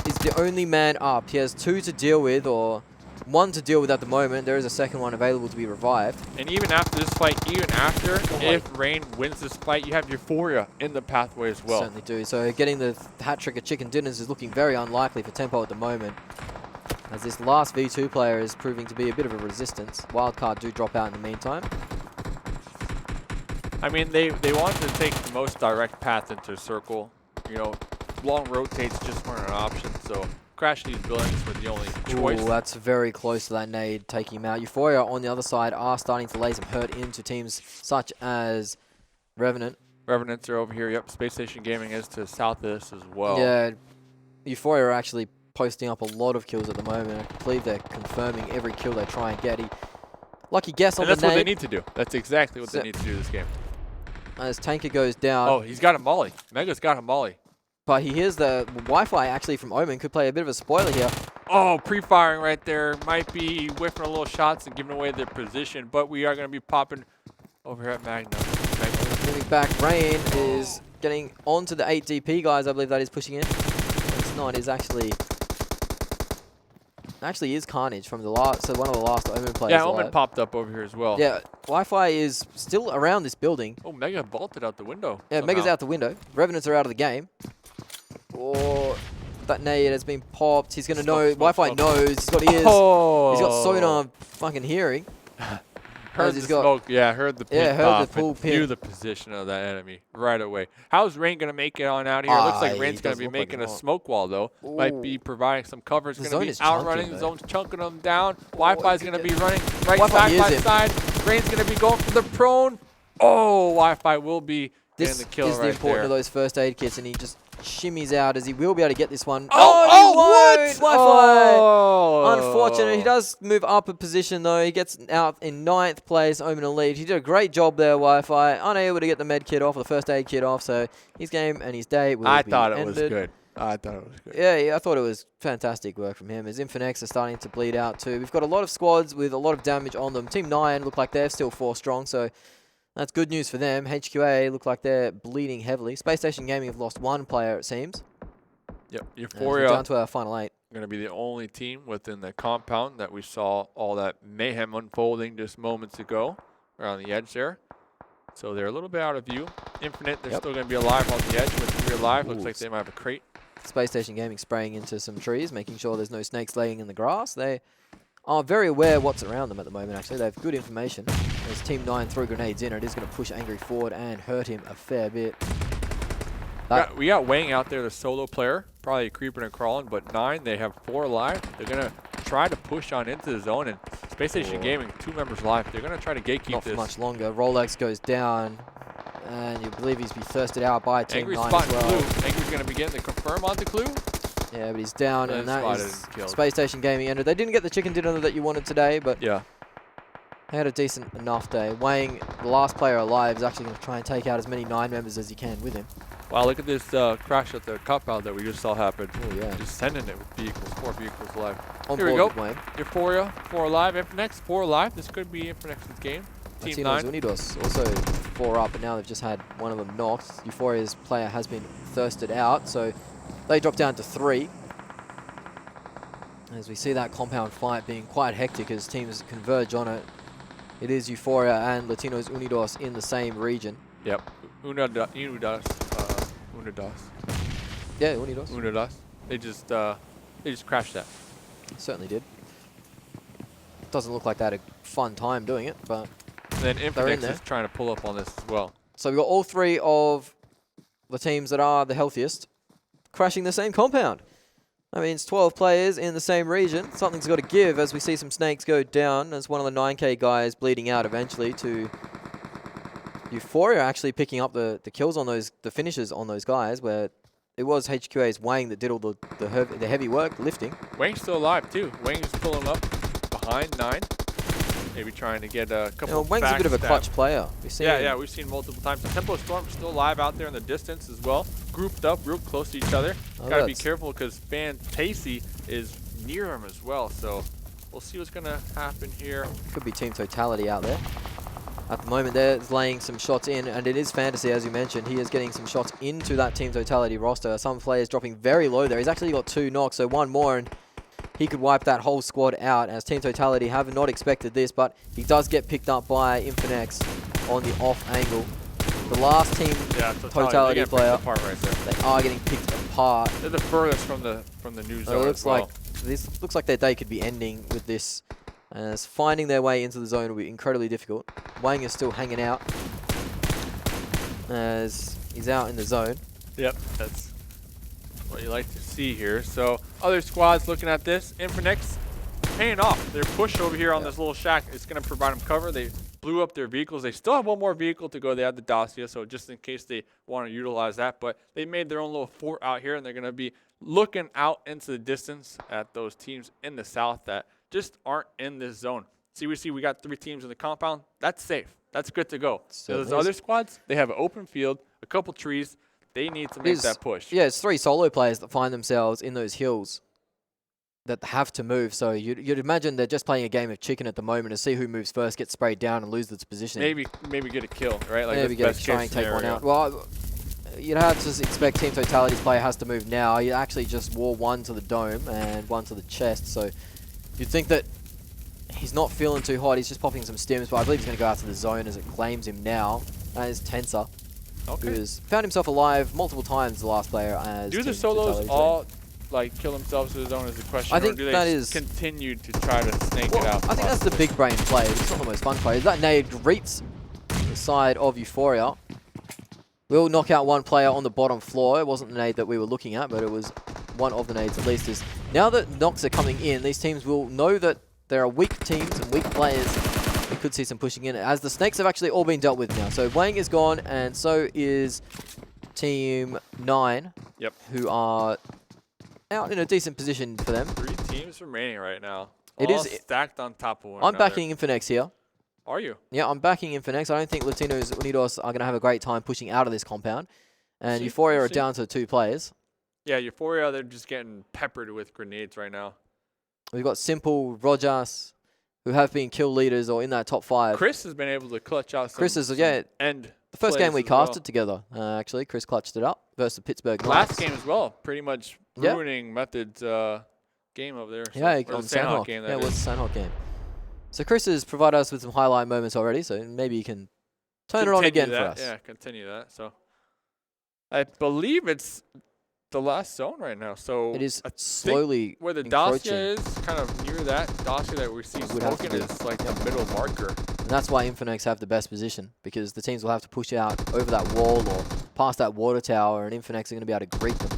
is the only man up. He has 2 to deal with, or 1 to deal with at the moment. There is a 2nd one available to be revived. And even after this fight, if Rain wins this fight, you have Euphoria in the pathway as well. Certainly do. So getting the hat trick of chicken dinners is looking very unlikely for Tempo at the moment, as this last V2 player is proving to be a bit of a resistance. Wildcard do drop out in the meantime. I mean, they wanted to take the most direct path into circle. You know, long rotates just weren't an option, so crash these buildings was the only choice. Ooh, that's very close to that nade taking him out. Euphoria on the other side are starting to lay some hurt into teams such as Revenant. Revenants are over here. Yep, Spacestation Gaming is to the south of this as well. Yeah, Euphoria are actually posting up a lot of kills at the moment. I believe they're confirming every kill they try and get. Lucky guess on the nade. That's what they need to do. That's exactly what they need to do this game. As Tanker goes down. Oh, he's got a molly. Mega's got a molly. But he hears the Wi-Fi actually from Omen. Could play a bit of a spoiler here. Oh, pre-firing right there. Might be whiffing a little shots and giving away their position. But we are going to be popping over here at Magnum. Moving back, Rain is getting onto the 8 DP guys. I believe that is pushing in. It's not. It's actually is Carnage from the last. So one of the last Omen players. Yeah, Omen popped up over here as well. Yeah, Wi-Fi is still around this building. Oh, Mega bolted out the window. Yeah, Mega's out the window. Revenants are out of the game. Or that nade has been popped. He's going to know. Wi-Fi knows. He's got ears. Oh. He's got sonar fucking hearing. Heard the smoke. Yeah, heard the pin heard the pull pin. Knew the position of that enemy right away. How's Rain going to make it on out here? Looks like Rain's going to be making a smoke wall, though. Ooh. Might be providing some cover. It's going to be outrunning. The zone's chunking them down. Wi-Fi's going to be running right side by side. Rain's going to be going for the prone. Oh, Wi-Fi will be getting the kill right there. This is the important of those first aid kits, and he just shimmies out as he will be able to get this one. What? Wi-Fi! Oh. Unfortunate. He does move up a position, though. He gets out in 9th place, Omen Elite. He did a great job there, Wi-Fi. Unable to get the med kit off, or the first aid kit off, so his game and his day will be ended. I thought it was good. Yeah, I thought it was fantastic work from him. As Infinex are starting to bleed out, too. We've got a lot of squads with a lot of damage on them. Team 9 look like they're still 4 strong, so that's good news for them. HQA look like they're bleeding heavily. Spacestation Gaming have lost 1 player, it seems. Yep, Euphoria down to our final 8. Going to be the only team within the compound that we saw all that mayhem unfolding just moments ago around the edge there. So they're a little bit out of view. Infinite, they're still going to be alive on the edge with 3 alive. Looks like they might have a crate. Spacestation Gaming spraying into some trees, making sure there's no snakes laying in the grass. They are very aware what's around them at the moment, actually. They have good information. As Team 9 throw grenades in, it is going to push Angry forward and hurt him a fair bit. We got Wang out there, the solo player, probably creeping and crawling, but 9, they have 4 alive. They're going to try to push on into the zone, and Spacestation Gaming, 2 members alive. They're going to try to gatekeep Not this. for much longer. Rolex goes down, and you believe he's been thirsted out by Team Angry's 9 as spotting well. Clue. Angry's going to be getting the confirm on the Clue. Yeah, but he's down, and that is Spacestation Gaming ended. They didn't get the chicken dinner that you wanted today, but yeah, they had a decent enough day. Wang, the last player alive, is actually going to try and take out as many 9 members as he can with him. Wow, look at this crash at the compound that we just saw happen. Oh, yeah. Just sending it with vehicles, 4 vehicles alive. On Here we board go. with Wayne. Euphoria, 4 alive. Infinex, 4 alive. This could be Infinex's game. Team Latinos 9. Unidos also 4 up, but now they've just had one of them knocked. Euphoria's player has been thirsted out, so they drop down to 3. As we see that compound fight being quite hectic as teams converge on it. It is Euphoria and Latinos Unidos in the same region. Yep. Unidos. Yeah, Unidos. Unidos. They just crashed that. Certainly did. Doesn't look like they had a fun time doing it, but And then in Infinex there. is trying to pull up on this as well. so we've got all 3 of the teams that are the healthiest crashing the same compound. That means 12 players in the same region. Something's got to give as we see some snakes go down as one of the 9K guys bleeding out eventually to Euphoria actually picking up the kills on those, the finishes on those guys, where it was HQA's Wang that did all the heavy work, lifting. Wang's still alive too. Wang's pulling up behind 9. Maybe trying to get a couple Wang's a bit of a clutch player. We've seen yeah, we've seen multiple times. The Tempo Storm still alive out there in the distance as well. Grouped up real close to each other. Gotta be careful because Fan Pacey is near him as well. So we'll see what's gonna happen here. Could be Team Totality out there. At the moment, they're laying some shots in, and it is Fantasy, as you mentioned. He is getting some shots into that Team Totality roster. Some players dropping very low there. He's actually got 2 knocks, so 1 more, and he could wipe that whole squad out, as Team Totality have not expected this, but he does get picked up by Infinex on the off angle. The last Team Totality player, right there. they are getting picked apart. They're the furthest from the new zone. So it looks like this looks like their day could be ending with this. As finding their way into the zone will be incredibly difficult. Wang is still hanging out as he's out in the zone. Yep, that's what you like to see here. So other squads looking at this. Infinex paying off. Their push over here on this little shack is going to provide them cover. They blew up their vehicles. They still have 1 more vehicle to go. They have the Dacia, so just in case they want to utilize that. But they made their own little fort out here, and they're going to be looking out into the distance at those teams in the south that just aren't in this zone. See, we got 3 teams in the compound. That's safe. That's good to go. So those other squads, they have an open field, a couple trees. They need to make that push. Yeah, it's 3 solo players that find themselves in those hills that have to move. So you'd imagine they're just playing a game of chicken at the moment to see who moves first, gets sprayed down, and loses its position. Maybe get a kill, right? Like maybe try and take one out. Well, you'd have to expect Team Totality's player has to move now. He actually just wore 1 to the dome and 1 to the chest. So you'd think that he's not feeling too hot. He's just popping some stims, but I believe he's going to go out to the zone as it claims him now. That is Tensor, who has found himself alive multiple times, the last player. As do the solos all like kill themselves to the zone is the question? I think or do they that is continue to try to snake it out. I think that's the big brain play. It's not the most fun play. That nade greets the side of Euphoria. We'll knock out 1 player on the bottom floor. It wasn't the nade that we were looking at, but it was one of the nades at least. Is now that knocks are coming in, these teams will know that there are weak teams and weak players. We could see some pushing in, as the snakes have actually all been dealt with now. So Wang is gone, and so is Team 9, who are out in a decent position for them. 3 teams remaining right now. It all is stacked on top of one I'm another. backing Infinex here. Are you? Yeah, I'm backing Infinex. I don't think Latinos Unidos are going to have a great time pushing out of this compound. And Euphoria are down to 2 players. Yeah, Euphoria, they're just getting peppered with grenades right now. We've got Simple, Rojas, who have been kill leaders or in that top 5. Chris has been able to clutch out some, Chris is, yeah, end the first game we plays as well. casted together, actually. Chris clutched it up versus the Pittsburgh Last Knights. game as well, pretty much ruining Method's game over there. Yeah, or on the Sanhok Sanhok. game. Yeah, it was the Sanhok game. So Chris has provided us with some highlight moments already, so maybe you can turn it on again for us. Yeah, continue that. So I believe it's the last zone right now. So it is slowly where the encroaching. Dacia is, kind of near that Dacia that we see smoking is like the middle marker. And that's why Infinex have the best position, because the teams will have to push out over that wall or past that water tower, and Infinex are going to be able to greet them.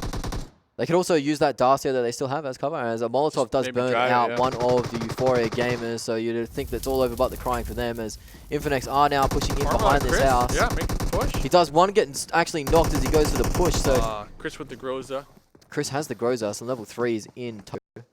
They could also use that Dacia that they still have as cover, as a Molotov does burn out one of the Euphoria gamers, so you'd think that's all over but the crying for them, as Infinex are now pushing in behind this house. Yeah, making the push. He does one getting actually knocked as he goes for the push, so... Chris with the Groza. Chris has the Groza, so level 3 is in tow. Might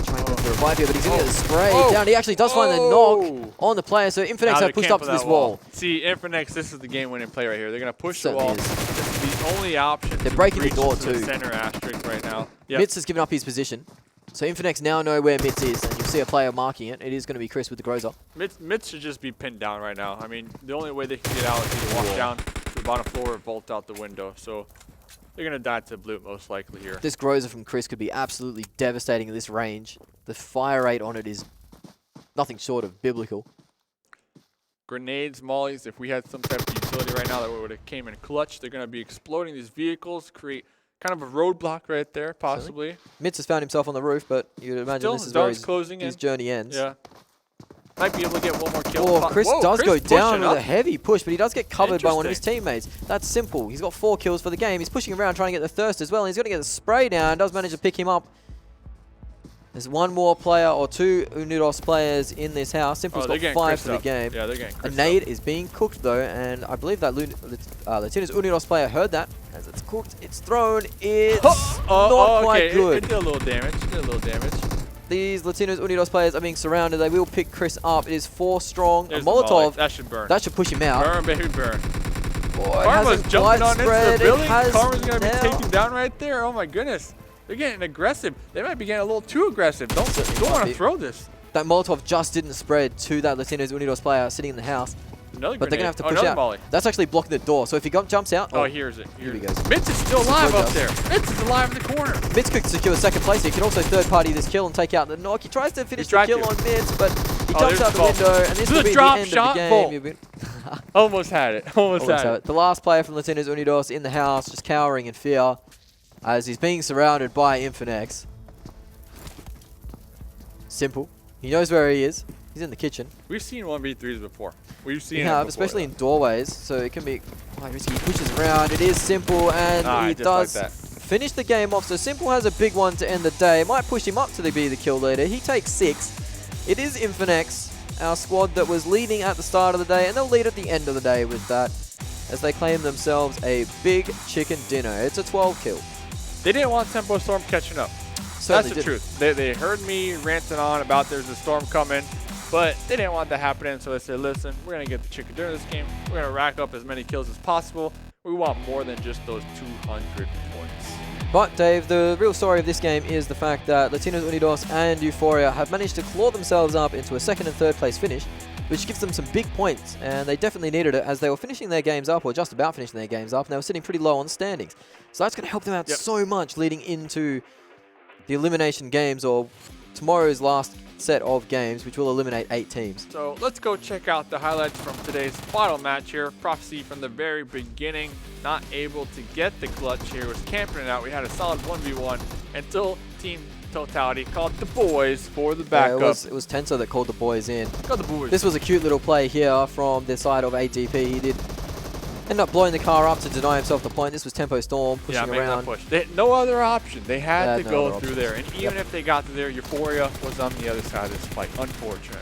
try and go for a 5 here, but he's going to get the spray down. He actually does find the knock on the player, so Infinex have pushed up to this wall. See, Infinex, this is the game-winning play right here. They're going to push the wall. This is the only option. They're breaking the door too. The center asterisk right now. Yep. Mitz has given up his position. So Infinex now know where Mitz is, and you'll see a player marking it. It is going to be Chris with the Groza. Mitz should just be pinned down right now. I mean, the only way they can get out is either walk down to the bottom floor or vault out the window. So they're going to die to blue most likely here. This Groza from Chris could be absolutely devastating at this range. The fire rate on it is nothing short of biblical. Grenades, mollies, if we had some type of utility right now that would have came in clutch, they're going to be exploding these vehicles, create kind of a roadblock right there, possibly. Mitz has found himself on the roof, but you'd imagine this is where his journey ends. Yeah. Might be able to get one more kill. Oh, Chris does go down with a heavy push, but he does get covered by one of his teammates. That's simple. He's got 4 kills for the game. He's pushing around trying to get the thirst as well, and he's going to get the spray down. Does manage to pick him up. There's one more player or 2 Unidos players in this house. Simple's got 5 for the game. Yeah, they're getting a nade is being cooked though, and I believe that Latinos Unidos player heard that. As it's cooked, it's thrown. It's not quite good. It did a little damage. These Latinos Unidos players are being surrounded. They will pick Chris up. It is 4 strong. There's a Molotov. That should burn. That should push him out. Burn, baby, burn. Boy, Karma's jumping on into the building. Karma's going to be now. taken down right there. Oh my goodness. They're getting aggressive. They might be getting a little too aggressive. Don't want to throw this. That Molotov just didn't spread to that Latinos Unidos player sitting in the house. Another but they're going to have to push out. Molly. That's actually blocking the door. So if he jumps out... Oh, here's it. Here he goes. Mitz is still alive up there. Mitz is alive in the corner. Mitz could secure second place. He can also third-party this kill and take out the knock. He tries to finish the kill on Mitz, but he jumps out the window, and this will be the end of the game. Almost had it. Almost had it. The last player from Latinos Unidos in the house, just cowering in fear, as he's being surrounded by Infinex. Simple. He knows where he is. He's in the kitchen. We've seen 1v3s before. We've seen it before, especially in doorways, so it can be quite risky. He pushes around. It is Simple, and he does finish the game off. So Simple has a big one to end the day. It might push him up to be the kill leader. He takes 6. It is Infinex, our squad that was leading at the start of the day, and they'll lead at the end of the day with that, as they claim themselves a big chicken dinner. It's a 12 kill. They didn't want Tempo Storm catching up. That's the truth. They heard me ranting on about there's a storm coming, but they didn't want that happening, so they said, listen, we're going to get the chicken dinner this game. We're going to rack up as many kills as possible. We want more than just those 200 points. But, Dave, the real story of this game is the fact that Latinos Unidos and Euphoria have managed to claw themselves up into a 2nd and 3rd place finish, which gives them some big points, and they definitely needed it as they were finishing their games up, or just about finishing their games up, and they were sitting pretty low on the standings. So that's going to help them out so much leading into the elimination games, or tomorrow's last set of games, which will eliminate 8 teams. So let's go check out the highlights from today's final match here. Prophecy from the very beginning, not able to get the clutch here, was camping it out. We had a solid 1v1 until Team Totality called the boys for the backup. It was Tenso that called the boys in. Called the boys. This was a cute little play here from the side of ATP. He did end up blowing the car up to deny himself the point. This was Tempo Storm pushing around. That push. They had no other option. They had to go through there. And even if they got through there, Euphoria was on the other side of this fight. Unfortunate.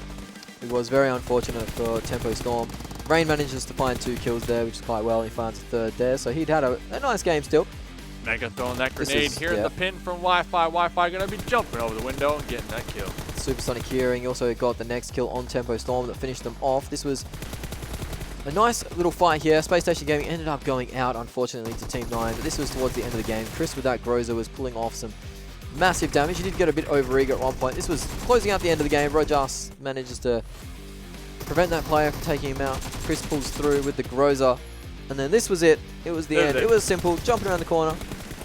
It was very unfortunate for Tempo Storm. Rain manages to find 2 kills there, which is quite well. He finds a 3rd there. So he'd had a nice game still. Mega throwing that grenade. Here's the pin from Wi-Fi. Wi-Fi going to be jumping over the window and getting that kill. Supersonic hearing. He also got the next kill on Tempo Storm that finished them off. This was a nice little fight here. Spacestation Gaming ended up going out, unfortunately, to Team 9. But this was towards the end of the game. Chris, with that Groza, was pulling off some massive damage. He did get a bit overeager at one point. This was closing out the end of the game. Rojas manages to prevent that player from taking him out. Chris pulls through with the Groza. And then this was it. It was the end. It was simple. Jumping around the corner.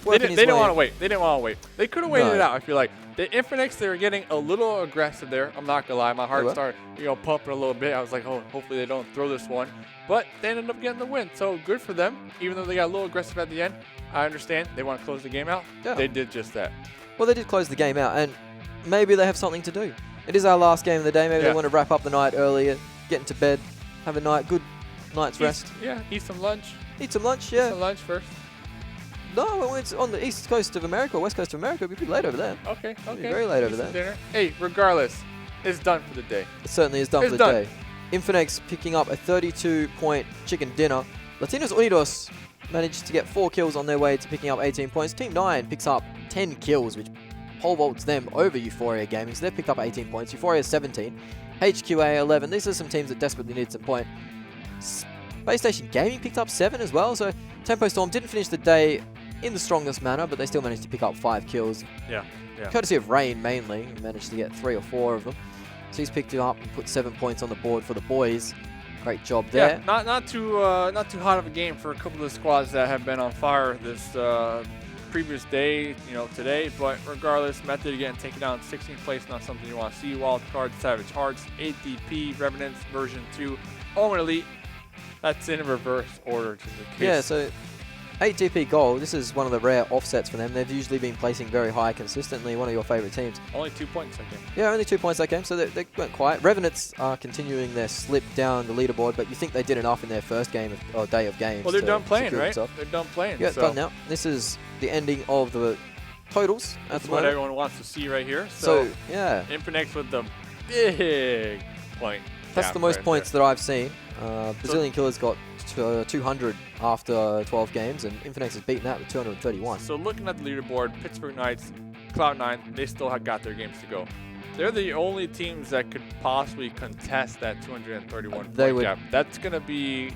They didn't want to wait. They didn't want to wait. They could have waited it out, I feel like. The Infinex, they were getting a little aggressive there. I'm not going to lie. My heart started pumping a little bit. I was like, oh, hopefully they don't throw this one. But they ended up getting the win. So good for them. Even though they got a little aggressive at the end, I understand. They want to close the game out. Yeah. They did just that. Well, they did close the game out. And maybe they have something to do. It is our last game of the day. Maybe they want to wrap up the night earlier, get into bed, have a good night's rest. Yeah, eat some lunch. Eat some lunch, yeah. Eat some lunch first. No, it's on the east coast of America, west coast of America. It'll be pretty late over there. Okay. Very late over there. Dinner. Hey, regardless, it's done for the day. It certainly is done for the day. Infinex picking up a 32-point chicken dinner. Latinos Unidos managed to get 4 kills on their way to picking up 18 points. Team 9 picks up 10 kills, which pole vaults them over Euphoria Gaming. So they've picked up 18 points. Euphoria 17. HQA 11. These are some teams that desperately need some points. Spacestation Gaming picked up 7 as well. So Tempo Storm didn't finish the day in the strongest manner, but they still managed to pick up 5 kills. Yeah. Courtesy of Rain mainly. He managed to get 3 or 4 of them. So he's picked it up and put 7 points on the board for the boys. Great job there. Yeah, not too hot of a game for a couple of squads that have been on fire this previous day, today. But regardless, Method again taking down 16th place, not something you want to see. Wildcard, Savage Hearts, ADP, Revenants, version 2, Omen Elite. That's in reverse order to the case. Yeah, so 8 DP gold. This is one of the rare offsets for them. They've usually been placing very high consistently. One of your favorite teams. Only 2 points that game. Yeah, only 2 points that game, so they went quiet. Revenants are continuing their slip down the leaderboard, but you think they did enough in their first game or day of games. Well, they're done playing, right? Themselves. They're done playing. Yeah, so done now. This is the ending of the totals at that's the what moment. everyone wants to see right here. So yeah, Infinex with the big point. That's the most points that I've seen. Brazilian Killer's got 200 after 12 games, and Infinex has beaten that with 231. So looking at the leaderboard, Pittsburgh Knights, Cloud9, they still have got their games to go. They're the only teams that could possibly contest that 231 point gap. That's going to be,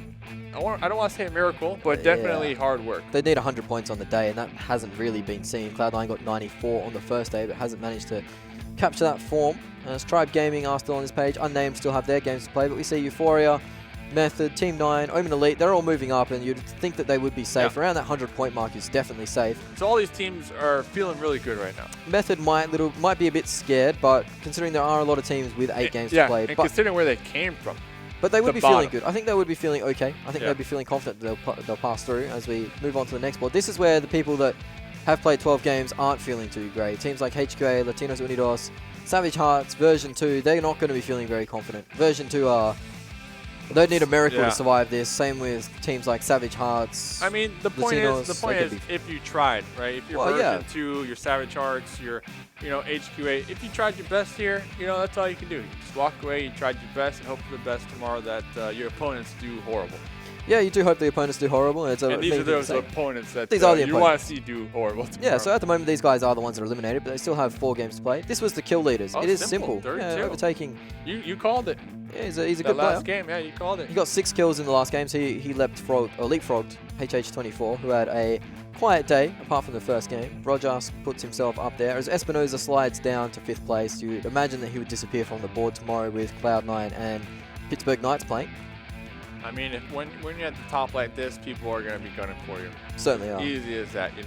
I don't want to say a miracle, but definitely hard work. They need 100 points on the day, and that hasn't really been seen. Cloud9 got 94 on the first day, but hasn't managed to capture that form. Stripe Gaming are still on this page. Unnamed still have their games to play, but we see Euphoria, Method, Team 9, Omen Elite, they're all moving up, and you'd think that they would be safe. Around that 100-point mark is definitely safe. So all these teams are feeling really good right now. Method might be a bit scared, but considering there are a lot of teams with 8 games to play. And considering where they came from. But they would be feeling good. I think they would be feeling okay. I think they'd be feeling confident that they'll pass through as we move on to the next board. This is where the people that have played 12 games aren't feeling too great. Teams like HQA, Latinos, Unidos, Savage Hearts, version 2, they're not going to be feeling very confident. Version 2 are... They'd need a miracle to survive this. Same with teams like Savage Hearts. I mean, the point Latinos, is if you tried, right? If you're version 2, your Savage Hearts, your HQA, if you tried your best here, that's all you can do. You just walk away, you tried your best, and hope for the best tomorrow that your opponents do horrible. Yeah, you do hope the opponents do horrible. And these are those opponents that you want to see do horrible tomorrow. Yeah, so at the moment these guys are the ones that are eliminated, but they still have 4 games to play. This was the kill leaders. It is simple. Yeah, overtaking. You called it. Yeah, he's a good player. Last game, you called it. He got 6 kills in the last game, so he leapfrogged HH24, who had a quiet day, apart from the first game. Rojas puts himself up there. As Espinoza slides down to 5th place, you'd imagine that he would disappear from the board tomorrow with Cloud9 and Pittsburgh Knights playing. I mean, when you're at the top like this, people are going to be gunning for you. Certainly are. Easy as that, You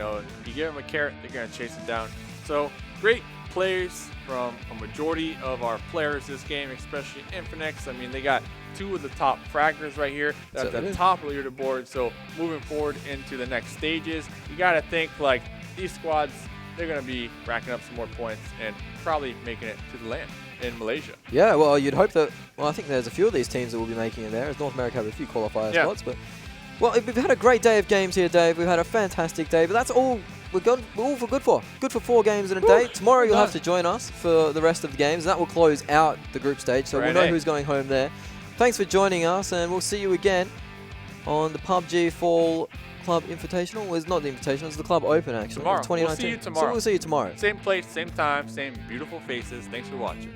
give them a carrot, they're going to chase it down. So, great plays from a majority of our players this game, especially Infinex. I mean, they got 2 of the top fraggers right here at the top of the board. So, moving forward into the next stages, you got to think like these squads, they're going to be racking up some more points and probably making it to the land in Malaysia. Yeah, well, you'd hope that. Well, I think there's a few of these teams that will be making it there. As North America have a few qualifier spots, but well, we've had a great day of games here, Dave. We've had a fantastic day, but that's all we're all for good for. Good for 4 games in a day. Tomorrow you'll have to join us for the rest of the games. That will close out the group stage, so we'll know who's going home there. Thanks for joining us, and we'll see you again on the PUBG Fall Club Invitational. Well, it's not the Invitational, it's the Club Open, actually. Tomorrow. 2019. We'll see you tomorrow. So we'll see you tomorrow. Same place, same time, same beautiful faces. Thanks for watching.